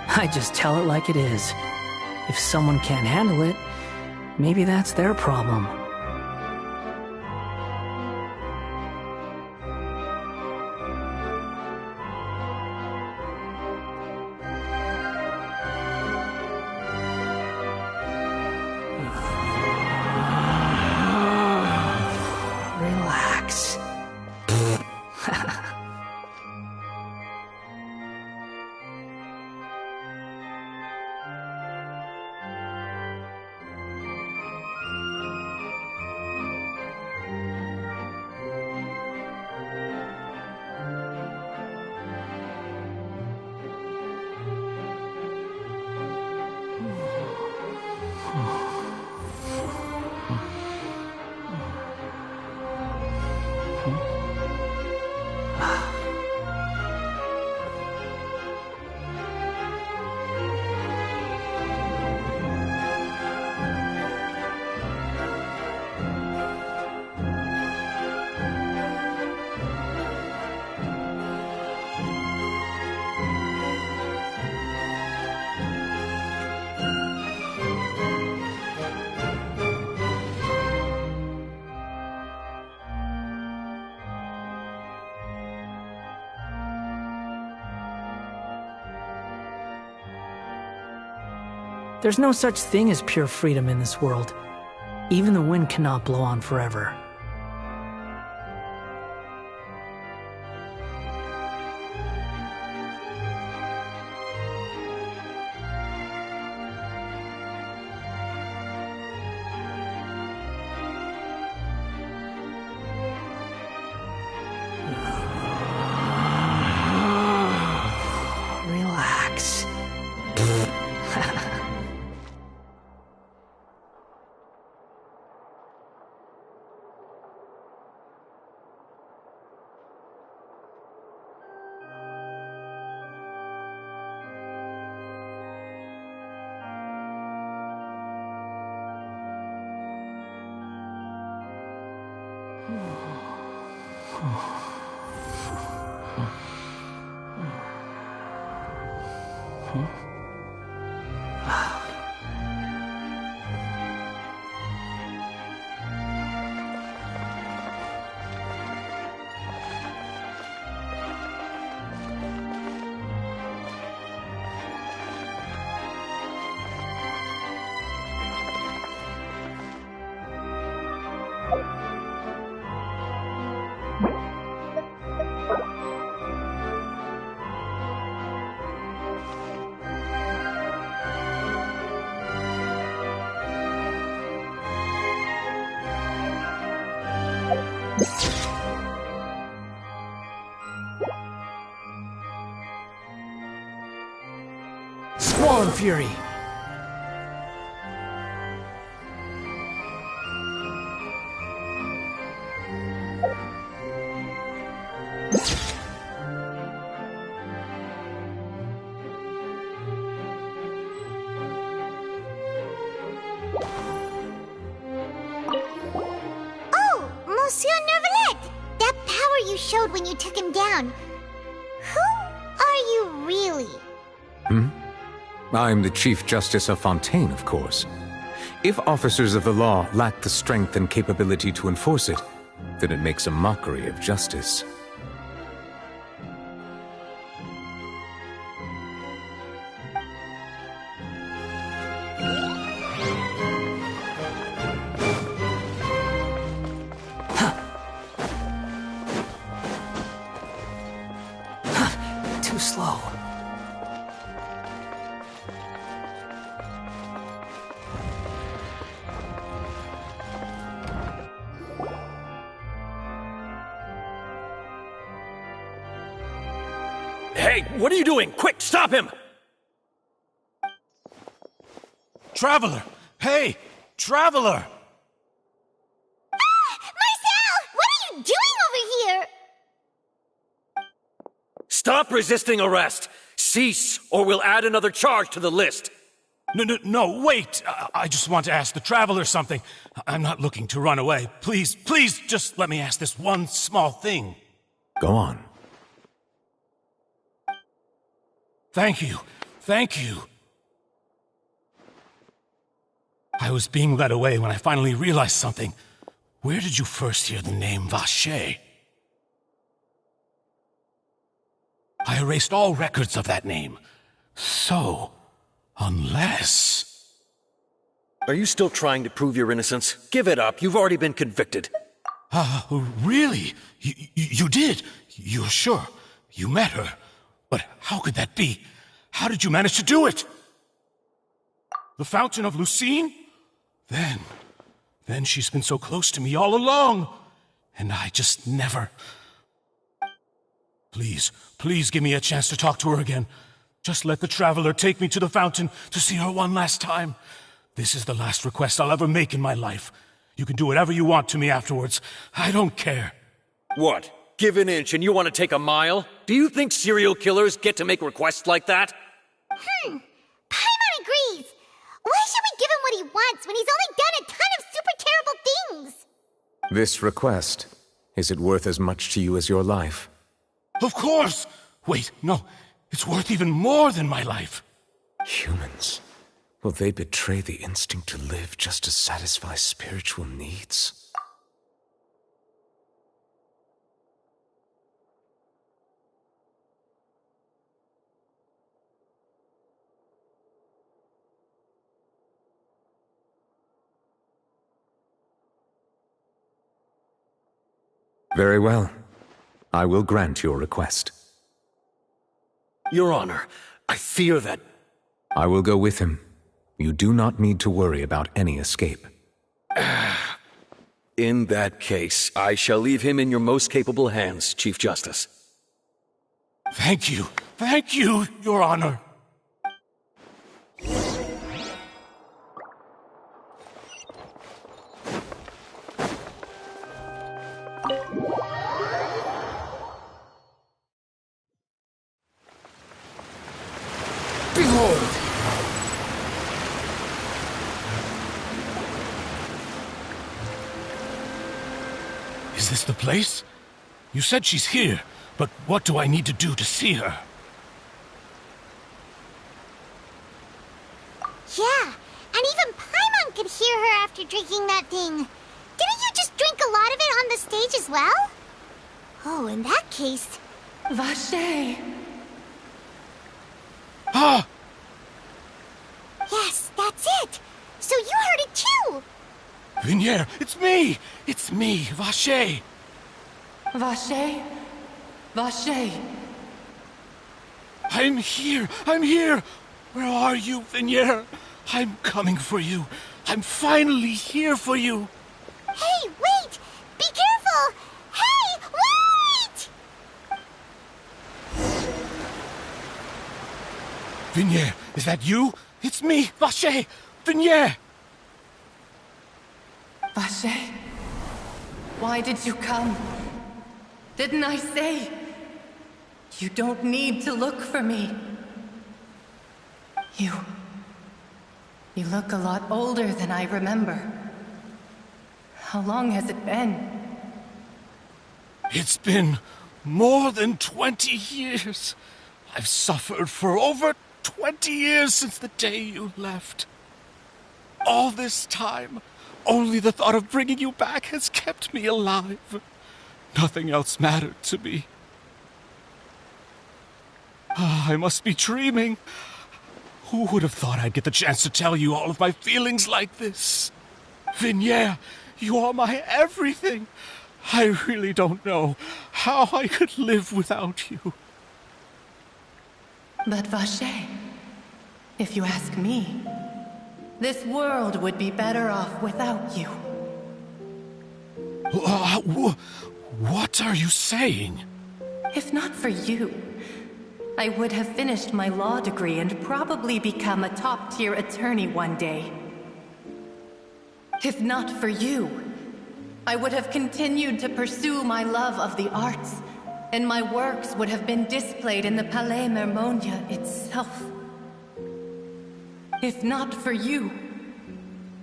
I just tell it like it is. If someone can't handle it, maybe that's their problem. There's no such thing as pure freedom in this world. Even the wind cannot blow on forever. Relax. Squall and Fury! Oh, Monsieur Nervalet! That power you showed when you took him down. Who are you really? I'm the Chief Justice of Fontaine, of course. If officers of the law lack the strength and capability to enforce it, then it makes a mockery of justice. Too slow. Hey, what are you doing? Quick, stop him! Traveler! Hey! Traveler! Marcel! What are you doing over here? Stop resisting arrest! Cease, or we'll add another charge to the list! No, wait! I just want to ask the Traveler something. I'm not looking to run away. Please, just let me ask this one small thing. Go on. Thank you. I was being led away when I finally realized something. Where did you first hear the name Vacher? I erased all records of that name. So, unless... Are you still trying to prove your innocence? Give it up. You've already been convicted. Really? You did? You're sure? You met her? But how could that be? How did you manage to do it? The Fountain of Lucine? Then she's been so close to me all along. And I just never... Please give me a chance to talk to her again. Just let the Traveler take me to the fountain to see her one last time. This is the last request I'll ever make in my life. You can do whatever you want to me afterwards. I don't care. What? Give an inch and you want to take a mile? Do you think serial killers get to make requests like that? Paimon agrees. Why should we give him what he wants when he's only done a ton of super terrible things? This request, is it worth as much to you as your life? Of course! Wait, no. It's worth even more than my life. Humans. Will they betray the instinct to live just to satisfy spiritual needs? Very well. I will grant your request. Your Honor, I fear that... I will go with him. You do not need to worry about any escape. In that case, I shall leave him in your most capable hands, Chief Justice. Thank you. Thank you, Your Honor. Behold! Is this the place? You said she's here, but what do I need to do to see her? Yeah, and even Paimon could hear her after drinking that thing. Didn't you just drink a lot of it on the stage as well? Oh, in that case... Vache! Ah! Yes, that's it! So you heard it too! Vignier, it's me! It's me, Vache! Vache? Vache! I'm here! I'm here! Where are you, Vignier? I'm coming for you. I'm finally here for you. Hey, wait! Be careful! Hey, wait! Vignier, is that you? It's me, Vache! Vignier! Vache? Why did you come? Didn't I say? You don't need to look for me. You look a lot older than I remember. How long has it been? It's been more than 20 years. I've suffered for over 20 years since the day you left. All this time, only the thought of bringing you back has kept me alive. Nothing else mattered to me. I must be dreaming. Who would have thought I'd get the chance to tell you all of my feelings like this? Vignier, you are my everything. I really don't know how I could live without you. But Vache, if you ask me, this world would be better off without you. What are you saying? If not for you, I would have finished my law degree and probably become a top-tier attorney one day. If not for you, I would have continued to pursue my love of the arts, and my works would have been displayed in the Palais Mermonia itself. If not for you,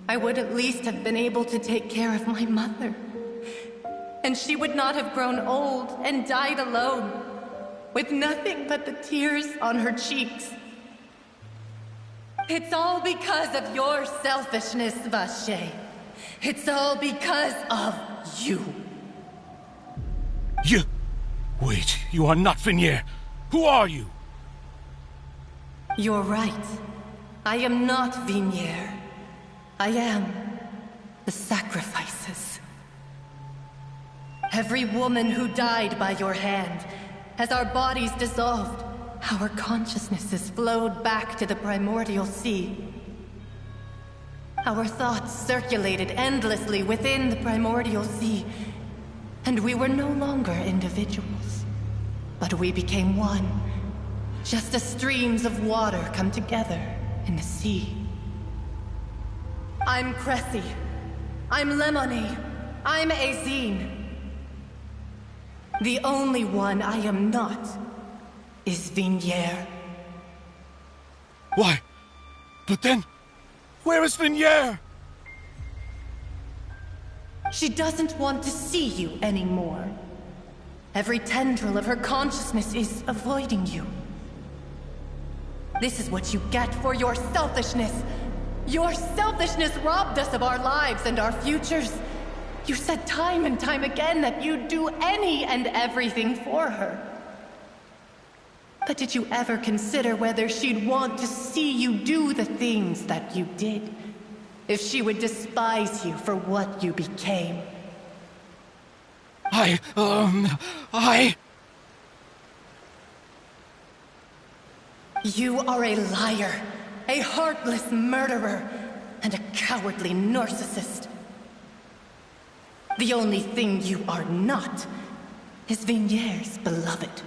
I would at least have been able to take care of my mother. And she would not have grown old and died alone, with nothing but the tears on her cheeks. It's all because of your selfishness, Vache. It's all because of you. You... Wait, you are not Vignier. Who are you? You're right. I am not Vignier. I am the sacrifices. Every woman who died by your hand, as our bodies dissolved, our consciousnesses flowed back to the primordial sea. Our thoughts circulated endlessly within the primordial sea, and we were no longer individuals, but we became one, just as streams of water come together in the sea. I'm Cressy. I'm Lemonade. I'm Azine. The only one I am not is Vignier. Why? But then, where is Vignier? She doesn't want to see you anymore. Every tendril of her consciousness is avoiding you. This is what you get for your selfishness. Your selfishness robbed us of our lives and our futures. You said time and time again that you'd do any and everything for her. But did you ever consider whether she'd want to see you do the things that you did? If she would despise you for what you became? You are a liar, a heartless murderer, and a cowardly narcissist. The only thing you are not is Vigniere's beloved.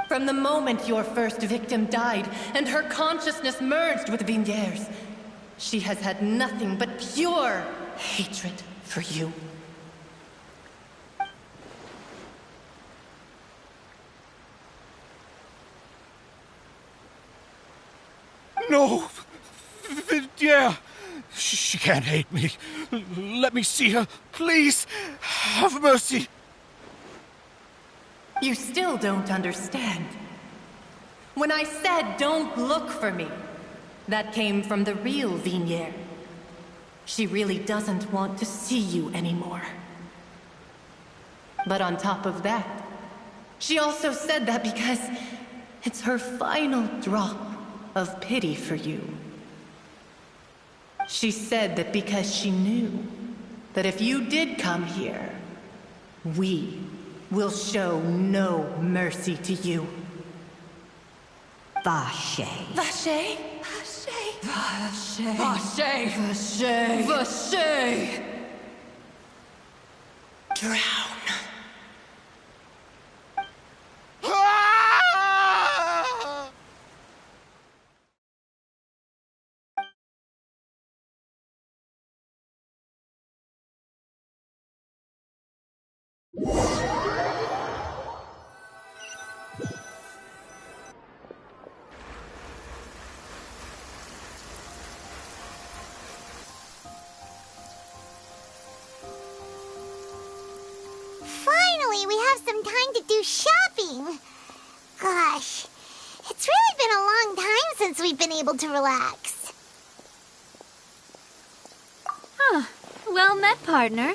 From the moment your first victim died and her consciousness merged with Vigniere's, she has had nothing but pure hatred for you. No! Vinyere! She can't hate me. Let me see her, please. Have mercy. You still don't understand. When I said don't look for me, that came from the real Vigniere. She really doesn't want to see you anymore. But on top of that, she also said that because it's her final drop of pity for you. She said that because she knew that if you did come here, we will show no mercy to you. Vache. Vache? Vache. Vache! Vache. Vache! Drown. Finally, we have some time to do shopping. Gosh, it's really been a long time since we've been able to relax. Huh. Well met, partner.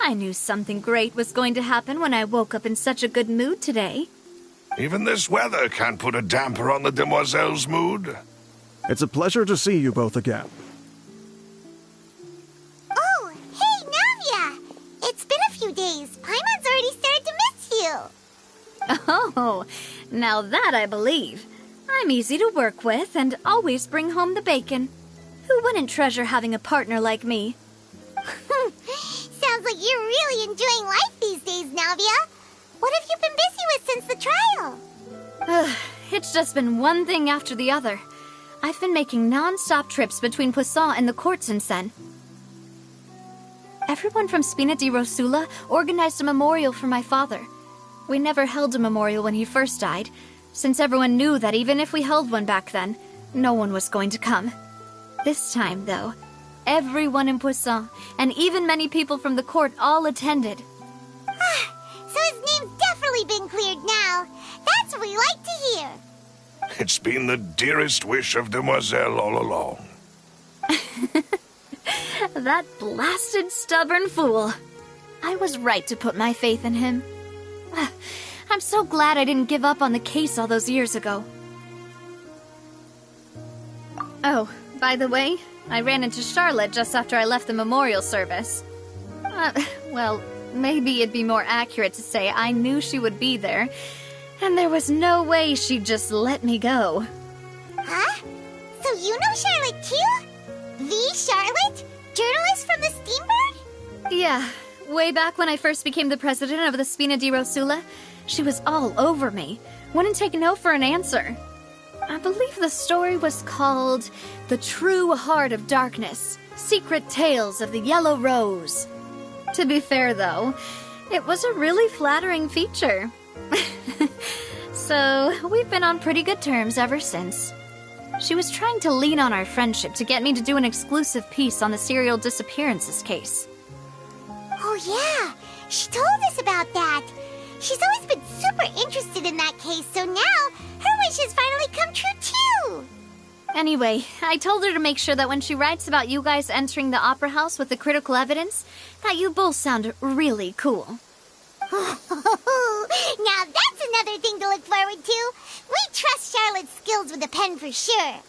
I knew something great was going to happen when I woke up in such a good mood today. Even this weather can't put a damper on the demoiselle's mood. It's a pleasure to see you both again. Oh, hey, Navia! It's been a few days. Paimon's already started to miss you. Oh, now that I believe. I'm easy to work with and always bring home the bacon. Who wouldn't treasure having a partner like me? Sounds like you're really enjoying life these days, Navia. What have you been busy with since the trial? It's just been one thing after the other. I've been making non-stop trips between Poisson and the court since then. Everyone from Spina di Rosula organized a memorial for my father. We never held a memorial when he first died, since everyone knew that even if we held one back then, no one was going to come. This time, though, everyone in Poisson, and even many people from the court, all attended. So his name's definitely been cleared now. That's what we like to hear. It's been the dearest wish of Demoiselle all along. That blasted stubborn fool. I was right to put my faith in him. I'm so glad I didn't give up on the case all those years ago. Oh, by the way, I ran into Charlotte just after I left the memorial service. Well, maybe it'd be more accurate to say I knew she would be there, and there was no way she'd just let me go. Huh? So you know Charlotte too? The Charlotte? Journalist from the Steambird? Yeah, way back when I first became the president of the Spina di Rosula, she was all over me. Wouldn't take no for an answer. I believe the story was called The True Heart of Darkness, Secret Tales of the Yellow Rose. To be fair, though, it was a really flattering feature. So, we've been on pretty good terms ever since. She was trying to lean on our friendship to get me to do an exclusive piece on the serial disappearances case. Oh yeah, she told us about that. She's always been super interested in that case, so now her wish has finally come true too. Anyway, I told her to make sure that when she writes about you guys entering the opera house with the critical evidence, that you both sound really cool. Now that's another thing to look forward to. We trust Charlotte's skills with a pen for sure.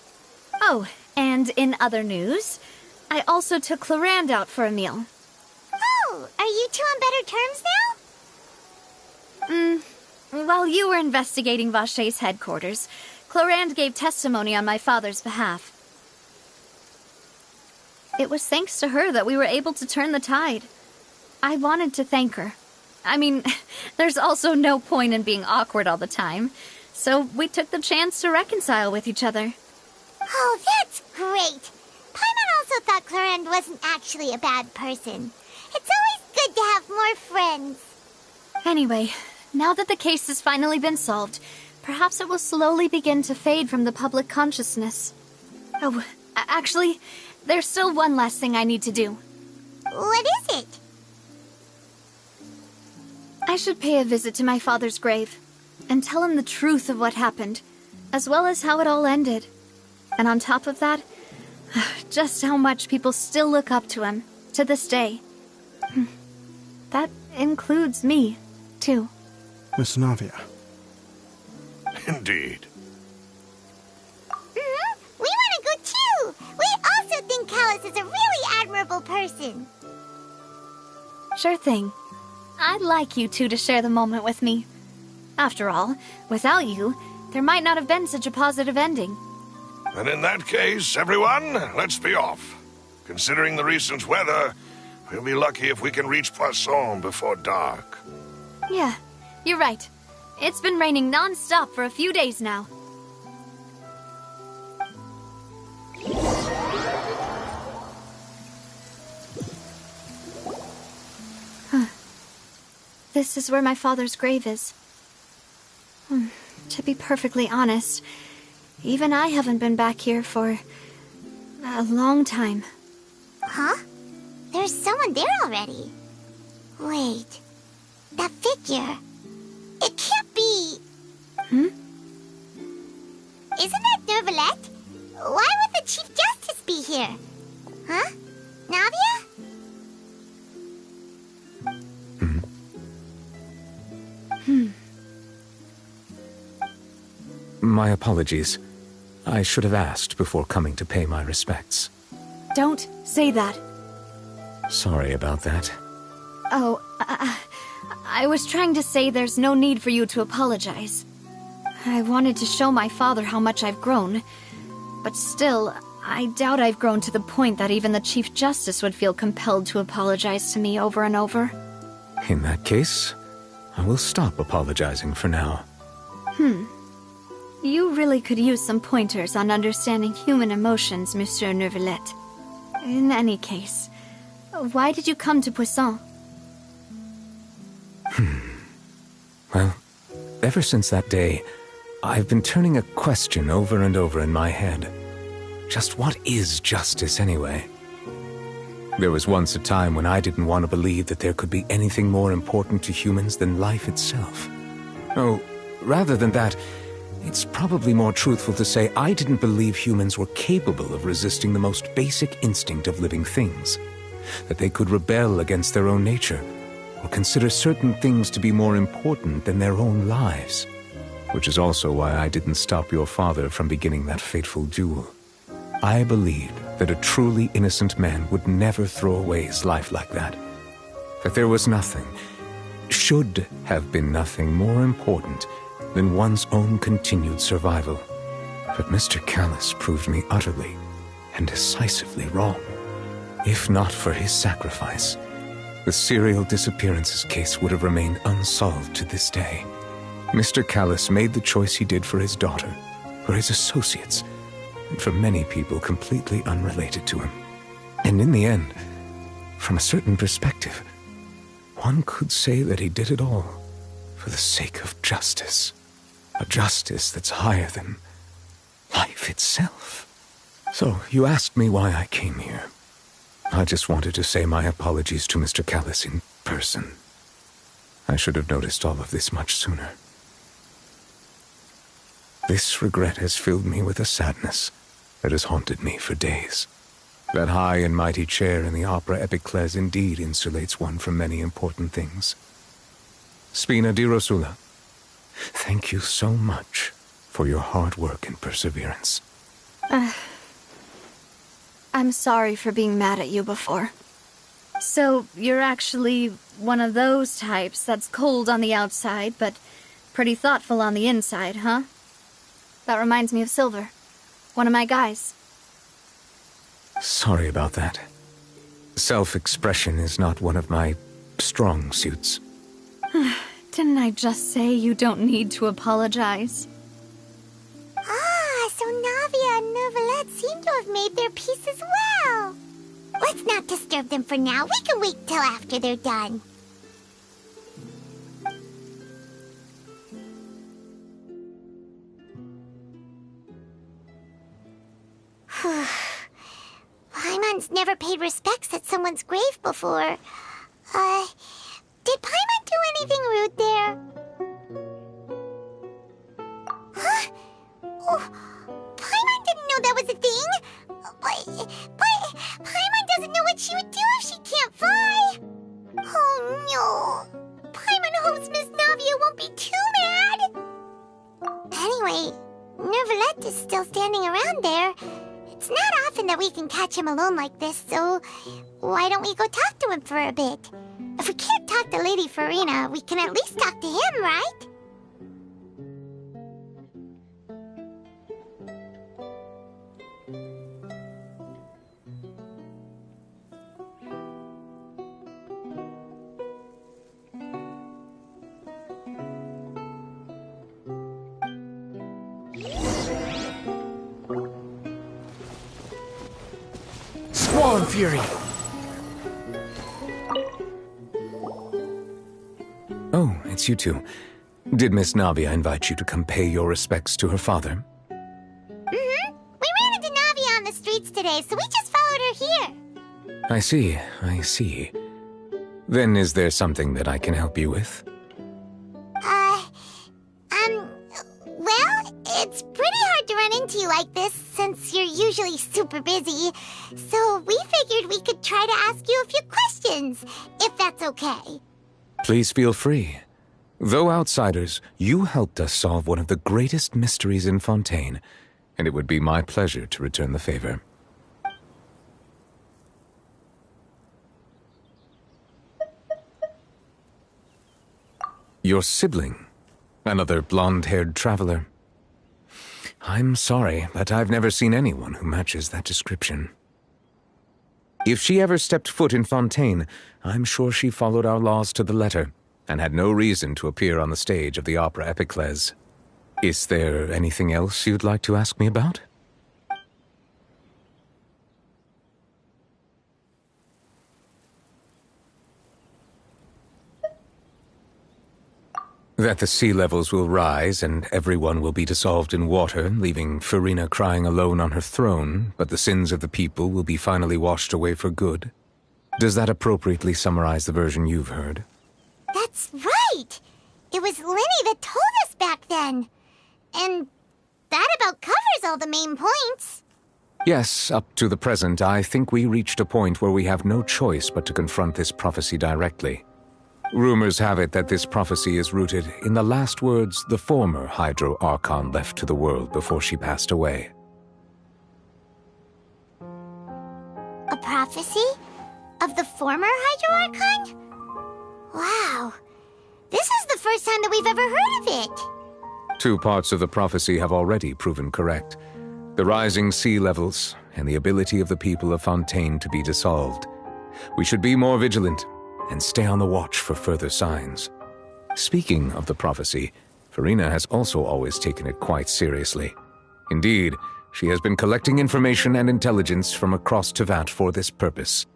Oh, and in other news, I also took Clorinde out for a meal. Oh, are you two on better terms now? While you were investigating Vache's headquarters, Clorinde gave testimony on my father's behalf. It was thanks to her that we were able to turn the tide. I wanted to thank her. I mean, there's also no point in being awkward all the time, so we took the chance to reconcile with each other. Oh, that's great. Paimon also thought Clorinde wasn't actually a bad person. It's always good to have more friends. Anyway, now that the case has finally been solved, perhaps it will slowly begin to fade from the public consciousness. Oh, actually, there's still one last thing I need to do. What is it? I should pay a visit to my father's grave and tell him the truth of what happened, as well as how it all ended. And on top of that, just how much people still look up to him, to this day. That includes me, too. Miss Navia. Indeed. We want to go too! We also think Callus is a really admirable person. Sure thing. I'd like you two to share the moment with me. After all, without you, there might not have been such a positive ending. And in that case, everyone, let's be off. Considering the recent weather, we'll be lucky if we can reach Poisson before dark. Yeah, you're right. It's been raining non-stop for a few days now. This is where my father's grave is. To be perfectly honest, even I haven't been back here for a long time. Huh? There's someone there already. Wait. That figure. It can't be... Isn't that Neuvillette? Why would the Chief Justice be here? Huh? Navia? My apologies. I should have asked before coming to pay my respects. Don't say that. Sorry about that. Oh, I was trying to say there's no need for you to apologize. I wanted to show my father how much I've grown, but still, I doubt I've grown to the point that even the Chief Justice would feel compelled to apologize to me over and over. In that case, I will stop apologizing for now. You really could use some pointers on understanding human emotions, Monsieur Neuvillette. In any case, why did you come to Poisson? Well, ever since that day, I've been turning a question over and over in my head. Just what is justice, anyway? There was once a time when I didn't want to believe that there could be anything more important to humans than life itself. Oh, rather than that, it's probably more truthful to say I didn't believe humans were capable of resisting the most basic instinct of living things. That they could rebel against their own nature, or consider certain things to be more important than their own lives. Which is also why I didn't stop your father from beginning that fateful duel. I believed that a truly innocent man would never throw away his life like that. That there was nothing, should have been nothing more important than one's own continued survival. But Mr. Callus proved me utterly and decisively wrong. If not for his sacrifice, the serial disappearances case would have remained unsolved to this day. Mr. Callus made the choice he did for his daughter, for his associates, and for many people completely unrelated to him. And in the end, from a certain perspective, one could say that he did it all for the sake of justice. A justice that's higher than life itself. So, you asked me why I came here. I just wanted to say my apologies to Mr. Callus in person. I should have noticed all of this much sooner. This regret has filled me with a sadness that has haunted me for days. That high and mighty chair in the opera Epiclese indeed insulates one from many important things. Spina di Rosula, thank you so much for your hard work and perseverance. I'm sorry for being mad at you before. So, you're actually one of those types that's cold on the outside, but pretty thoughtful on the inside, huh? That reminds me of Silver, one of my guys. Sorry about that. Self-expression is not one of my strong suits. Didn't I just say you don't need to apologize? Ah, so Navia and Neuvillette seem to have made their peace as well. Let's not disturb them for now. We can wait till after they're done. Paimon's never paid respects at someone's grave before. Did Paimon do anything rude there? Huh? Oh, Paimon didn't know that was a thing. But Paimon doesn't know what she would do if she can't fly. Oh no. Paimon hopes Miss Navia won't be too mad. Anyway, Neuvillette is still standing around there. It's not often that we can catch him alone like this, so why don't we go talk to him for a bit? If we can't talk to Lady Farina, we can at least talk to him, right? Squall Fury! Oh, it's you two. Did Miss Navia invite you to come pay your respects to her father? Mm-hmm. We ran into Navia on the streets today, so we just followed her here. I see. Then is there something that I can help you with? Well, it's pretty hard to run into you like this, since you're usually super busy. So we figured we could try to ask you a few questions, if that's okay. Please feel free. Though outsiders, you helped us solve one of the greatest mysteries in Fontaine, and it would be my pleasure to return the favor. Your sibling, another blonde-haired traveler. I'm sorry, but I've never seen anyone who matches that description. If she ever stepped foot in Fontaine, I'm sure she followed our laws to the letter, and had no reason to appear on the stage of the opera Epiclese. Is there anything else you'd like to ask me about? That the sea levels will rise and everyone will be dissolved in water, leaving Farina crying alone on her throne, but the sins of the people will be finally washed away for good. Does that appropriately summarize the version you've heard? That's right! It was Linny that told us back then. And that about covers all the main points. Yes, up to the present, I think we reached a point where we have no choice but to confront this prophecy directly. Rumors have it that this prophecy is rooted in the last words the former Hydro Archon left to the world before she passed away. A prophecy? Of the former Hydro Archon? Wow. This is the first time that we've ever heard of it. Two parts of the prophecy have already proven correct. The rising sea levels and the ability of the people of Fontaine to be dissolved. We should be more vigilant and stay on the watch for further signs. Speaking of the prophecy, Farina has also always taken it quite seriously. Indeed, she has been collecting information and intelligence from across Tevat for this purpose.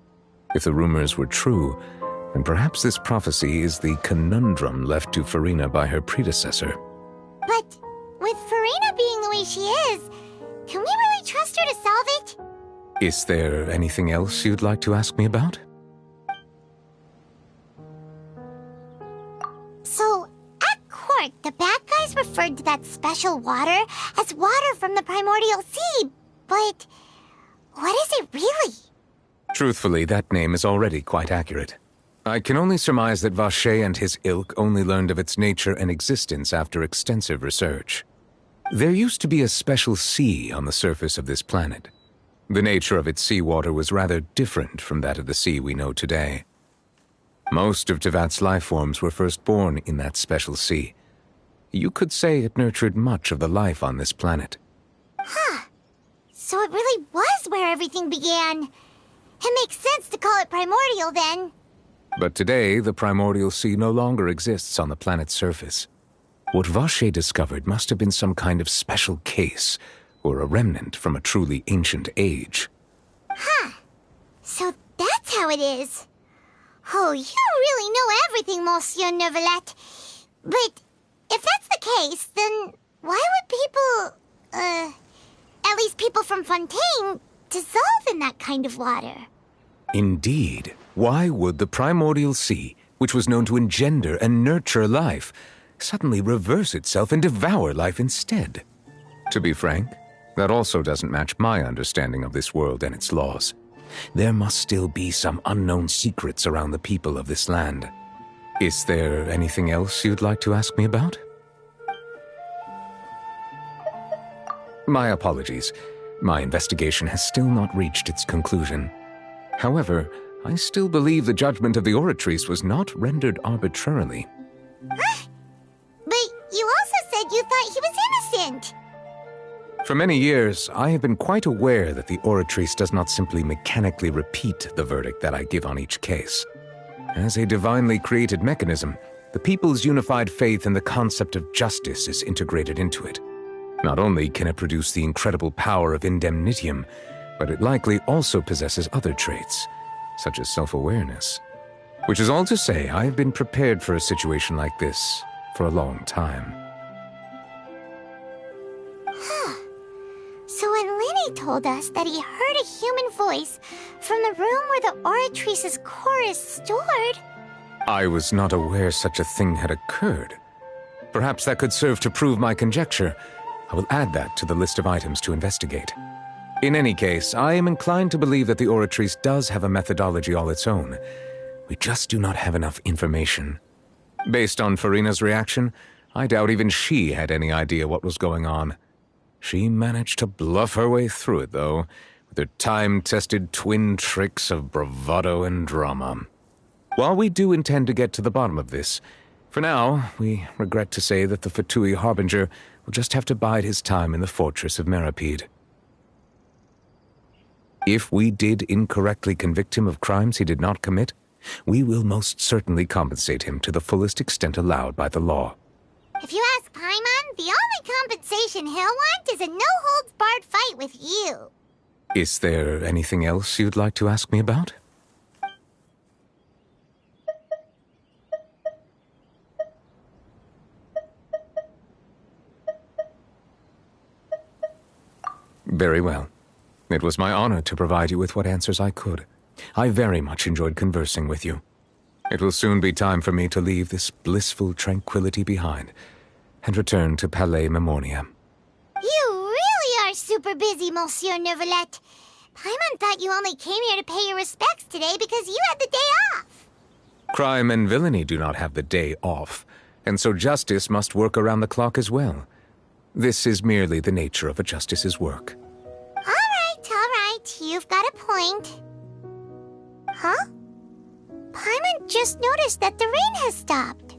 If the rumors were true, then perhaps this prophecy is the conundrum left to Farina by her predecessor. But with Farina being the way she is, can we really trust her to solve it? Is there anything else you'd like to ask me about? So, at court, the bad guys referred to that special water as water from the primordial sea, but what is it really? Truthfully, that name is already quite accurate. I can only surmise that Vacher and his ilk only learned of its nature and existence after extensive research. There used to be a special sea on the surface of this planet. The nature of its seawater was rather different from that of the sea we know today. Most of Tevat's life forms were first born in that special sea. You could say it nurtured much of the life on this planet. Huh. So it really was where everything began. It makes sense to call it primordial then. But today, the primordial sea no longer exists on the planet's surface. What Vache discovered must have been some kind of special case, or a remnant from a truly ancient age. Huh. So that's how it is. Oh, you really know everything, Monsieur Neuvillette. But if that's the case, then why would people, at least people from Fontaine, dissolve in that kind of water? Indeed. Why would the primordial sea, which was known to engender and nurture life, suddenly reverse itself and devour life instead? To be frank, that also doesn't match my understanding of this world and its laws. There must still be some unknown secrets around the people of this land. Is there anything else you'd like to ask me about? My apologies. My investigation has still not reached its conclusion. However, I still believe the judgment of the Oratrice was not rendered arbitrarily. Huh? But you also said you thought he was innocent. For many years, I have been quite aware that the Oratrice does not simply mechanically repeat the verdict that I give on each case. As a divinely created mechanism, the people's unified faith in the concept of justice is integrated into it. Not only can it produce the incredible power of indemnitium, but it likely also possesses other traits, such as self-awareness. Which is all to say, I have been prepared for a situation like this for a long time. Huh. So when Lenny told us that he heard a human voice from the room where the Oratrice's core is stored... I was not aware such a thing had occurred. Perhaps that could serve to prove my conjecture. I will add that to the list of items to investigate. In any case, I am inclined to believe that the Oratrice does have a methodology all its own. We just do not have enough information. Based on Farina's reaction, I doubt even she had any idea what was going on. She managed to bluff her way through it, though, with her time-tested twin tricks of bravado and drama. While we do intend to get to the bottom of this, for now, we regret to say that the Fatui Harbinger will just have to bide his time in the fortress of Meripede. If we did incorrectly convict him of crimes he did not commit, we will most certainly compensate him to the fullest extent allowed by the law. If you ask Paimon, the only compensation he'll want is a no-holds-barred fight with you. Is there anything else you'd like to ask me about? Very well. It was my honor to provide you with what answers I could. I very much enjoyed conversing with you. It will soon be time for me to leave this blissful tranquility behind and return to Palais Memoria. You really are super busy, Monsieur Neuvillette. Paimon thought you only came here to pay your respects today because you had the day off. Crime and villainy do not have the day off, and so justice must work around the clock as well. This is merely the nature of a justice's work. All right, you've got a point. Huh? Paimon just noticed that the rain has stopped.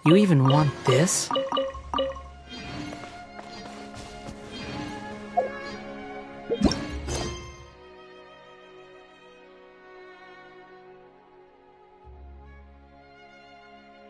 You even want this?